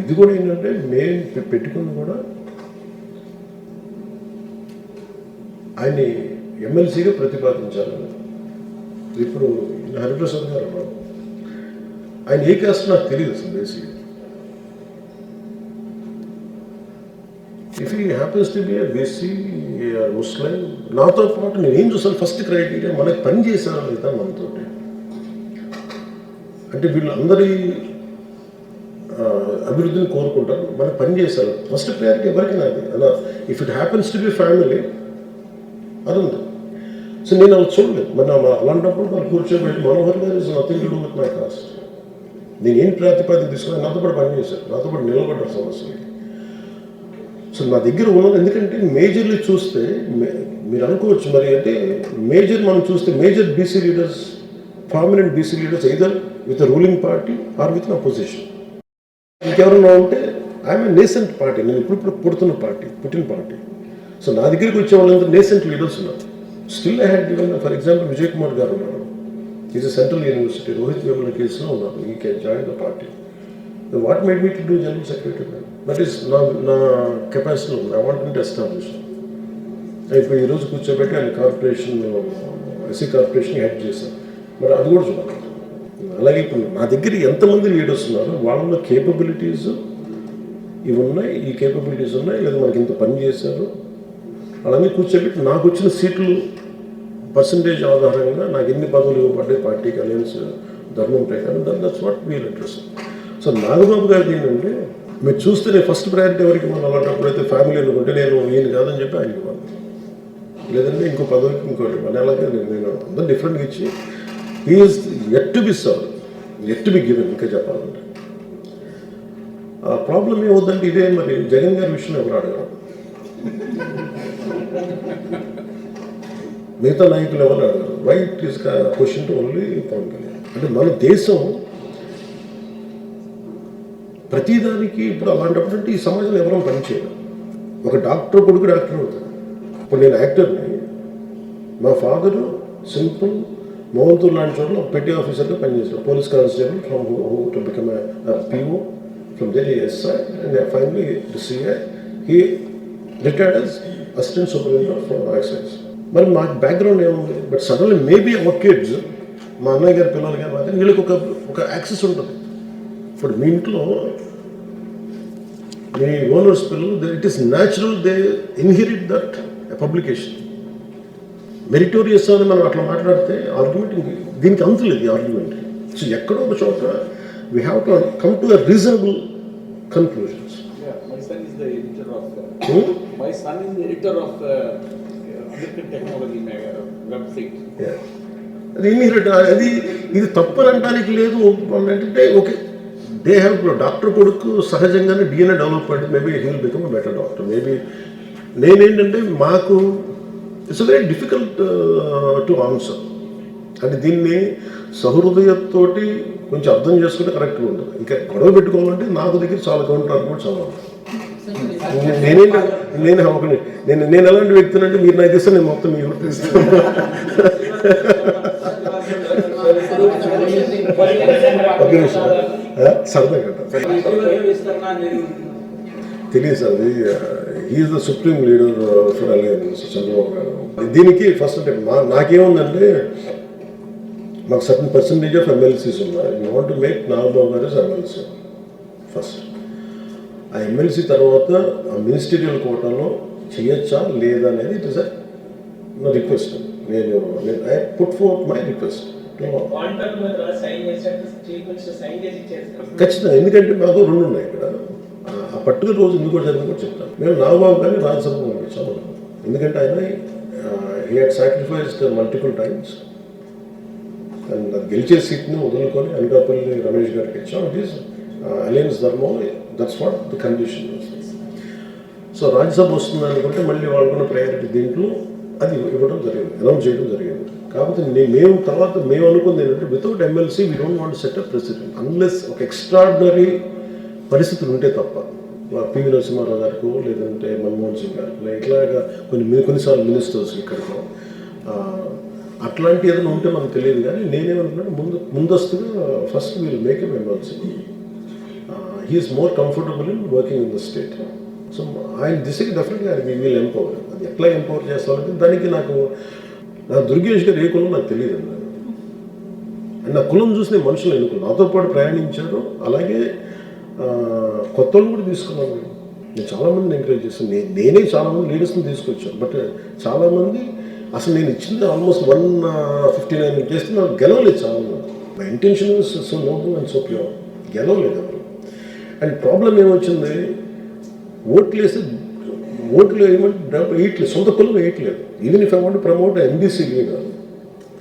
ఇది కూడా ఏంటంటే మేము పెట్టుకుని కూడా ఆయన్ని ఎమ్మెల్సీగా ప్రతిపాదించాలని. ఇప్పుడు హరిప్రసాద్ గారు అన్నారు, ఆయన ఏ కాస్ట్ నాకు తెలియదు అసలు బేసిక్గా. If he happens to be a BC Muslim, నాతో పాటు నేను ఏం చూసాను ఫస్ట్ క్రైటీరియా మనకి పని చేశాను లేదా మనతోటి. అంటే వీళ్ళందరి అభివృద్ధిని కోరుకుంటారు, మనకు పని చేస్తారు. ఫస్ట్ ప్రయారిటీ ఎవరికైనా అది అలా. If it happens to be family అది ఉంది. సో నేను అలా చూడలేదు. మన అలాంటప్పుడు మనం కూర్చోబెట్టి మనోహర్ గారు is nothing to do with my cast. నేను ఏం ప్రాతిపదిక తీసుకుని నాతో పాటు పనిచేశాను, నాతో పాటు నిలబడ్డారు సమస్యలకి. సో నా దగ్గర ఉన్నది ఎందుకంటే మేజర్లీ చూస్తే మీరు అనుకోవచ్చు మరి అంటే మేజర్ మనం చూస్తే major BC leaders, prominent BC leaders either with ruling party or with opposition. ఇంకెవరన్నా ఉంటే ఐఎమ్ నేసెంట్ పార్టీ, నేను ఇప్పుడు పుట్టిన పార్టీ. సో నా దగ్గరికి వచ్చే వాళ్ళందరూ నేసెంట్ లీడర్స్ ఉన్నారు. Still I had given for example Vijay Kumar గారు ఉన్నారు, is a central university, Rohit Vemula కేసులో ఉన్నారు, ఈ can join the party. What made me to do general secretary? That is నా కెపాసిటీ ఉంది. I want to establish. ఇప్పుడు ఈరోజు కూర్చోబెట్టి ఆయన కార్పొరేషన్, ఎస్సీ కార్పొరేషన్ హెడ్ చేశాను, మరి అది కూడా చూడాలి. అలాగే ఇప్పుడు నా దగ్గర ఎంతమంది లీడర్స్ ఉన్నారు, వాళ్ళలో కేపబిలిటీస్ ఇవి ఉన్నాయి, ఈ కేపబిలిటీస్ ఉన్నాయి, లేదా మనకి ఇంత పని చేశారు, అలాగే కూర్చోబెట్టి నాకు వచ్చిన సీట్లు పర్సంటేజ్ ఆధారంగా నాకు ఎన్ని పదవులు ఇవ్వబడ్డాయి పార్టీకి అలయన్స్ ధర్మం ప్రకారం, that's what wheel interest. So Nagababu గారికి ఏంటంటే మీరు చూస్తే నేను ఫస్ట్ ప్రయారిటీ ఎవరికి మనం అలాంటప్పుడైతే ఫ్యామిలీ అనుకుంటే నేను ఈయన కాదని చెప్పి ఆయనకి ఇవ్వాలి, లేదంటే ఇంకో పదవికి ఇంకోటి ఇవ్వాలి. అలాగే నేను అందరూ డిఫరెంట్గా ఇచ్చి is at to be serve, at to be given. ఇంకా చెప్పాలంటే ఆ ప్రాబ్లం ఏమవుతుందంటే ఇదే మరి జగన్ గారి విషయం ఎవరు అడగరు, మిగతా నాయకులు ఎవరు అడగరు. Right is question to only Pawan Kalyan. అంటే మన దేశం ప్రతిదానికి ఇప్పుడు అలాంటప్పుడు అంటే ఈ సమాజంలో ఎవరో పనిచేయరు. ఒక డాక్టర్ కొడుకు డాక్టర్ అవుతాడు. ఇప్పుడు నేను యాక్టర్ని, మా ఫాదరు సింపుల్ మోహన్తూర్ లాంటి చోట్ల పెట్టి ఆఫీసర్గా పనిచేశాడు, police constable from to become PO, from there SI and finally CI. He retired as assistant superintendent of excise. మరి మాకు బ్యాక్గ్రౌండ్ ఏముంది, but suddenly maybe our kids, మా అన్నయ్య గారి పిల్లలు కానీ మాత్రం వీళ్ళకి ఒక యాక్సెస్ ఉంటుంది. ఇప్పుడు మీ ఇంట్లో మీ ఓనర్స్ పిల్లలు, it is natural they inherit that publication. Meritorious అని మనం అట్లా మాట్లాడితే ఆర్గ్యుమెంట్ దీనికి అంతులేదు ఈ ఆర్గ్యుమెంట్. సో ఎక్కడో ఒక చోట we have to come to a reasonable conclusions. My son is the editor of American technology website. అది ఇన్హెరిట్, అది ఇది తప్పని అనడానికి లేదు. అంటే ఓకే, దే హ్యావ్ డాక్టర్ కొడుకు సహజంగానే DNA development, maybe he will become a better doctor. Maybe నేనేంటంటే మాకు it's very difficult to answer. అంటే దీన్ని సహృదయంతో కొంచెం అర్థం చేసుకుంటే కరెక్ట్గా ఉంటుంది. ఇంకా గొడవ పెట్టుకోవాలంటే నాకు దగ్గర చాలా కౌంటర్ ఆర్గ్యుమెంట్స్ చాలా ఉంటాయి. నేను ఎలాంటి వ్యక్తిని అంటే మీరు నాకు ఇస్తే నేను మొత్తం మీరు తీస్తాను. ఒక నిమిషం సరదాగా తెలియదు సార్, అది is the supreme leader for alliance Chandrababu గారు. దీనికి ఫస్ట్ అంటే నాకేముందంటే మాకు సర్టన్ పర్సంటేజ్ ఆఫ్ ఎమ్మెల్సీస్ ఉన్నాయి. You want to make Nagababu గారు ఎమ్మెల్సీ ఫస్ట్. ఆ ఎమ్మెల్సీ తర్వాత ఆ మినిస్టీరియల్ కోటాలో చేయొచ్చా లేదా అనేది ఇట్ ఇస్ నా రిక్వెస్ట్. నేను I put forth my request. ఖచ్చితంగా, ఎందుకంటే మాకు రెండు ఉన్నాయి ఇక్కడ. ఆ పర్టికులర్ రోజు ఎందుకు జరిగింది కూడా చెప్తాను. మేము నాగబాబు గారిని రాజ్యసభకు పంపించాము, ఎందుకంటే ఆయన he had sacrificed multiple times. And గెలిచే సీట్ని వదులుకొని అనకాపల్లి రమేష్ గారికి ఇచ్చాం. ఇట్ ఈస్ అలయన్స్ ధర్మం, that's what the condition. So Rajya Sabha వస్తుంది అనుకుంటే మళ్ళీ వాళ్ళకున్న ప్రయారిటీ దీంట్లో అది ఇవ్వడం జరిగింది, అనౌన్స్ చేయడం జరిగింది. కాకపోతే మేము అనుకుంది ఏంటంటే without MLC we don't want set a president unless ఒక ఎక్స్ట్రాడినరీ పరిస్థితులు ఉంటే తప్ప. పివి నరసింహారావు గారికి లేదంటే మన్మోహన్ సింగ్ గారికి ఇట్లాగా కొన్నిసార్లు మినిస్టర్స్ ఇక్కడికో అట్లాంటి ఏదైనా ఉంటే మనకు తెలియదు. కానీ నేనేమనుకున్నాను ముందస్తుగా first we'll make M MLC. He is more comfortable in working in the state. So ఆయన దిశకి డెఫినెట్గా వీ విల్ ఎంపవర్. అది ఎట్లా ఎంపవర్ చేస్తామంటే దానికి నాకు దుర్గేష్ గారు ఏ కులం నాకు తెలియదు అన్నారు. అండ్ నా కులం చూసి నేను మనుషులు ఎన్నుకున్నాను, నాతో పాటు ప్రయాణించారు. అలాగే కొత్త వాళ్ళు కూడా తీసుకున్నాను. నేను చాలామందిని ఎంకరేజ్ చేస్తాను. నేనే చాలామంది లీడర్స్ని తీసుకొచ్చాను. బట్ చాలామంది అసలు నేను ఇచ్చింది ఆల్మోస్ట్ 159 చేస్తే నాకు గెలవలేదు చాలామంది. My intention is so noble and so pure. గెలవలేదు ఎవరు. అండ్ ప్రాబ్లం ఏమొచ్చింది, ఓట్లు వేయమంటే వేయట్లేదు, సొంత కులం వేయట్లేదు. Even if I want promote MBC leader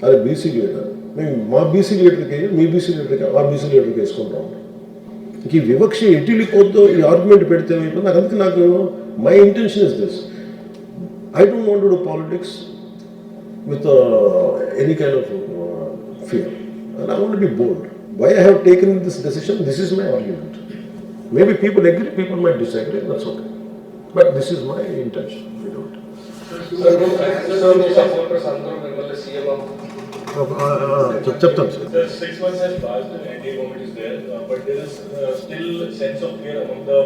అదే బీసీ లీడర్, మేము మా బీసీ లీడర్కి మీ బీసీ లీడర్కి ఆ బీసీ లీడర్కి వేసుకుంటాం. ఇంక ఈ వివక్ష ఎటు వెళ్ళిపోద్దో ఈ ఆర్గ్యుమెంట్ పెడితే నాకు అందుకే నాకు my intention is this, I don't want to do politics with any kind of fear, and I want to be bold. Why I have taken this decision, this is my argument. Maybe people agree, people might disagree, that's okay, but this is my intention. supporters అందరూ మిమ్మల్ని CM చెప్తాను sir. The 6 months has passed, the NDA government is there, but there is still sense of fear among the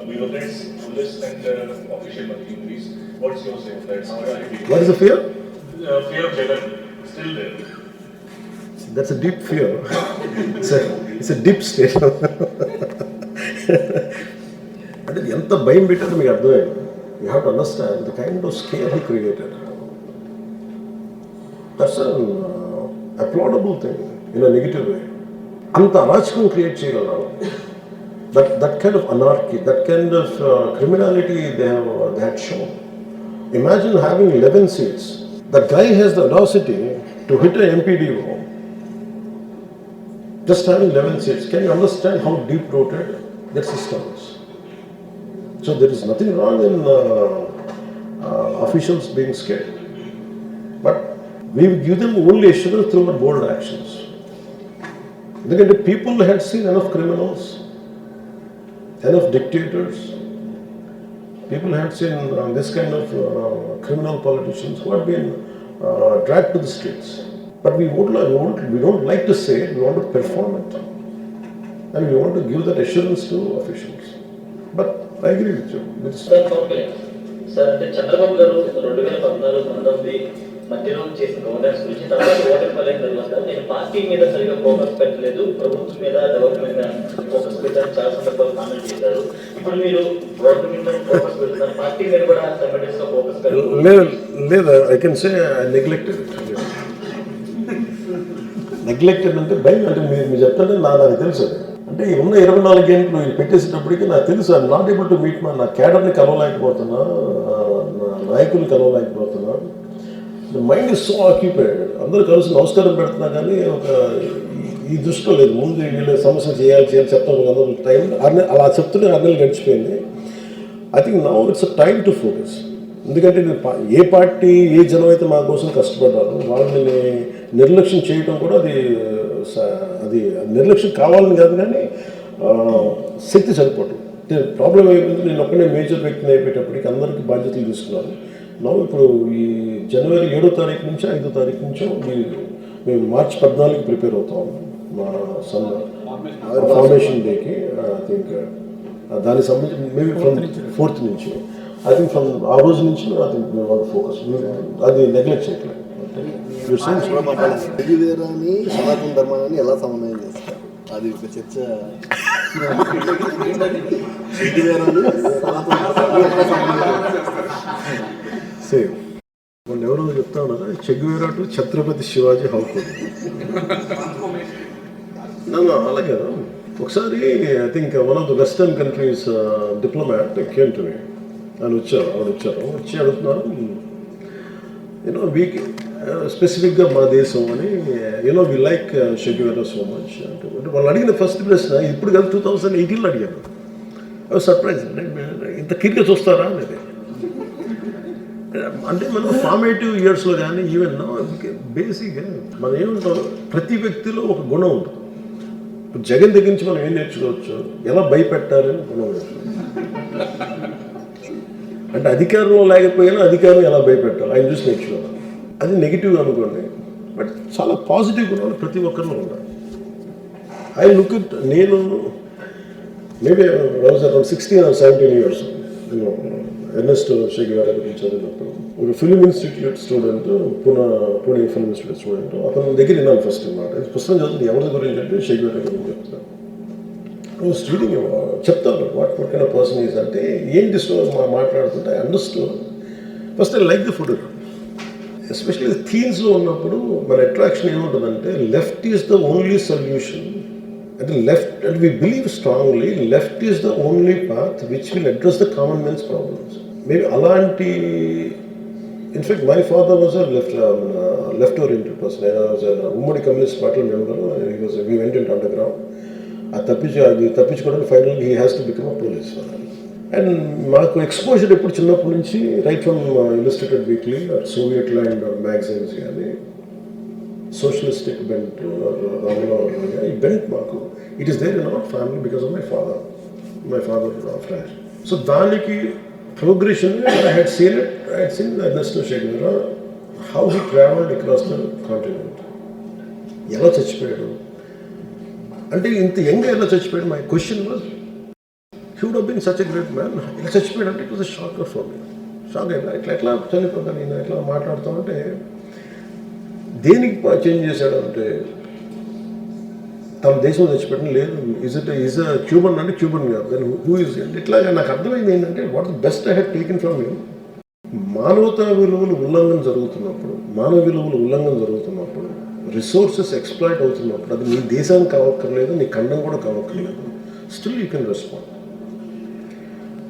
bureaucrats, police and official machineries. What's your say on that? How are you dealing? What is the fear? Fear of Jana still there. That's a deep fear. It's a deep state. అంటే ఎంత భయం పెట్టారో మీకు అర్థమైంది. You have to understand the kind of scare he created. That's an applaudable thing in a negative way. అంత అరాచకం create చేయగలరు. That kind of anarchy, that kind of criminality they had shown. Imagine having 11 seats. The guy has the audacity to hit an MPDO. Just having 11 seats. Can you understand how deep-rooted that system is? So there is nothing wrong in officials being scared. But we give them only assurance through our bold actions. Because the people had seen enough criminals, enough dictators. People had seen this kind of criminal politicians who have been dragged to the streets. But we don't like to say it, we want to perform it. And we want to give that assurance to officials. But I agree with you. Sir Pawan Kalyan sir, అంటే చంద్రబాబు గారు 2014-19 మధ్యలో చేసిన governance గురించి తర్వాత ఓటమి పడిన తర్వాత నేను పార్టీ మీద సరిగా ఫోకస్ పెట్టలేదు, ప్రభుత్వం మీద డెవలప్మెంట్ మీద ఫోకస్ పెట్టాలని చాలా సందర్భాలు కామెంట్ చేశారు. ఇప్పుడు మీరు గవర్నమెంట్ మీద ఫోకస్ పెడుతున్నారు, పార్టీ మీద కూడా సైమల్టేనియస్ గా ఫోకస్ లేదు, I can say neglected. Neglected అంటే భయం, అంటే మీరు చెప్తానే నాకు తెలుసు. అంటే ఉన్న 24 గంటలు పెట్టేసేటప్పటికి నాకు తెలుసు I'm not able to meet నా క్యాడర్ని కలవలేకపోతున్నా, నా నాయకుల్ని కలవలేకపోతున్నా. Mind is so occupied. అందరూ కలిసి నమస్కారం పెడుతున్నా కానీ ఒక ఈ దృష్టిలో లేదు. ముందు వీళ్ళ సమస్యలు చేయాలి చెప్తాను అందరూ టైం అలా చెప్తూనే 6 నెలలు గడిచిపోయింది. I think now it's a time to focus. ఎందుకంటే ఏ పార్టీ ఏ జనం అయితే మా కోసం కష్టపడ్డారో వాళ్ళని నిర్లక్ష్యం చేయడం కూడా అది నిర్లక్ష్యం కావాలని కాదు, కానీ శక్తి సరిపోవటం. ప్రాబ్లం అయిపోయింది. నేను ఒక్కనే మేజర్ వ్యక్తిని అయిపోయేటప్పటికి అందరికీ బాధ్యతలు తీసుకున్నాను. ఇప్పుడు ఈ జనవరి 7వ తారీఖు నుంచి 5వ తారీఖు నుంచో మేము మార్చి 14కి ప్రిపేర్ అవుతా ఉన్నాం మా ఫార్మేషన్ డేకి. ఐ థింక్ దానికి సంబంధించి మేబీ ఫ్రమ్ 4th నుంచి ఐ థింక్ ఫ్రమ్ ఆ రోజు నుంచి ఐ థింక్ మేము వాంట్ ఫోకస్. అది నెగ్లెక్ట్ చేయట్లేదు. వేరాన్ని సనాతన ధర్మాన్ని ఎలా సమన్వయం చేస్తారు? అది ఒక చర్చ. సేమ్ వాళ్ళు ఎవరో చెప్తా ఉన్నారా, Che Guevara to Chhatrapati Shivaji house. అలాగే ఒకసారి I think one of the western countries diplomat came to me. ఆవిడ వచ్చారు వచ్చి అడుగుతున్నారు, వీక్ స్పెసిఫిక్గా మా దేశం అని we like Che Guevara so much అంటే వాళ్ళు అడిగిన ఫస్ట్ ప్రశ్న ఇప్పుడు కాదు 2018లో అడిగారు. సర్ప్రైజ్, ఇంత క్లియర్గా చూస్తారా అనేది. అంటే మనం ఫార్మేటివ్ ఇయర్స్లో కానీ ఈవెన్ బేసిక్గా మనం ఏమంటాం, ప్రతి వ్యక్తిలో ఒక గుణం ఉంటుంది. ఇప్పుడు జగన్ దగ్గర నుంచి మనం ఏం నేర్చుకోవచ్చు, ఎలా భయపెట్టాలని గుణం నేర్చుకోవచ్చు. అంటే అధికారంలో లేకపోయినా అధికారం ఎలా భయపెట్టాలి ఆయన చూసి నేర్చుకోవాలి. అది నెగిటివ్ అనుకోండి, బట్ చాలా పాజిటివ్ గుణాలు ప్రతి ఒక్కరిలో ఉండాలి. ఐ లుక్ ఇట్, నేను మేబీ అరౌండ్ 16 or 17 years నేను ఎర్నెస్ట్ చెగ్గువేరా గురించి చదివినప్పుడు ఒక film institute student, Pune film institute student, అతని దగ్గర విన్నాను ఫస్ట్ అన్నమాట. పుస్తకం చదువుతుంది ఎవరి గురించి అంటే చెగ్గువేరా గురించి చెప్తాను. స్టూడింగ్ చెప్తాను what kind of person is అంటే ఏంటి మాట్లాడుతుంటే I understood. First I like the food. Especially థీమ్స్లో ఉన్నప్పుడు మన అట్రాక్షన్ ఏముంటుందంటే left is the only solution And the left, and we believe strongly, left is the only path which will address the common man's problems. Maybe Alanti, in fact, my father was a left-oriented person. I was a Ummadi Communist Party member. We went into underground. Finally, he has to become a police. And మాకు exposure ఎప్పుడు చిన్నప్పటి నుంచి right from Illustrated Weekly Soviet Land magazines కానీ socialistic bent ఈ bent మాకు it is there in our family because of my father friend. So దానికి progression I had seen Ernesto Che Guevara, how he travelled across the continent. ఎలా చచ్చిపోయాడు అంటే ఇంత young ఎలా చచ్చిపోయాడు. My question was he would have been such a great man. ఇలా చచ్చిపోయాడు అంటే it was a shocker for me. Shock అయినా ఎట్లా చనిపోతాను నేను ఎట్లా మాట్లాడుతామంటే దేనికి చేంజ్ చేశాడు అంటే తన దేశంలో చచ్చిపోవడం లేదు. ఈజ్ అ క్యూబన్ అంటే క్యూబన్ కాదు, దాని హూ ఈజ్ అంటే ఇట్లాగా నాకు అర్థమైంది ఏంటంటే what the best I have taken from him. మానవ విలువలు ఉల్లంఘన జరుగుతున్నప్పుడు రిసోర్సెస్ ఎక్స్ప్లాయిట్ అవుతున్నప్పుడు అది నీ దేశానికి కావక్కర్లేదు, నీ ఖండం కూడా కావక్కర్లేదు, still you can respond.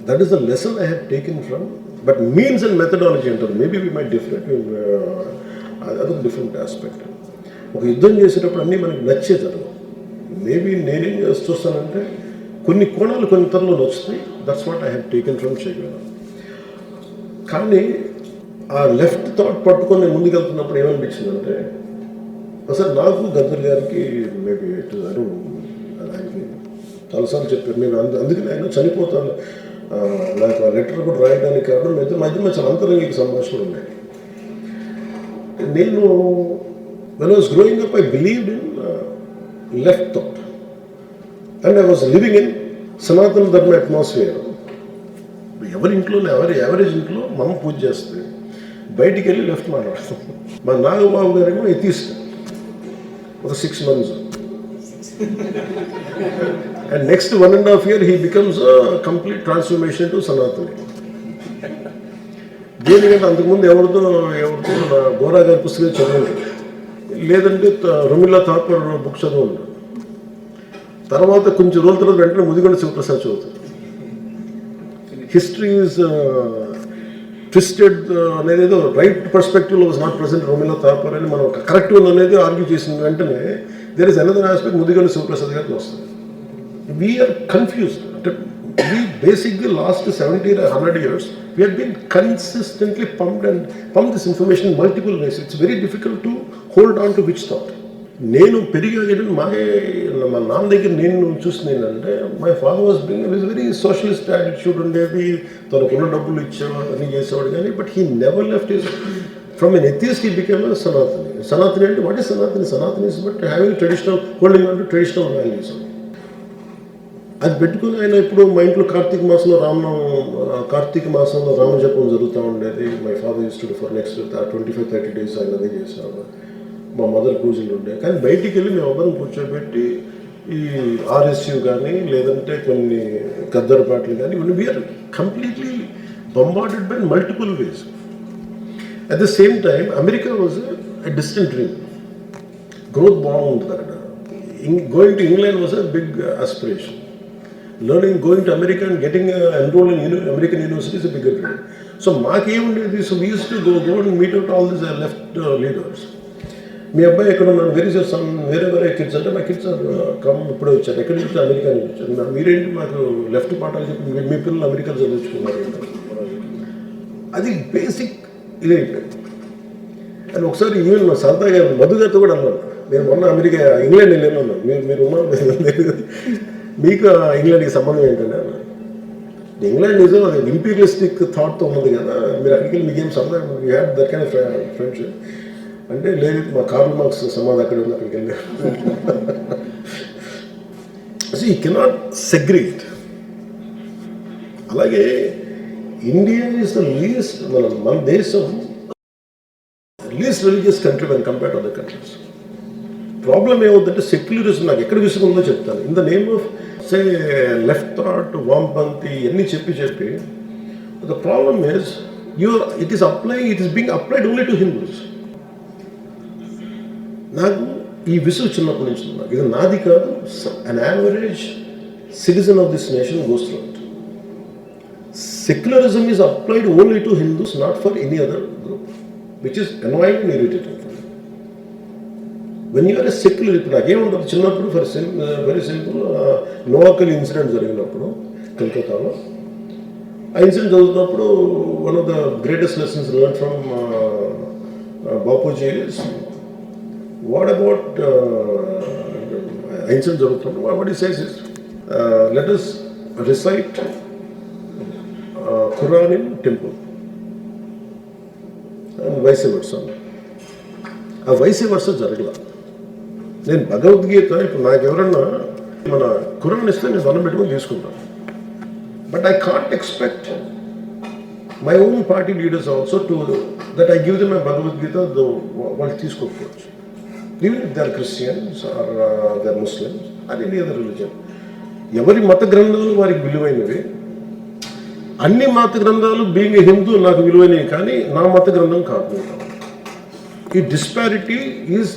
That is the lesson I have taken from. But means and methodology అంటారు, మేబీ వీ మై డిఫరెంట్, అదొక డిఫరెంట్ ఆస్పెక్ట్. ఒక యుద్ధం చేసేటప్పుడు అన్నీ మనకి నచ్చే జరగవు. మేబీ నేనేం చూస్తానంటే కొన్ని కోణాలు కొన్ని తరలో నచ్చుతాయి. That's what I have taken from Che Guevara. కానీ ఆ లెఫ్ట్ థాట్ పట్టుకొని ముందుకెళ్తున్నప్పుడు ఏమనిపించిందంటే అసలు నాకు గద్దర్ గారికి మేబీ ఆయనకి చాలాసార్లు చెప్పారు, నేను అందుకని ఆయన చనిపోతాను నాకు ఆ లెటర్ కూడా రాయడానికి కారణం మధ్య చాలా అంతరంగిక సంభాషణలు ఉన్నాయి. నేను when I was growing up, I believed in left thought. And I was living in Sanatana Dharma atmosphere. ఎవరి ఇంట్లోనే ఎవరేజ్ ఇంట్లో మనం పూజ చేస్తే బయటికి వెళ్ళి లెఫ్ట్ మాట్లాడతాం. మా నాగబాబు గారేమో ఎథీస్ట్ ఒక 6 months. And next 1.5 years he becomes a complete transformation to Sanatani. దేనికంటే అంతకుముందు ఎవరితో నా గోరా గారి పుస్తకం చదవండి, లేదంటే రొమిల్లా థాపర్ బుక్ చదవండి. తర్వాత కొంచెం రోజుల తర్వాత వెంటనే ముదిగొండ శివప్రసాద్ చదువుతారు. హిస్టరీ ఈజ్ ట్విస్టెడ్ అనేది ఏదో రైట్ పర్స్పెక్టివ్లో was not present Romila Thapar అని మనం కరెక్ట్ అనేది ఆర్గ్యూ చేసిన వెంటనే there is another aspect Mudigonda Sivaprasad గారికి వస్తుంది. We're confused. అంటే we basically last 70 or 100 years we have been consistently pumped this information in multiple ways. It's very difficult to hold on to which thought. నేను పెరిగాను మా నాన్న దగ్గర నేను చూసింది ఏంటంటే my father was very socialist attitude ఉండేది, తనకున్న డబ్బులు ఇచ్చేవాడు అన్నీ చేసేవాడు కానీ but he never left his from an atheist he became సనాతని అంటే వాట్ ఈస్ సనాతని is but having traditional holding on to traditional values. అది పెట్టుకుని ఆయన ఇప్పుడు మా ఇంట్లో కార్తీక మాసంలో రామజపం జరుగుతూ ఉండేది. My father use to for next 25-30 days ఆయన అదే చేసేవాడు. మా మదర్ పూజలు ఉండే. కానీ బయటికి వెళ్ళి మేము అందరం కూర్చోబెట్టి ఈ RSU కానీ లేదంటే కొన్ని గద్దర్ పాటలు కానీ we're completely bombarded by multiple ways. At the same time America was a distant dream. Growth బాగుంటుంది అక్కడ. Going to England was a big aspiration. going to America and getting enrolled in American university is a bigger dream. So మాకేముండేది, so we used to go and meet out all these left leaders. మీ అబ్బాయి ఎక్కడ ఉన్నాడు, very sun వేరే kids అంటే మా kids come ఇప్పుడే వచ్చారు, ఎక్కడి నుంచి అమెరికా నుంచి వచ్చారు. మీరేంటి మాకు లెఫ్ట్ పాఠాలు చెప్పి మీ పిల్లలు అమెరికా చదివించుకున్నారు. అది బేసిక్ ఇదే అయిపోయింది. అండ్ ఒకసారి ఈవెన్ మా సరదాగా మధు గారితో కూడా అన్నాను, నేను మొన్న ఇంగ్లాండ్ వెళ్ళాను అన్నాను, మీరు ఉన్నారు మీకు ఇంగ్లాండ్కి సంబంధం ఏంటంటే అన్న. ఇంగ్లాండ్ నిజం అది ఇంపీరియలిస్టిక్ థాట్తో ఉన్నది కదా, మీరు అక్కడికి వెళ్ళి మీకేం సంబంధం, you have that kind of friendship అంటే లేదు, మా కార్ల్ మార్క్స్ సమాధి అక్కడ ఉంది, అక్కడికి వెళ్ళారు. So you cannot segregate. అలాగే ఇండియా ఈజ్ ద లీస్ట్, మన దేశం least religious country when compare to other countries. Problem ఏమవుతుందంటే సెక్యులరిజం నాకు ఎక్కడ విసుకుందో చెప్తాను. In the name of say left thought, వామపంథీ ఇవన్నీ చెప్పి the problem is it is being applied only to Hindus. నాకు ఈ విసుగు చిన్నప్పటి నుంచి ఉన్నా ఇది నాది కాదు, an average citizen of this nation goes through it. Secularism is applied only to Hindus, not for any other group, which is annoying and irritating for me. When you are a secular, ఇప్పుడు నాకేం ఉంటుంది చిన్నప్పుడు for very simple నోవాకల్ incident జరిగినప్పుడు కలకత్తాలో ఆ incident చదువుతున్నప్పుడు one of the greatest lessons learn from Bapuji is what about incident జరుగుతున్నప్పుడు what ఈ says is let us recite Quran in temple and vice versa. ఆ vice versa జరగల. నేను భగవద్గీత ఇప్పుడు నాకు ఎవరన్నా మన ఖురాన్ ఇస్తే నేను దండం పెట్టుకొని తీసుకుంటాను. But I can't expect my own party leaders also to that I give them my Bhagavad Gita వాళ్ళు తీసుకోకపోవచ్చు. Even if they are Christians are they are Muslims or any other religion. ఎవరి మత గ్రంథాలు వారికి విలువైనవి. అన్ని మత గ్రంథాలు బీయింగ్ హిందూ నాకు విలువైనవి, కానీ నా మత గ్రంథం కాదు. ఈ disparity is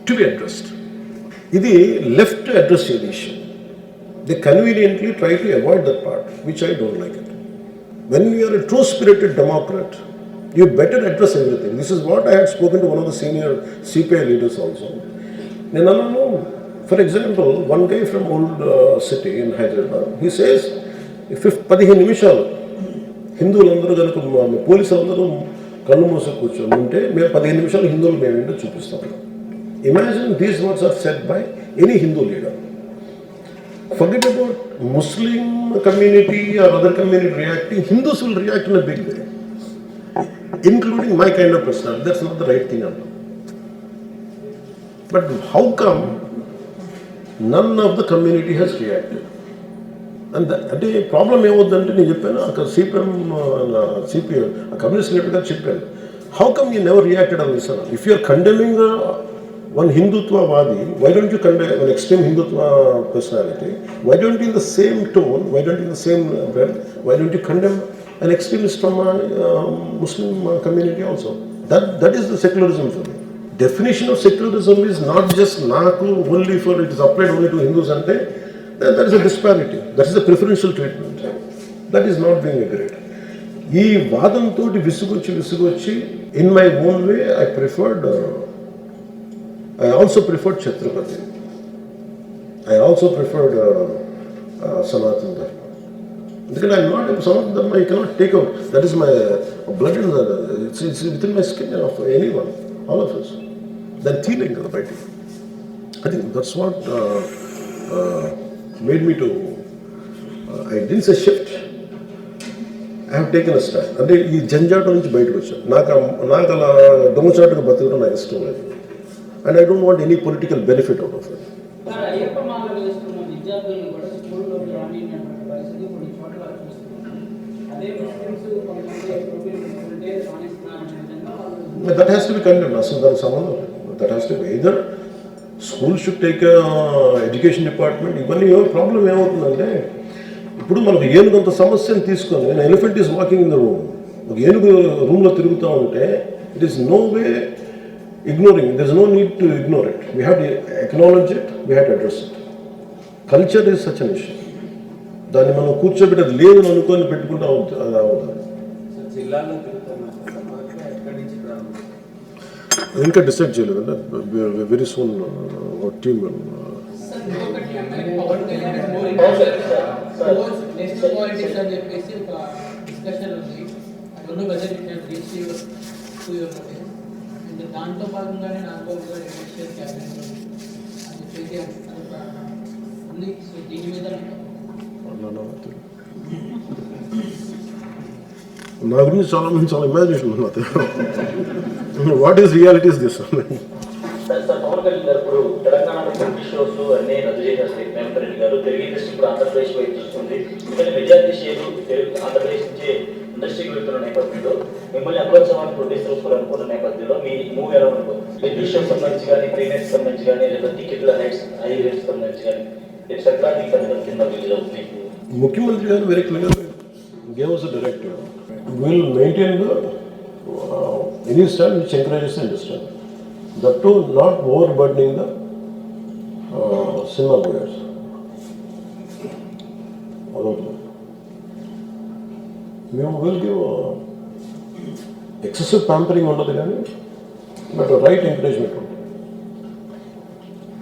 to be addressed. ఇది లెఫ్ట్ అడ్రస్ చేసే issue. They conveniently try to avoid that part which I don't like it. When you are a true spirited democrat, you better address everything. This is what I had spoken to one of the senior CPI leaders also. No. For example, one guy from old city in Hyderabad, he says, if 15 నిమిషాలు హిందువులందరూ కనుక పోలీసులందరూ కళ్ళు మూసి కూర్చొని ఉంటే మేము 15 నిమిషాలు హిందువులు మేమేంటో చూపిస్తాం. Imagine these words are said by any Hindu leader. Forget about Muslim community or other community reacting. Hindus will react in a big way, including my kind of personality. That's not the right thing. But how come none of the community has reacted? And అంటే problem ఏమవుతుందంటే నేను చెప్పాను అక్కడ CPM communist లీడర్గా చెప్పాను, how come you never reacted on this? If you're condemning one హిందుత్వవాది, why don't you condemn one extreme Hindutva personality? Why don't you in the same tone, why don't you in the same breath, why don't you condemn an extremist from a Muslim community also? That is the secularism for me. Definition of secularism is not just naku only for it is applied only to Hindus ante that is a disparity, that is a preferential treatment, that is not being agreed. Ee vaadam toti visugochi in my own way I also preferred Chhatrapati. I also preferred Sanatana Dharma. Because I'm not, some of them I cannot take out. That is my blood and it's within my skin of anyone, all of us. That feeling of the fighting. I think that's what made me to, I didn't say shift. I have taken a stand. అంటే ఈ జంజాట నుంచి బయటకు వచ్చాను. నాకు అలా దొంగచాటుగా బతకడం నాకు ఇష్టం లేదు. And I don't want any political benefit out of it. Ayyappa మాల వేసుకున్న విద్యార్థులను కూడా స్కూల్లో రానిటువంటి పరిస్థితి కొన్ని చోట్ల చూస్తున్నాం. అదే ముస్లిమ్స్ కొంతమంది ఉంటే రాణిస్తున్నారనే విధంగా వాళ్ళు that has to be condemned. అసలు దానికి సంబంధం లేదు. That has to be either school should take a education department. ఇవన్నీ ప్రాబ్లం ఏమవుతుందంటే ఇప్పుడు మనకు ఏనుగంత సమస్యను తీసుకొని elephant is walking in the room, ఒక ఏనుగు రూమ్లో తిరుగుతూ ఉంటే it is no way ignoring. There is no need to ignore it. We have to acknowledge it, we have to address it. Culture is such an issue. దాన్ని మనం కూర్చోబెట్టి అది లేదని అనుకొని పెట్టుకుంటా అది అవుతుంది. జిల్లాలో తిరుగుతున్నారు ఎక్కడి నుంచి ప్రారంభం ఇంకా డిసైడ్ చేయలేదు అంటే very soon team. Pawan Kalyan next politics అని చెప్పేసి ఒక డిస్కషన్ ఉంది. రెండు బడ్జెట్ దాంట్లో భాగంగానే నాకు క్యాబినెట్ అని చెప్పేసి ఉంది. సో దీని మీద నా గురించి చాలా మంది చాలా ఇమాజినేషన్ ఉన్నది. What is reality is this? Sir Pawan Kalyan garu ఇప్పుడు తెలంగాణలో కొన్ని షోస్ అన్ని రద్దు చేశారు రేవంత్ రెడ్డి గారు. తెలుగు ఇండస్ట్రీ ఇప్పుడు ఆంధ్రప్రదేశ్ వైపు చూస్తుంది. ఎందుకంటే మెజారిటీ షేర్లు తెలుగు ఆంధ్రప్రదేశ్ నుంచే ఇండస్ట్రీకి వెళ్తున్న నేపథ్యంలో మిమ్మల్ని అగ్రసవాన్ని ప్రొడ్యూస్ చేసుకోవాలనుకున్న నేపథ్యంలో మీ మూవీ ఎలా ఉంటుంది? రివ్యూ షోకి సంబంధించి కానీ, ప్రీమియర్స్ సంబంధించి కానీ, లేదా టికెట్ల రైట్స్ హై రేట్స్ సంబంధించి కానీ ఎట్లా ఈ పథకం కింద రిలీజ్ అవుతుంది? ముఖ్యమంత్రి గారు very clear gave us a directive. We will maintain the any stand which encourages the industry. That too, not overburdening the cinema goers. We will give excessive pampering under the gun, but the right encouragement.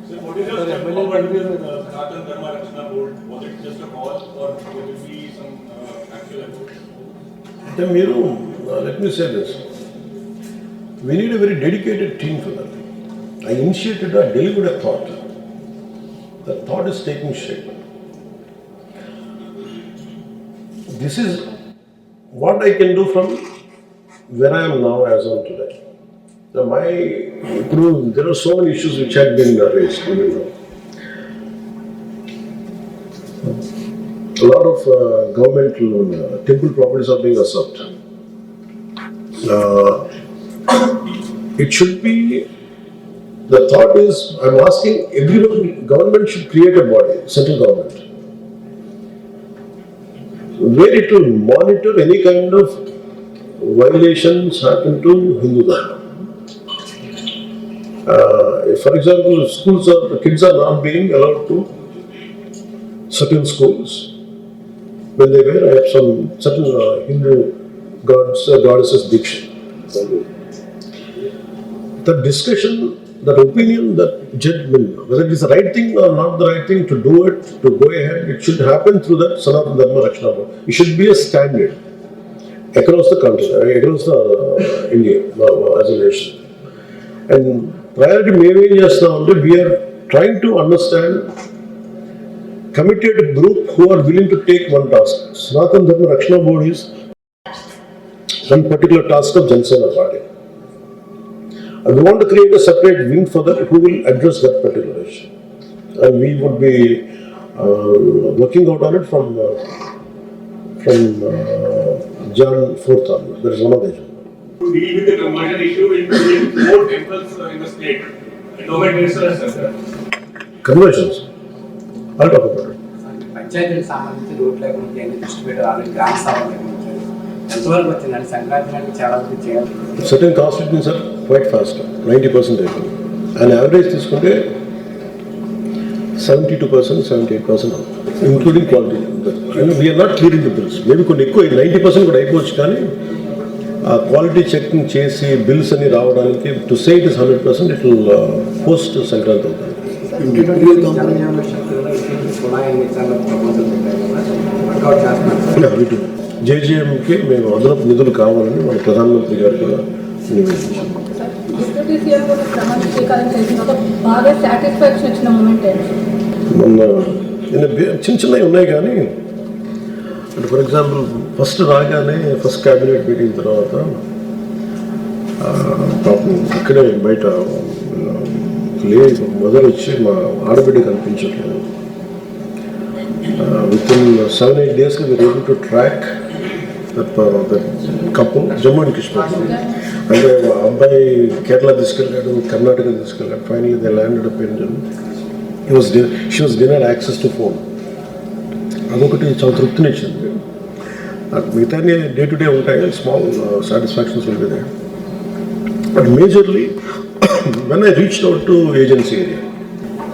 So what is your step forward with the Sanatana Dharma Rakshana Board? Was it just a call or will it be some actual effort? Then let me say this. We need a very dedicated team for that. I initiated a deliberate thought. The thought is taking shape. This is what I can do from where I am now as on today. Now there are so many issues which had been raised. A lot of governmental temple properties are being usurped. It should be, the thought is, I'm asking everyone, government should create a body, central government, where it will monitor any kind of violations happen to Hindu Dharma. For example, kids are not being allowed to certain schools when they wear some certain Hindu goddesses diksha. That discussion, that opinion, that judgment, whether it is the right thing or not the right thing to do it, to go ahead, it should happen through that Sanatana Dharma Rakshana Board. It should be a standard across the country, across the India as a nation. And prior to maybe just now, we are trying to understand committed group who are willing to take one task. Sanatana Dharma Rakshana Board is one particular task of Janasena Party. And we want to create a separate wing for that who will address that particular issue. And we would be working out on it from Jan 4th onward. That is one of the issues. To deal with the conversion issue, including 4 temples in the state. Endowment minister has said that. Conversions. I'll talk about it. పంచాయతీలకు సంబంధించి రోడ్ల గురించి అన్ని దృష్టి పెట్టారు already గ్రామ సభలు నిర్మించారు ఎంతవరకు వచ్చిందండి సంక్రాంతి నాటికి చాలా మంది చేయాలి Certain constituents are quite fast, 90% అయిపోయింది. And average తీసుకుంటే 72%, 78%, including quality. And we are not clearing the bills. Maybe కొన్ని ఎక్కువ 90% కూడా అయిపోవచ్చు, కానీ ఆ క్వాలిటీ చెకింగ్ చేసి బిల్స్ అని రావడానికి to say it is 100%, it will post Sankranti అవుతుంది. జేజేఎంకి మేము అదనపు నిధులు కావాలని మన ప్రధానమంత్రి గారు కూడా నివేదించాం. మొన్న చిన్న చిన్నవి ఉన్నాయి, కానీ అంటే ఫర్ ఎగ్జాంపుల్ ఫస్ట్ రాగానే ఫస్ట్ క్యాబినెట్ మీటింగ్ తర్వాత పాపం ఇక్కడే బయట లేదు మదర్ వచ్చి మా ఆడబిడ్డ కనిపించట్లేదు. Within 7-8 days we were able to track that couple Jammu and Kashmir. అంటే అబ్బాయి కేరళ తీసుకెళ్ళాడు, కర్ణాటక తీసుకెళ్ళాడు. Finally they landed up in she was denied access to phone. అదొకటి చాలా తృప్తినిచ్చింది. మిగతా డే టు డే ఉంటాయి, small satisfactions will be there. But majorly when I reached out to agency area,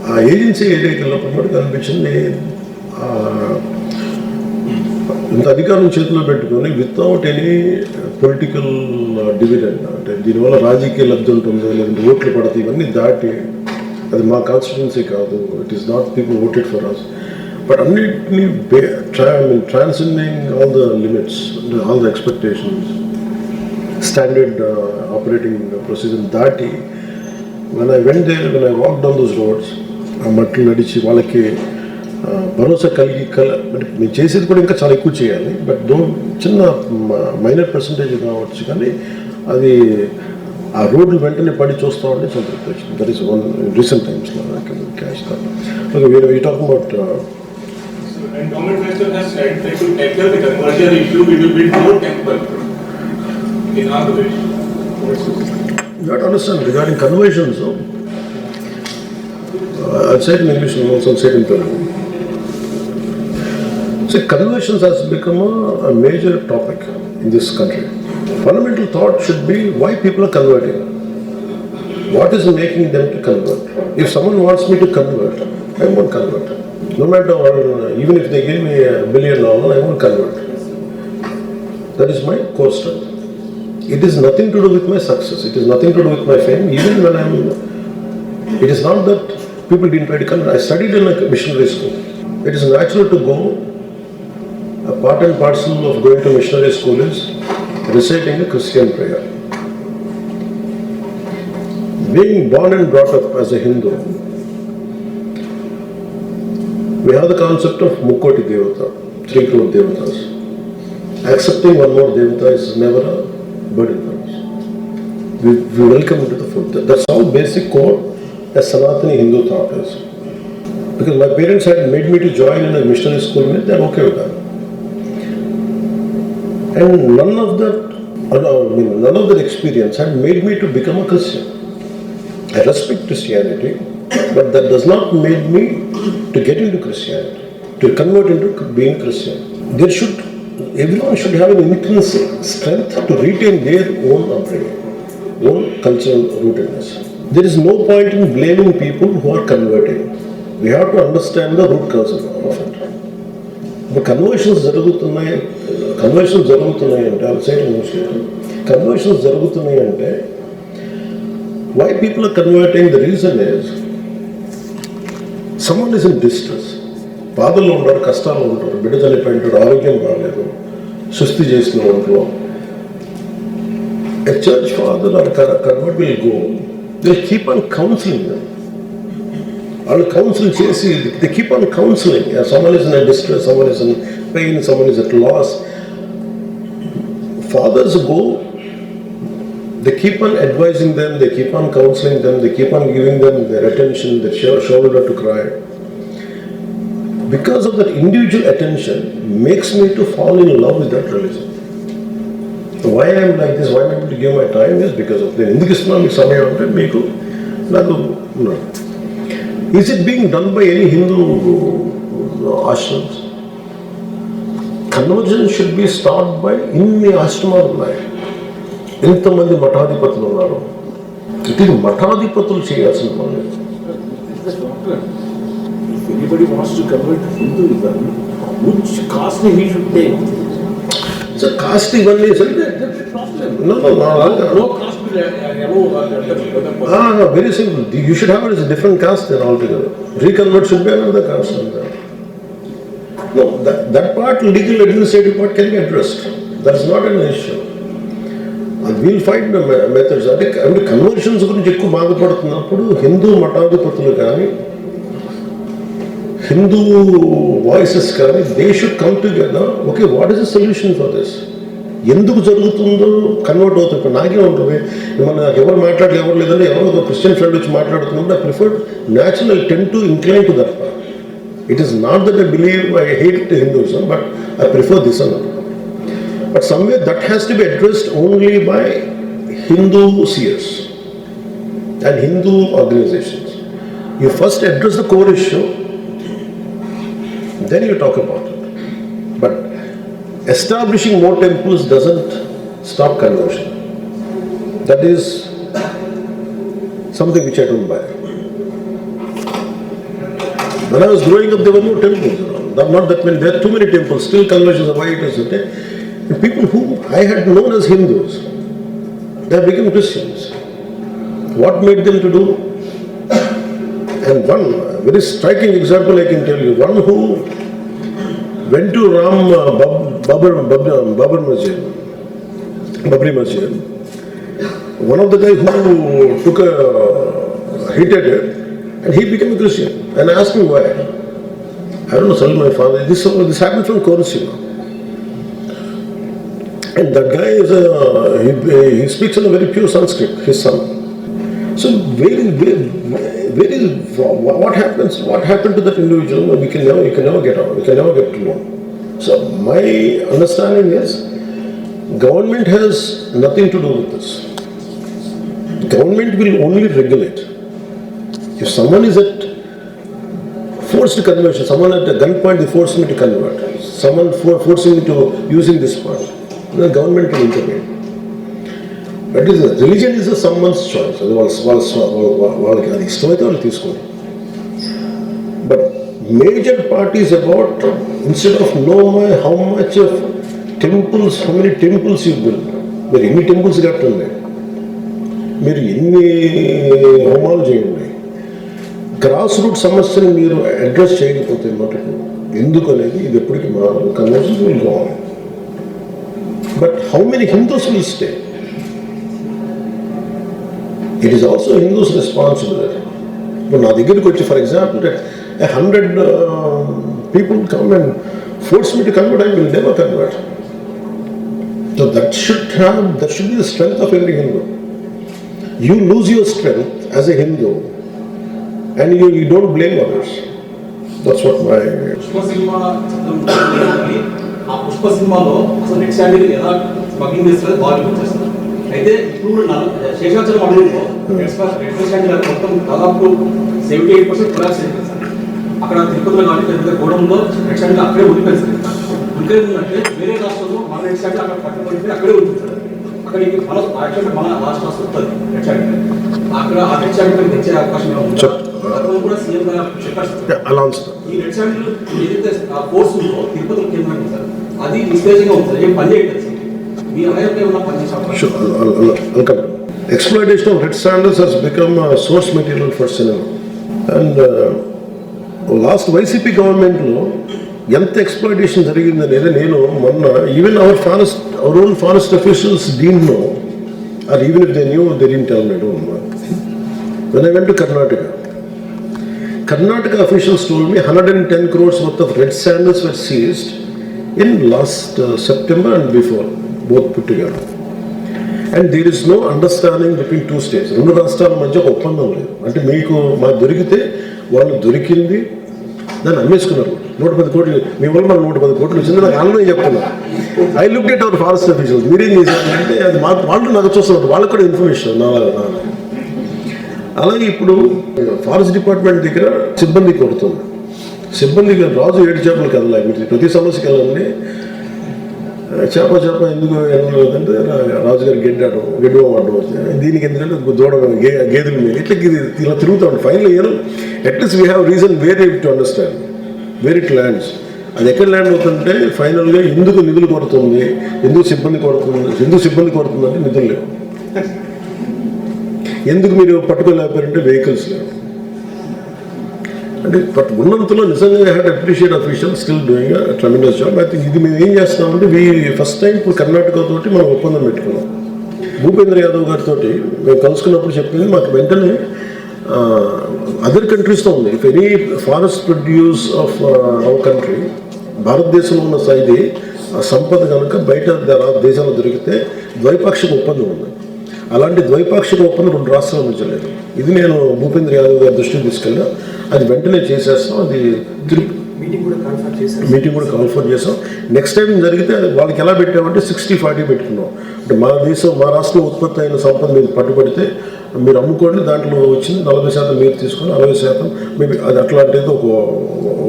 ఆ ఏజెన్సీ ఏరియాకి వెళ్ళినప్పుడు మనకు అనిపించింది ఇంత అధికారం చేతిలో పెట్టుకొని వితౌట్ ఎనీ పొలిటికల్ డివిడెండ్, అంటే దీనివల్ల రాజకీయ లబ్ధి ఉంటుంది లేదంటే ఓట్లు పడతాయి, ఇవన్నీ దాటి అది మా కాన్స్టిట్యున్సీ కాదు, it is not people voted for us, but అన్నిటినీ transcending all the limits, all the expectations, standard operating procedure దాటి when I went there, when I walked down those roads, ఆ మట్లు నడిచి వాళ్ళకి భరోసా కలిగి మేము చేసేది కూడా ఇంకా చాలా ఎక్కువ చేయాలి, బట్ చిన్న మైనర్ పర్సంటేజ్ కావచ్చు, కానీ అది ఆ రోడ్లు వెంటనే పడి చూస్తూ ఉంటే సంతృప్తి వచ్చింది. దట్ ఈస్ వన్ రీసెంట్ టైమ్స్లో cash we talking about. And government minister has said that to tackle the conversion issue, we will build more temple in Andhra Pradesh. You have to understand regarding conversions. I'll say it in English and also say it in Telugu. See, conversions has become a major topic in this country. Fundamental thought should be why people are converting. What is making them to convert? If someone wants me to convert, I won't convert. No matter what, even if they give me $1 billion, I won't convert. That is my core strength. It is nothing to do with my success. It is nothing to do with my fame. Even when it is not that people didn't try to convert. I studied in a missionary school. It is natural to go. A part and parcel of going to missionary school is reciting a Christian prayer. Being born and brought up as a Hindu, we have the concept of Mukoti Devata, 3 crore Devatas. Accepting one more Devata is never a burden for us. We welcome into the fold. That's all basic core as Sanatani Hindu thought is. Because my parents had made me to join in a missionary school, they're okay with that. And none of that experience had made me to become a Christian. I respect Christianity, but that does not make me to get into Christianity, to convert into being Christian. Everyone should have an intrinsic strength to retain their own upbringing, own cultural rootedness. There is no point in blaming people who are converting. We have to understand the root cause of it. But conversions jarugutunnayi ante, I will say it in English. Conversions jarugutunnayi ante, why people are converting, the reason is someone is in distress. బాధల్లో ఉంటారు, కష్టాల్లో ఉంటారు, బిడ్డ చనిపోయి ఉంటారు, ఆరోగ్యం బాగలేదు, సుస్థి చేసిన ఒంట్లో. A church father or a convert will go, they'll keep on counseling them. వాళ్ళు కౌన్సిల్ చేసి, they keep on counseling. Someone is in a distress, someone is in pain, someone is at loss. Fathers go, they keep on advising them, they keep on counseling them, they keep on giving them their attention, their shoulder to cry. Because of that individual attention makes me to fall in love with that religion. So why I am like this, why I am able to give my time is because of that. Is it being done by any Hindu ashrams? Conversion should be started by in the ashrama life. ఎంతమంది మఠాధిపతులు ఉన్నారు, ఇది మఠాధిపతులు చేయాల్సిన పని. If anybody wants to convert to Hinduism, which caste he should take? So caste ఇవన్నీ is no caste will allow. Very simple. You should have it as a different caste then altogether. Reconvert should be another caste. No, that part, legal administrative part can be addressed. That is not an issue. We'll find the methods. అంటే conversions గురించి ఎక్కువ బాధపడుతున్నప్పుడు హిందూ మఠాధిపతులు కానీ Hindu voices కానీ they should come together. Okay, what is the solution for this? ఎందుకు జరుగుతుందో convert అవుతుంది. ఇప్పుడు నాకే ఉంటుంది, మన ఎవరు మాట్లాడలేదు ఎవరు లేదంటే ఎవరో ఒక క్రిస్టియన్ ఫ్రెండ్ వచ్చి మాట్లాడుతున్నప్పుడు I prefer natural tend to incline to that part. It is not that I believe I hate Hinduism, but I prefer this అన్నమాట. But somewhere that has to be addressed only by Hindu seers and Hindu organizations. You first address the core issue, then you talk about it. But establishing more temples doesn't stop conversion. That is something which I don't buy. When I was growing up, there were no temples. Not that many. There are too many temples. Still conversions are why it is. The people whom I had known as Hindus, they have become Christians. What made them to do? And one very striking example I can tell you, one who went to Ram Babri Masjid, one of the guys who took a hit at it, and he became a Christian. And I asked him why. I don't know, tell my father, this happened from Koresima. And that guy is he speaks in a very pure Sanskrit, his son. So what happened to that individual? You can never get out. You can never get to know. So my understanding is, government has nothing to do with this. Government will only regulate. If someone is at forced conversion, someone at a gunpoint, they force me to convert. Someone forcing me to using this part, the government will intervene. That is religion is someone's choice. అది వాళ్ళకి అది ఇష్టమైతే వాళ్ళు తీసుకోండి. But major part is about instead of how much of temples, how many temples you build. మీరు ఎన్ని temples కట్టండి, మీరు ఎన్ని హోమాలు చేయండి, గ్రాస్ రూట్ సమస్యను మీరు అడ్రస్ చేయకపోతే మటుకు ఎందుకు అనేది ఇది ఎప్పటికీ మారదు. Conversion will go on. But how many Hindus will stay? It is also Hindus responsibility. ఇప్పుడు నా దగ్గరికి వచ్చి for example 100 people come and force me to convert, I will never convert. So that should be the strength of every Hindu. You lose your strength as a Hindu and you don't blame others. That's what my... Pushpa cinema ఆ పుష్ప సినిమాలో అసలు next standard ఎలా smuggling చేస్తారు బాలీవుడ్ చేస్తారు. అయితే ఇప్పుడు శేషాచలం అడవుల్లో red standard మొత్తం దాదాపు 78% కొలాప్స్ అయిపోయింది సార్. అక్కడ తిరుపతిలో కాబట్టి గోడంలో రెడ్ స్టాండర్డ్ అక్కడే ఉండిపోయింది. ఉండిపోయిందంటే వేరే రాష్ట్రంలో మన రెడ్ స్టాండర్డ్ అక్కడ పట్టుబడిపోయి అక్కడే ఉండిపోతుంది. అక్కడ యాక్చువల్గా మన రాష్ట్ర రాష్ట్రం వస్తుంది రెడ్ స్టాండర్డ్. అక్కడ ఆ రెడ్ స్టాండర్డ్ తెచ్చే అవకాశం కూడా సీఎం గారు చెప్పారు. ఈ రెడ్ స్టాండర్డ్ ఏదైతే కోర్స్ ఉందో తిరుపతిలో కేంద్రం సార్, అది నిస్తేజంగా ఉంది సార్. ఏం పని చేయట్లేదు సార్. మీ అభిప్రాయం ఏమన్నా పనిచేసే exploitation of red sandals has become a source material for cinema. And last YCP government lo enta exploitation jarigindane nenu monna even our own forest officials didn't know, or even if they knew they didn't tell me. I don't know. When I went to Karnataka officials told me 110 crores worth of red sandals were seized in last September and before, both put together. And there is no understanding between two states. రెండు రాష్ట్రాల మధ్య ఒక ఒప్పందం లేదు. అంటే మీకు మాకు దొరికితే వాళ్ళు దొరికింది దాన్ని అమ్మేసుకున్నారు. 110 కోట్లు మీ వల్ల మనకు 110 కోట్లు వచ్చింది. నాకు ఆనందం చెప్తున్నారు. I look at our forest officials, మీరేం చేశారు అంటే అది వాళ్ళు నాకు చూస్తున్నారు, వాళ్ళకి కూడా ఇన్ఫర్మేషన్ నాలాగా. అలాగే ఇప్పుడు ఫారెస్ట్ డిపార్ట్మెంట్ దగ్గర సిబ్బంది కొడుతుంది. సిబ్బందికి రాజు 7 చేపలు కదలా. మీరు ప్రతి సమస్యకి వెళ్ళండి, చేప ఎందుకు వెళ్ళలేదంటే రాజుగారు గడ్డడం దీనికి ఎందుకంటే దూడ గేదెల మీద ఇట్లా ఇలా తిరుగుతూ ఉంటాం. ఫైనల్ ఏదో at least we have reason where it to understand where it lands. అది ఎక్కడ ల్యాండ్ అవుతుంటే ఫైనల్గా ఎందుకు నిధులు కొడుతుంది, ఎందుకు సిబ్బంది కొడుతుందంటే నిధులు లేవు. ఎందుకు మీరు పట్టుకోలేకపోయారంటే వెహికల్స్ లేవు. అంటే బట్ ఉన్నంతలో నిజంగా had appreciate official still doing tremendous job. I think ఇది మేము ఏం చేస్తామంటే ఫస్ట్ టైం ఇప్పుడు కర్ణాటక తోటి మనం ఒప్పందం పెట్టుకున్నాం. భూపేంద్ర యాదవ్ గారితో మేము కలుసుకున్నప్పుడు చెప్పింది మాకు వెంటనే అదర్ కంట్రీస్తో ఉంది. If any forest produce of our country, భారతదేశంలో ఉన్న సైది సంపద కనుక బయట దేశాల్లో దొరికితే ద్వైపాక్షిక ఒప్పందం ఉంది. అలాంటి ద్వైపాక్షిక ఒప్పందం 2 రాష్ట్రాల మధ్య లేదు. ఇది నేను భూపేంద్ర యాదవ్ గారి దృష్టికి తీసుకెళ్ళా. అది వెంటనే చేసేస్తాం. అది మీటింగ్ కూడా కాన్ఫర్ చేసాం. నెక్స్ట్ టైం జరిగితే వాళ్ళకి ఎలా పెట్టామంటే 60-40 పెట్టుకున్నాం. అంటే మా రాష్ట్రంలో ఉత్పత్తి అయిన సంపద మీరు పట్టుబడితే మీరు అమ్ముకోండి, దాంట్లో వచ్చింది 40% మీరు తీసుకొని 60% మేబీ అది అట్లాంటిది ఒక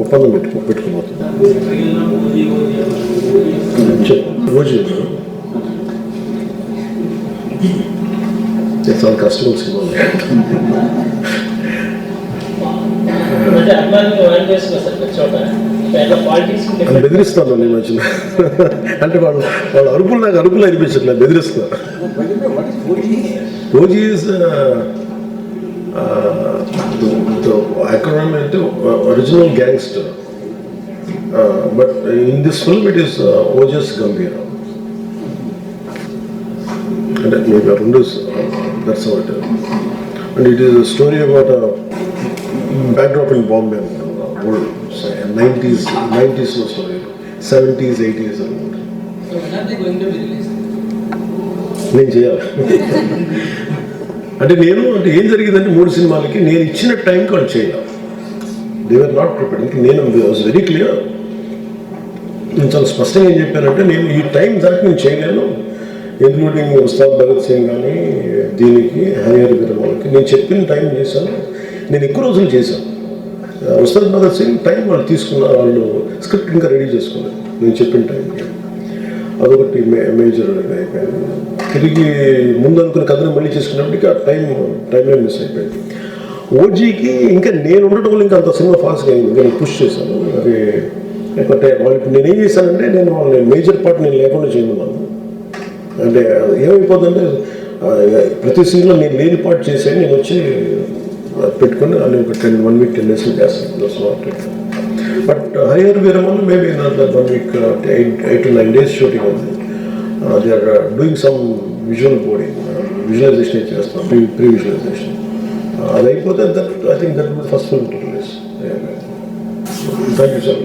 ఒప్పందం పెట్టుకోబోతుంది. చాలా కష్టం సినిమా. బెదిరిస్తాను నేను మధ్యన. అంటే వాళ్ళ అరుపులు నాకు అరుపులు అనిపించట్లేదు, బెదిరిస్తున్నారు. ఓజీ ఈజ్ acronym అంటే original gangster. But in this film it is Ojas Gambheera. అంటే మీకు 2 that's how it is. And it is a story about a backdrop in Bombay, old 90s no story, 70s 80s. So when are they going to be released? నేను చేయాలి. అంటే ఏం జరిగిందంటే 3 సినిమాలకి నేను ఇచ్చిన టైంకి వాళ్ళు చేయాలి. They are not prepared. ఇంకా నేను వాజ్ వెరీ క్లియర్. నేను చాలా స్పష్టంగా ఏం చెప్పానంటే నేను ఈ టైం దాకా నేను చేయలేను, ఇంక్లూడింగ్ ఉస్తాద్ భగత్ సింగ్ కానీ దీనికి హరిహర వీరమలకి నేను చెప్పిన టైం చేశాను. నేను ఎక్కువ రోజులు చేశాను. ఉస్తాద్ భగత్ సింగ్ టైం వాళ్ళు తీసుకున్నారు, వాళ్ళు స్క్రిప్ట్ ఇంకా రెడీ చేసుకున్నారు నేను చెప్పిన టైంకి. అదొకటి మేజర్ అయిపోయింది. తిరిగి ముందు అనుకున్న కథను మళ్ళీ చేసుకున్నప్పటికీ ఆ టైం మిస్ అయిపోయింది. ఓజీకి ఇంకా నేను ఉండటం వల్ల ఇంకా అంత సినిమా ఫాస్ట్గా అయింది. ఇంకా నేను పుష్ చేశాను. అది లేకపోతే వాళ్ళకి నేనేం చేశానంటే వాళ్ళని మేజర్ పార్ట్ నేను లేకుండా చేయమన్నాను. అంటే ఏమైపోతుందంటే ప్రతి సీన్లో నేను లేని పార్ట్ చేసాను, నేను వచ్చి పెట్టుకుని అది ఒక 1 week 10 days చేస్తాను. బట్ హయ్యర్ వీరమల్ maybe 1 week 8 to 9 days shooting ఉంది. They are doing some visual boarding, visualization చేస్తాం, ప్రీ విజువలైజేషన్. అది అయిపోతే I think that will first film to release. Thank you sir.